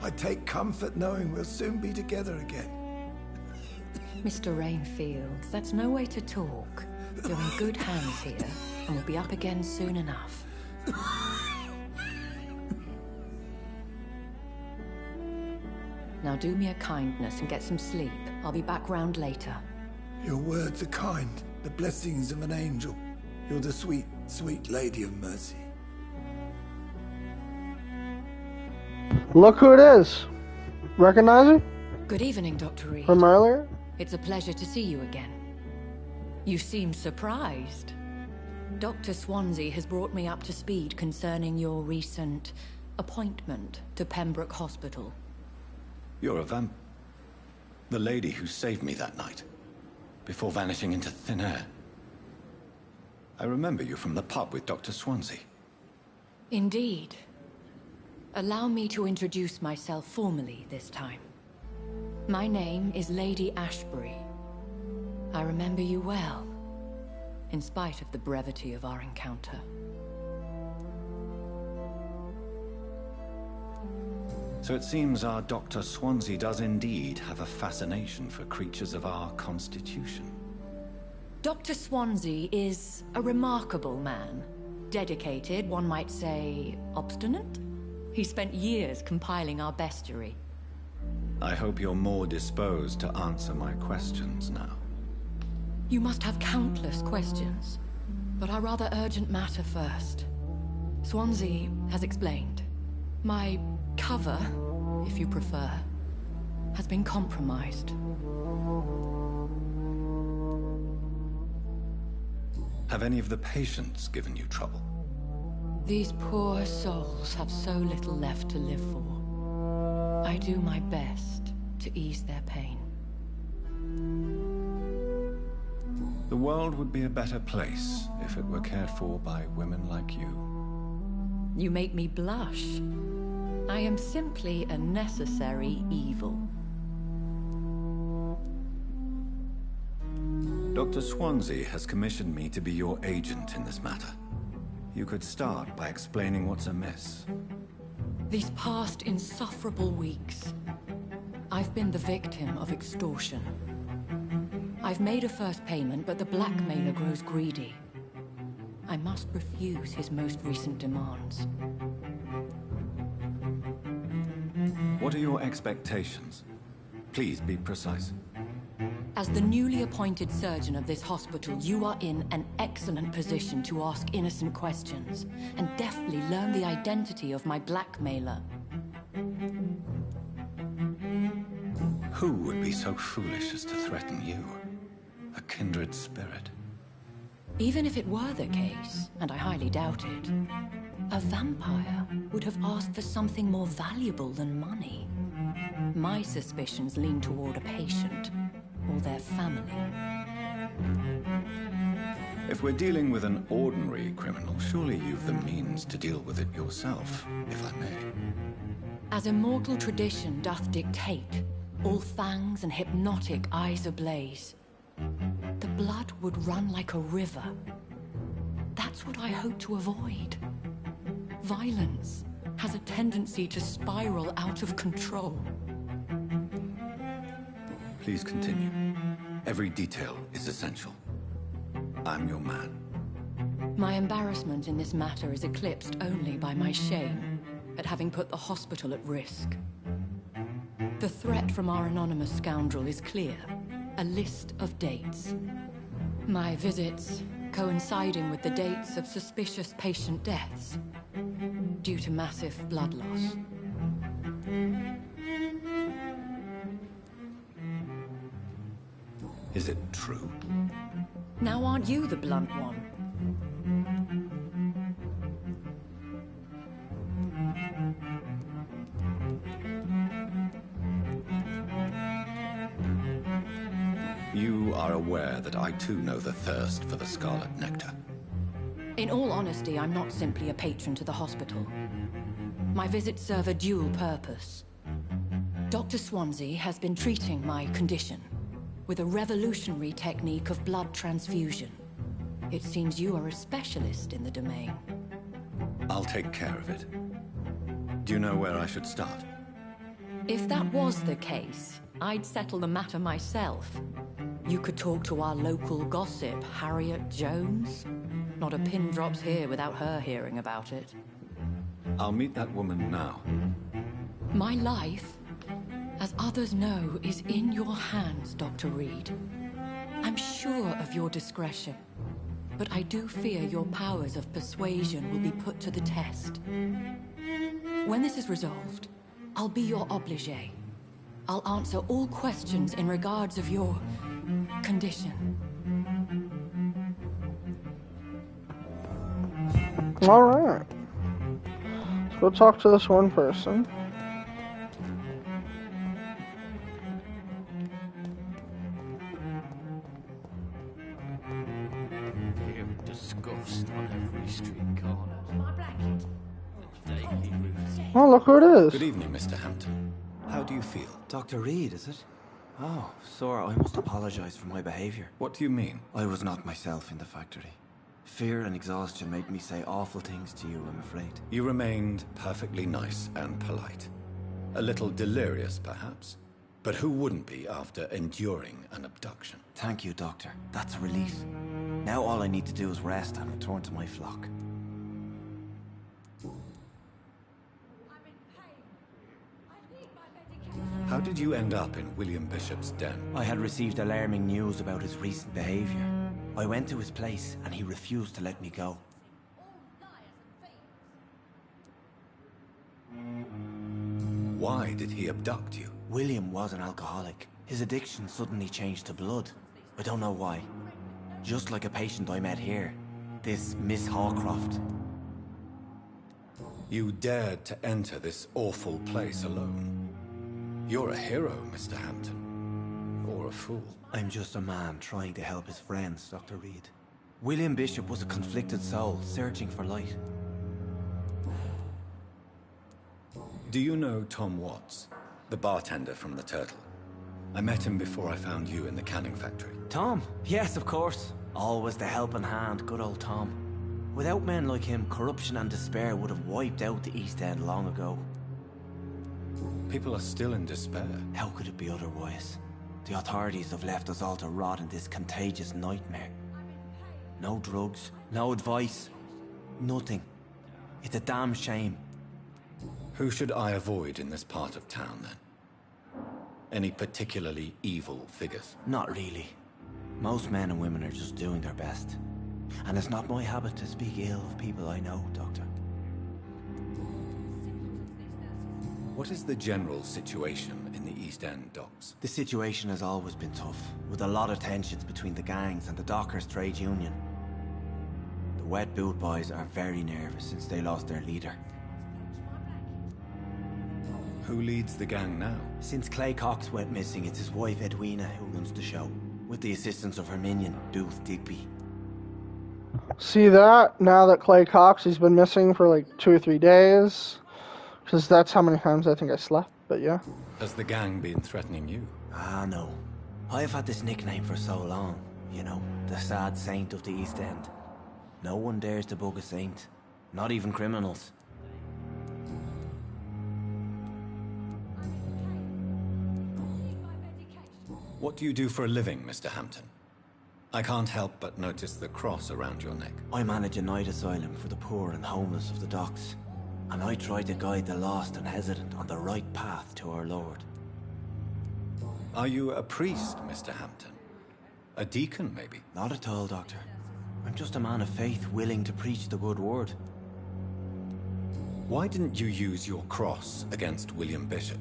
I take comfort knowing we'll soon be together again.
Mr. Rainfield, that's no way to talk. You're in good hands here, and we'll be up again soon enough. Now do me a kindness and get some sleep. I'll be back round later.
Your words are kind, the blessings of an angel. You're the sweet, sweet Lady of Mercy.
Look who it is. Recognize her?
Good evening, Dr. Reed.
From earlier?
It's a pleasure to see you again. You seem surprised. Dr. Swansea has brought me up to speed concerning your recent appointment to Pembroke Hospital.
You're a the lady who saved me that night, before vanishing into thin air. I remember you from the pub with Dr. Swansea.
Indeed. Allow me to introduce myself formally this time. My name is Lady Ashbury. I remember you well, in spite of the brevity of our encounter.
So it seems our Dr. Swansea does indeed have a fascination for creatures of our constitution.
Dr. Swansea is a remarkable man. Dedicated, one might say, obstinate? He spent years compiling our bestiary.
I hope you're more disposed to answer my questions now.
You must have countless questions, but our rather urgent matter first. Swansea has explained. My cover, if you prefer, has been compromised.
Have any of the patients given you trouble?
These poor souls have so little left to live for. I do my best to ease their pain.
The world would be a better place if it were cared for by women like you.
You make me blush. I am simply a necessary evil.
Dr. Swansea has commissioned me to be your agent in this matter. You could start by explaining what's amiss.
These past insufferable weeks, I've been the victim of extortion. I've made a first payment, but the blackmailer grows greedy. I must refuse his most recent demands.
What are your expectations? Please be precise.
As the newly appointed surgeon of this hospital, you are in an excellent position to ask innocent questions and deftly learn the identity of my blackmailer.
Who would be so foolish as to threaten you? A kindred spirit.
Even if it were the case, and I highly doubt it, a vampire would have asked for something more valuable than money. My suspicions lean toward a patient or their family.
If we're dealing with an ordinary criminal, surely you've the means to deal with it yourself, if I may.
As immortal tradition doth dictate, all fangs and hypnotic eyes ablaze, the blood would run like a river. That's what I hope to avoid. Violence has a tendency to spiral out of control.
Please continue. Every detail is essential. I'm your man.
My embarrassment in this matter is eclipsed only by my shame at having put the hospital at risk. The threat from our anonymous scoundrel is clear. A list of dates. My visits coinciding with the dates of suspicious patient deaths due to massive blood loss.
Is it true?
Now aren't you the blunt one?
You are aware that I too know the thirst for the scarlet nectar.
In all honesty, I'm not simply a patron to the hospital. My visits serve a dual purpose. Dr. Swansea has been treating my condition with a revolutionary technique of blood transfusion. It seems you are a specialist in the domain.
I'll take care of it. Do you know where I should start?
If that was the case, I'd settle the matter myself. You could talk to our local gossip, Harriet Jones. Not a pin drops here without her hearing about it.
I'll meet that woman now.
My life, as others know, is in your hands, Dr. Reed. I'm sure of your discretion, but I do fear your powers of persuasion will be put to the test. When this is resolved, I'll be your obligé. I'll answer all questions in regards of your condition.
All right. Let's go talk to this one person.
Fear and disgust on every street corner. My blanket. Daily routine.
Oh, look who it is.
Good evening, Mr. Hampton. How do you feel?
Dr. Reed, is it? Oh, sir, I must apologize for my behavior.
What do you mean?
I was not myself in the factory. Fear and exhaustion made me say awful things to you, I'm afraid.
You remained perfectly nice and polite. A little delirious, perhaps. But who wouldn't be after enduring an abduction?
Thank you, Doctor. That's a relief. Now all I need to do is rest and return to my flock.
How did you end up in William Bishop's den?
I had received alarming news about his recent behavior. I went to his place and he refused to let me go.
Why did he abduct you?
William was an alcoholic. His addiction suddenly changed to blood. I don't know why. Just like a patient I met here. This Miss Hawcroft.
You dared to enter this awful place alone. You're a hero, Mr. Hampton. Or a fool.
I'm just a man trying to help his friends, Dr. Reed. William Bishop was a conflicted soul, searching for light.
Do you know Tom Watts, the bartender from the Turtle? I met him before I found you in the canning factory.
Tom? Yes, of course. Always the helping hand, good old Tom. Without men like him, corruption and despair would have wiped out the East End long ago.
People are still in despair.
How could it be otherwise? The authorities have left us all to rot in this contagious nightmare. No drugs, no advice, nothing. It's a damn shame.
Who should I avoid in this part of town, then? Any particularly evil figures?
Not really. Most men and women are just doing their best. And it's not my habit to speak ill of people I know, Doctor.
What is the general situation in the East End docks?
The situation has always been tough, with a lot of tensions between the gangs and the dockers' trade union. The wet boot boys are very nervous since they lost their leader.
Who leads the gang now?
Since Clay Cox went missing, it's his wife Edwina who runs the show, with the assistance of her minion, Dulce Digby.
See that? Now that Clay Cox, he's been missing for like 2 or 3 days. Because that's how many times I think I slept, but yeah.
Has the gang been threatening you?
Ah, no. I've had this nickname for so long. You know, the sad saint of the East End. No one dares to bug a saint. Not even criminals.
What do you do for a living, Mr. Hampton? I can't help but notice the cross around your neck.
I manage a night asylum for the poor and homeless of the docks. And I try to guide the lost and hesitant on the right path to our Lord.
Are you a priest, Mr. Hampton? A deacon, maybe?
Not at all, Doctor. I'm just a man of faith willing to preach the good word.
Why didn't you use your cross against William Bishop?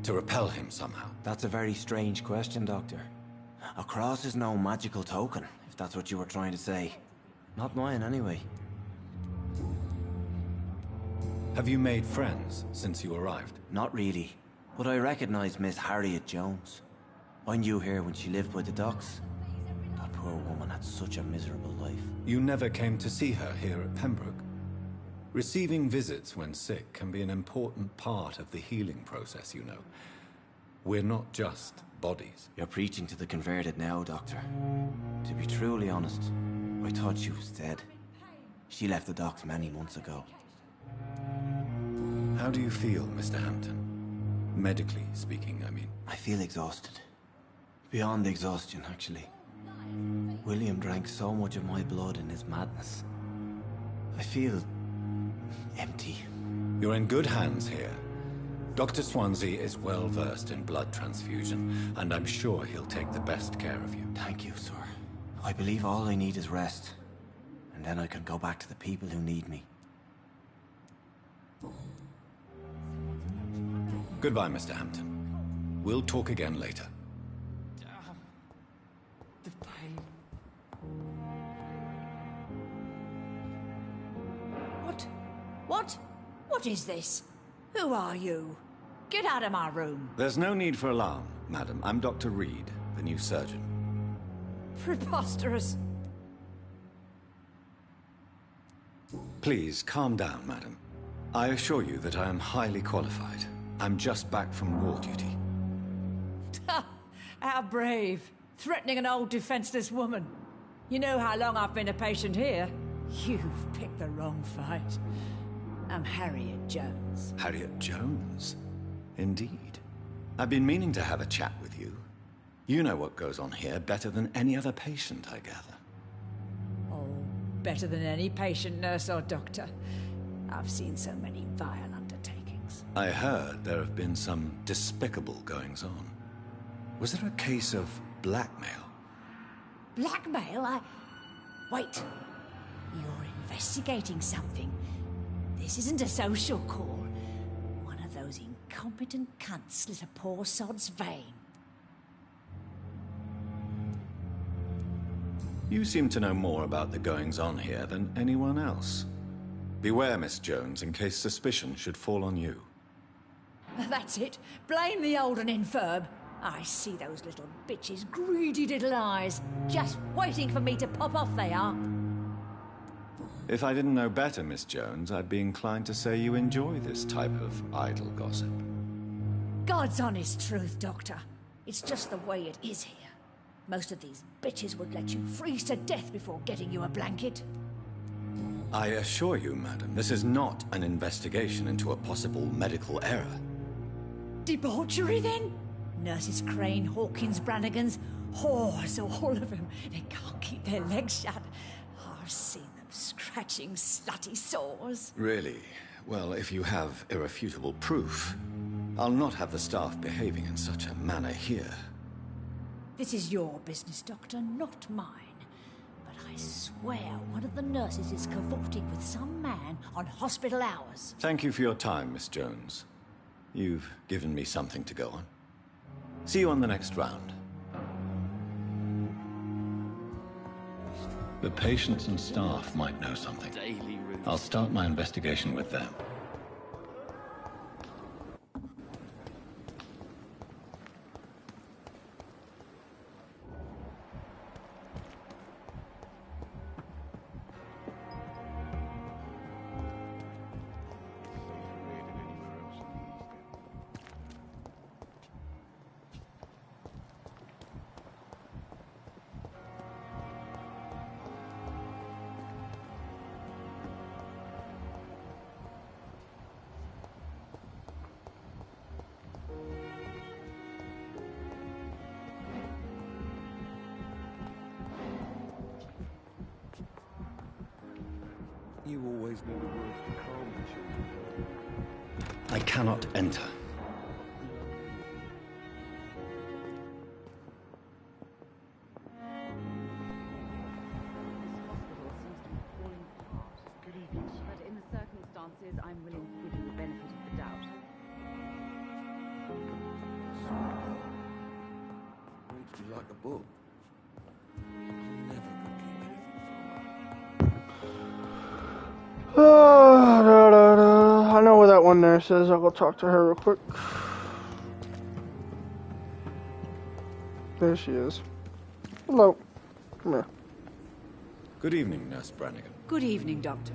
To repel him somehow?
That's a very strange question, Doctor. A cross is no magical token, if that's what you were trying to say. Not mine, anyway.
Have you made friends since you arrived?
Not really, but I recognize Miss Harriet Jones. I knew her when she lived by the docks. That poor woman had such a miserable life.
You never came to see her here at Pembroke? Receiving visits when sick can be an important part of the healing process, you know. We're not just bodies.
You're preaching to the converted now, Doctor. To be truly honest, I thought she was dead. She left the docks many months ago.
How do you feel, Mr. Hampton? Medically speaking, I mean.
I feel exhausted. Beyond exhaustion, actually. William drank so much of my blood in his madness. I feel empty.
You're in good hands here. Dr. Swansea is well versed in blood transfusion, and I'm sure he'll take the best care of you.
Thank you, sir. I believe all I need is rest. And then I can go back to the people who need me.
Goodbye, Mr. Hampton. We'll talk again later.
The pain.
What is this? Who are you? Get out of my room.
There's no need for alarm, madam. I'm Dr. Reed, the new surgeon.
Preposterous.
Please, calm down, madam. I assure you that I am highly qualified. I'm just back from war duty.
How brave. Threatening an old defenseless woman. You know how long I've been a patient here? You've picked the wrong fight. I'm Harriet Jones.
Harriet Jones? Indeed. I've been meaning to have a chat with you. You know what goes on here better than any other patient, I gather.
Oh, better than any patient, nurse or doctor. I've seen so many vile undertakings.
I heard there have been some despicable goings-on. Was there a case of blackmail?
Blackmail? Wait. You're investigating something. This isn't a social call. One of those incompetent cunts slit a poor sod's vein.
You seem to know more about the goings-on here than anyone else. Beware, Miss Jones, in case suspicion should fall on you.
That's it. Blame the old and infirm. I see those little bitches' greedy little eyes. Just waiting for me to pop off they are.
If I didn't know better, Miss Jones, I'd be inclined to say you enjoy this type of idle gossip.
God's honest truth, Doctor. It's just the way it is here. Most of these bitches would let you freeze to death before getting you a blanket.
I assure you, madam, this is not an investigation into a possible medical error.
Debauchery, then? Nurses Crane, Hawkins, Brannigans, whores, all of them. They can't keep their legs shut. I've seen them scratching slutty sores.
Really? Well, if you have irrefutable proof, I'll not have the staff behaving in such a manner here.
This is your business, Doctor, not mine. But I swear one of the nurses is cavorting with some man on hospital hours.
Thank you for your time, Miss Jones. You've given me something to go on. See you on the next round. The patients and staff might know something. I'll start my investigation with them.
You always knew the words to calm the children.
I cannot enter.
But in the circumstances, I'm willing to give you the benefit of the doubt.
Reads me like a book. I'm never gonna keep anything from her.
I know where that one nurse is. I'll go talk to her real quick. There she is. Hello. Come here.
Good evening, Nurse Brannigan.
Good evening, Doctor.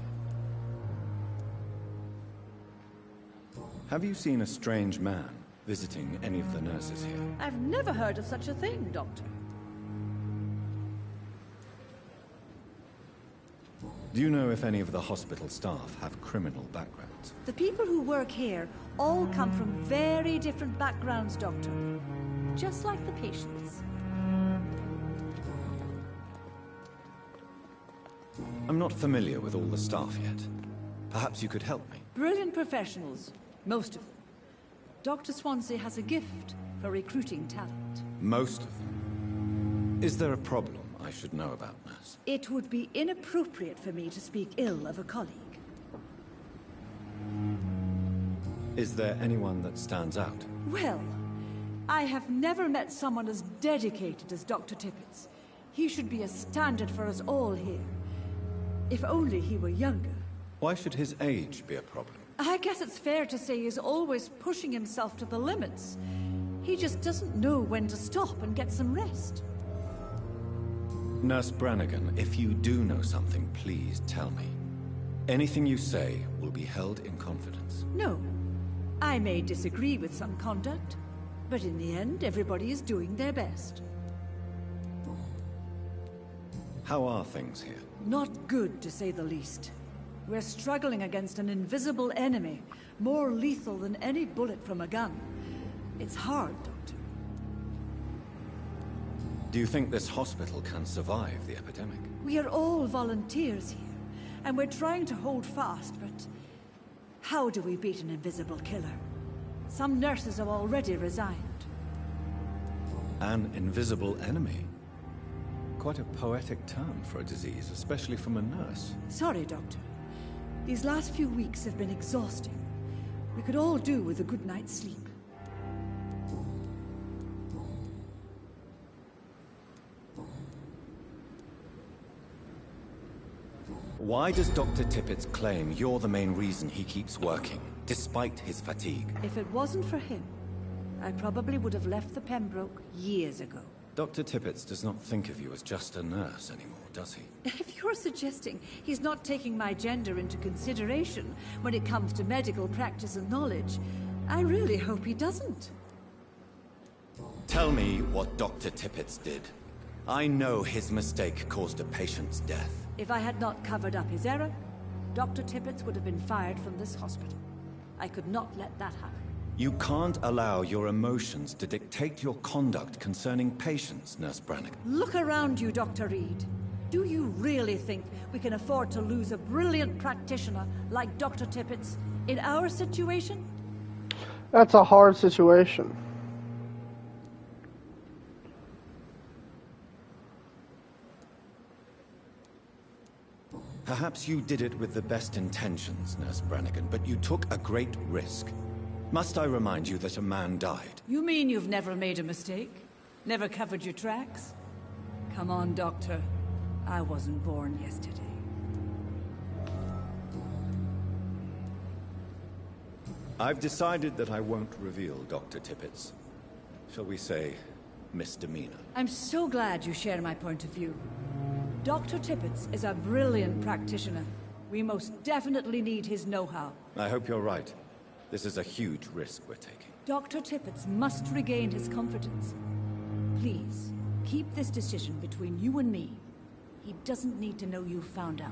Have you seen a strange man visiting any of the nurses here?
I've never heard of such a thing, Doctor.
Do you know if any of the hospital staff have criminal backgrounds?
The people who work here all come from very different backgrounds, Doctor. Just like the patients.
I'm not familiar with all the staff yet. Perhaps you could help me.
Brilliant professionals, most of them. Dr. Swansea has a gift for recruiting talent.
Most of them. Is there a problem I should know about, Nurse?
It would be inappropriate for me to speak ill of a colleague.
Is there anyone that stands out?
Well, I have never met someone as dedicated as Dr. Tippets. He should be a standard for us all here. If only he were younger.
Why should his age be a problem?
I guess it's fair to say he's always pushing himself to the limits. He just doesn't know when to stop and get some rest.
Nurse Brannigan, if you do know something, please tell me. Anything you say will be held in confidence.
No. I may disagree with some conduct, but in the end, everybody is doing their best.
How are things here?
Not good, to say the least. We're struggling against an invisible enemy, more lethal than any bullet from a gun. It's hard, Doctor.
Do you think this hospital can survive the epidemic?
We are all volunteers here, and we're trying to hold fast, but how do we beat an invisible killer? Some nurses have already resigned.
An invisible enemy? Quite a poetic term for a disease, especially from a nurse.
Sorry, Doctor. These last few weeks have been exhausting. We could all do with a good night's sleep.
Why does Dr. Tippets claim you're the main reason he keeps working, despite his fatigue?
If it wasn't for him, I probably would have left the Pembroke years ago.
Dr. Tippets does not think of you as just a nurse anymore, does he?
If you're suggesting he's not taking my gender into consideration when it comes to medical practice and knowledge, I really hope he doesn't.
Tell me what Dr. Tippets did. I know his mistake caused a patient's death.
If I had not covered up his error, Dr. Tippets would have been fired from this hospital. I could not let that happen.
You can't allow your emotions to dictate your conduct concerning patients, Nurse Brannigan.
Look around you, Dr. Reed. Do you really think we can afford to lose a brilliant practitioner like Dr. Tippets in our situation?
That's a hard situation.
Perhaps you did it with the best intentions, Nurse Brannigan, but you took a great risk. Must I remind you that a man died?
You mean you've never made a mistake? Never covered your tracks? Come on, Doctor. I wasn't born yesterday.
I've decided that I won't reveal Dr. Tippets. Shall we say, misdemeanor.
I'm so glad you share my point of view. Dr. Tippets is a brilliant practitioner. We most definitely need his know-how.
I hope you're right. This is a huge risk we're taking.
Dr. Tippets must regain his confidence. Please, keep this decision between you and me. He doesn't need to know you found out.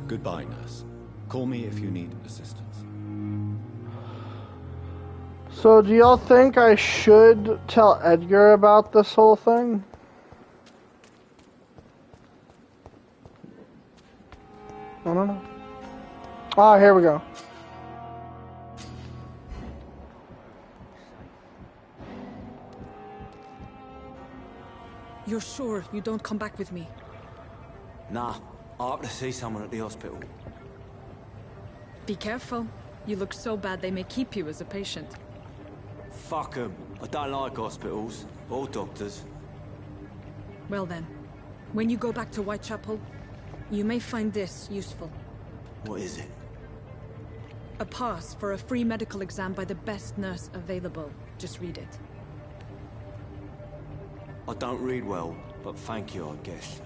Goodbye, nurse. Call me if you need assistance.
So, do y'all think I should tell Edgar about this whole thing? I don't know. Ah, here we go.
You're sure you don't come back with me?
Nah, I have to see someone at the hospital.
Be careful. You look so bad they may keep you as a patient.
Fuck 'em. I don't like hospitals. Or doctors.
Well then, when you go back to Whitechapel, you may find this useful.
What is it?
A pass for a free medical exam by the best nurse available. Just read it.
I don't read well, but thank you, I guess.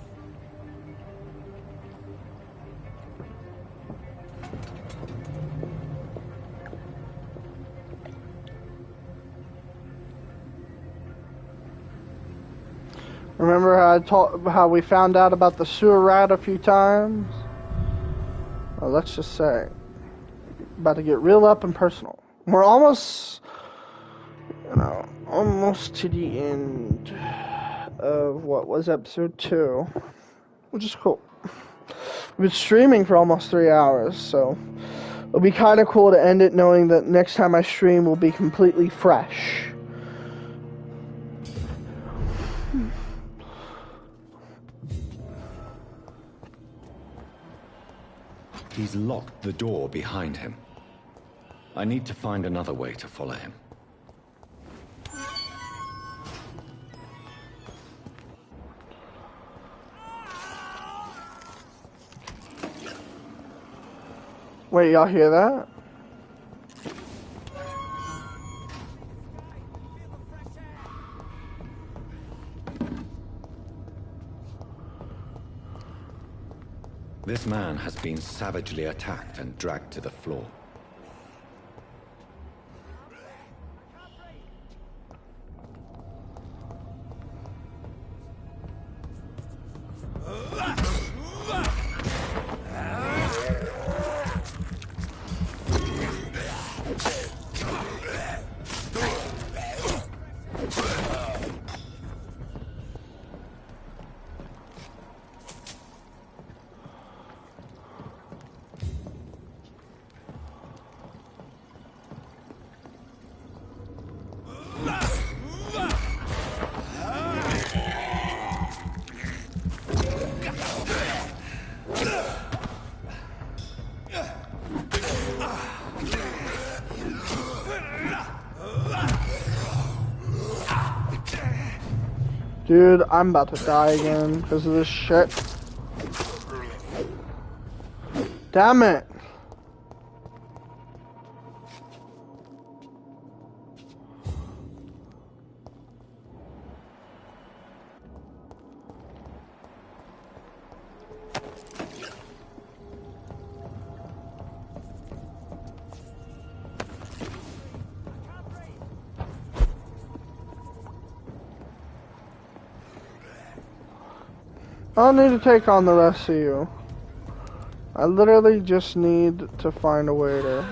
Remember how we found out about the sewer rat a few times? Well, let's just say, about to get real up and personal. We're almost, almost to the end of what was episode 2, which is cool. We've been streaming for almost 3 hours, so it'll be kind of cool to end it knowing that next time I stream will be completely fresh.
He's locked the door behind him. I need to find another way to follow him.
Wait, y'all hear that?
This man has been savagely attacked and dragged to the floor.
Dude, I'm about to die again because of this shit. Damn it. I don't need to take on the rest of you. I literally just need to find a way to...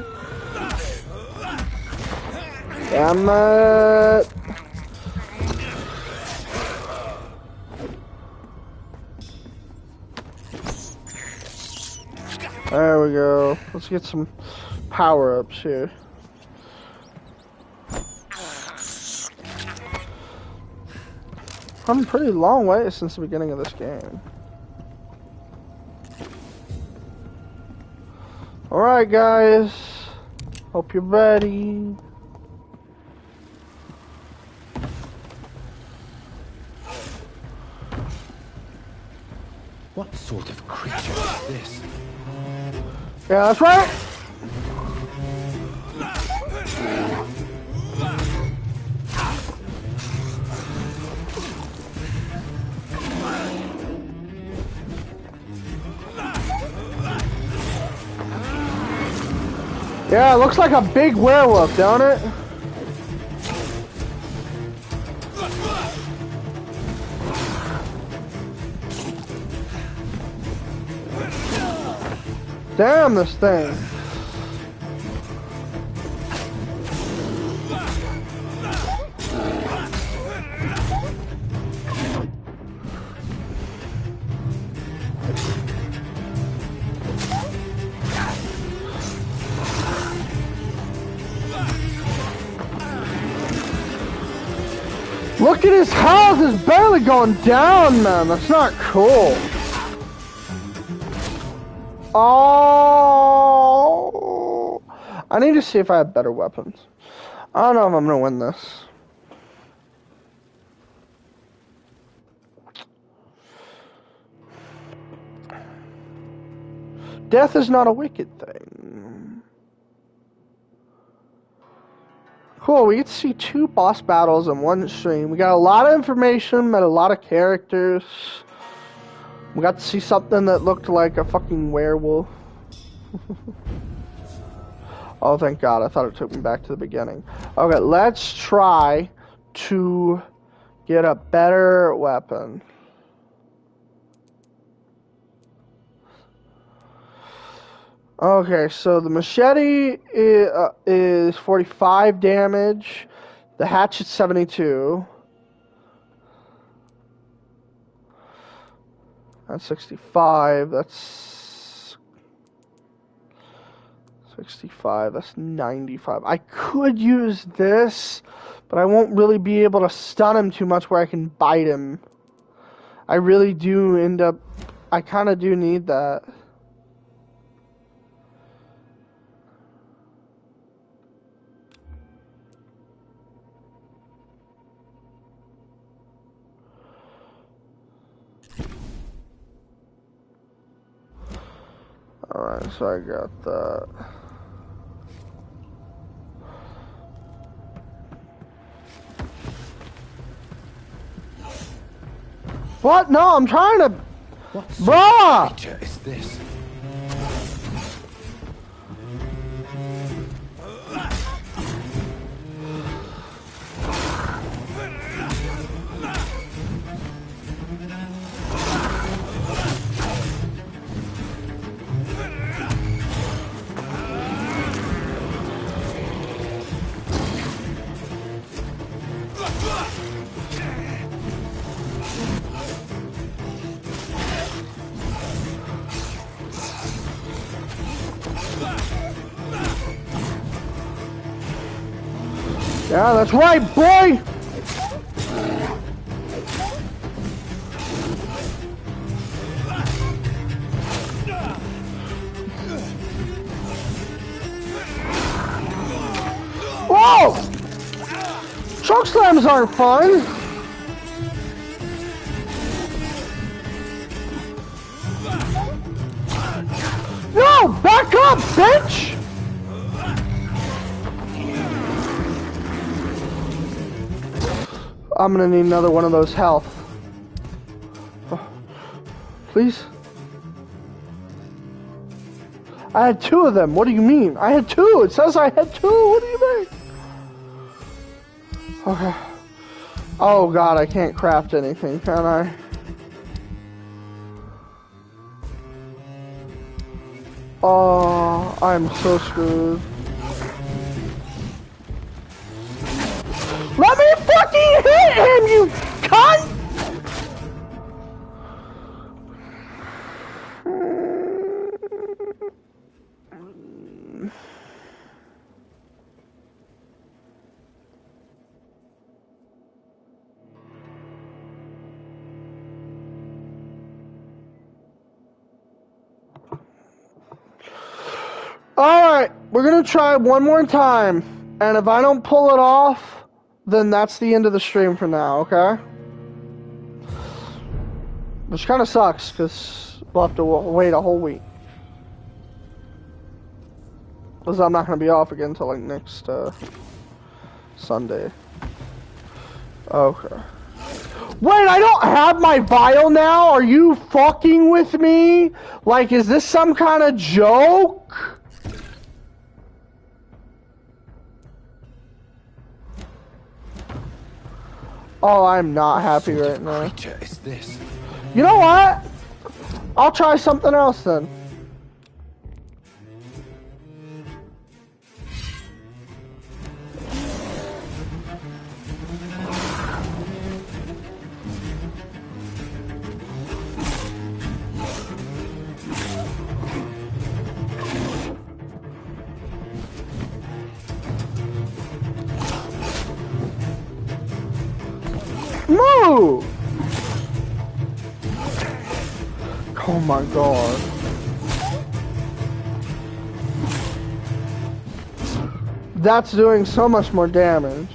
Damn it! There we go. Let's get some power-ups here. Come a pretty long way since the beginning of this game. Alright guys, hope you're ready.
What sort of creature is this?
Yeah, that's right. Yeah, it looks like a big werewolf, don't it? Damn this thing. Look at his health, it's barely going down, man. That's not cool. Oh, I need to see if I have better weapons. I don't know if I'm gonna win this. Death is not a wicked thing. Cool, we get to see 2 boss battles in one stream. We got a lot of information, met a lot of characters. We got to see something that looked like a fucking werewolf. Oh, thank God. I thought it took me back to the beginning. Okay, let's try to get a better weapon. Okay, so the machete is 45 damage. The hatchet's 72. That's 65. That's 65. That's 95. I could use this, but I won't really be able to stun him too much where I can bite him. I really do end up... I kind of do need that. Alright, so I got that. What? No, I'm trying to...
What
Bruh!
creature is this?
Yeah, that's right, boy! Whoa! Choke slams aren't fun! No! Back up, bitch! I'm gonna need another one of those health. Oh, please? I had 2 of them. What do you mean? I had 2. It says I had 2. What do you mean? Okay. Oh God, I can't craft anything, can I? Oh, I'm so screwed. Let me fucking hit him, you cunt! Alright, we're gonna try one more time. And if I don't pull it off, then that's the end of the stream for now, okay? Which kind of sucks, because we'll have to wait a whole week. Because I'm not going to be off again until like next Sunday. Okay. Wait, I don't have my vial now? Are you fucking with me? Like, is this some kind of joke? Oh, I'm not happy right now.
What creature is this?
You know what? I'll try something else then. Move! Oh my god. That's doing so much more damage.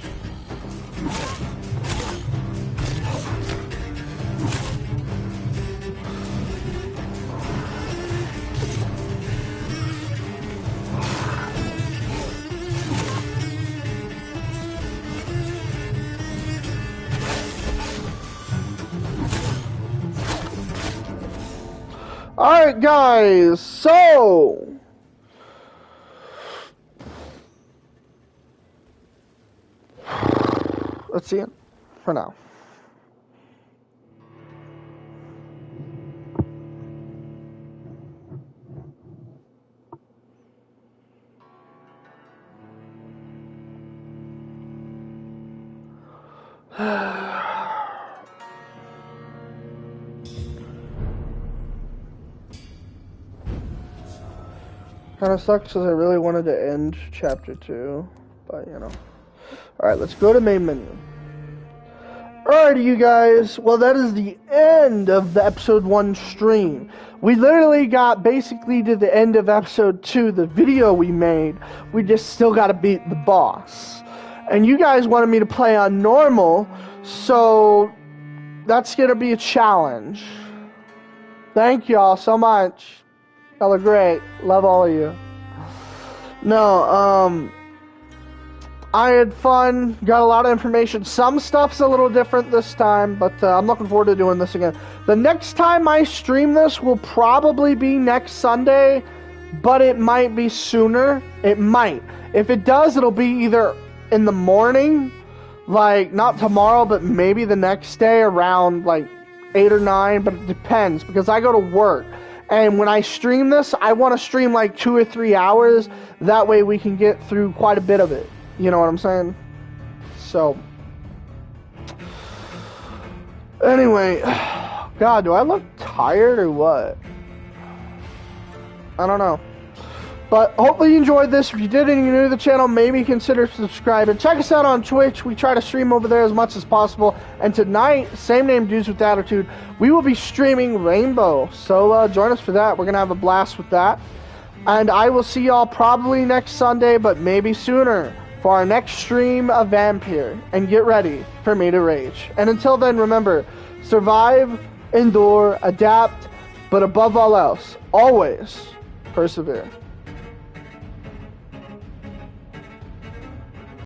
Alright guys, so let's see it for now. Kind of sucks because I really wanted to end chapter 2, but you know. Alright, let's go to main menu. Alrighty, you guys. Well, that is the end of the episode 1 stream. We literally got basically to the end of episode 2, the video we made. We just still got to beat the boss. And you guys wanted me to play on normal, so that's going to be a challenge. Thank y'all so much. Y'all are great. Love all of you. No, I had fun. Got a lot of information. Some stuff's a little different this time, but I'm looking forward to doing this again. The next time I stream this will probably be next Sunday, but it might be sooner. It might. If it does, it'll be either in the morning, like not tomorrow, but maybe the next day around like 8 or 9, but it depends because I go to work. And when I stream this, I want to stream like 2 or 3 hours. That way we can get through quite a bit of it. You know what I'm saying? So, anyway, God, do I look tired or what? I don't know. But hopefully you enjoyed this. If you did and you're new to the channel, maybe consider subscribing. Check us out on Twitch. We try to stream over there as much as possible. And tonight, same name Dudes with Attitude, we will be streaming Rainbow. So join us for that. We're going to have a blast with that. And I will see y'all probably next Sunday, but maybe sooner, for our next stream of Vampyr. And get ready for me to rage. And until then, remember, survive, endure, adapt, but above all else, always persevere.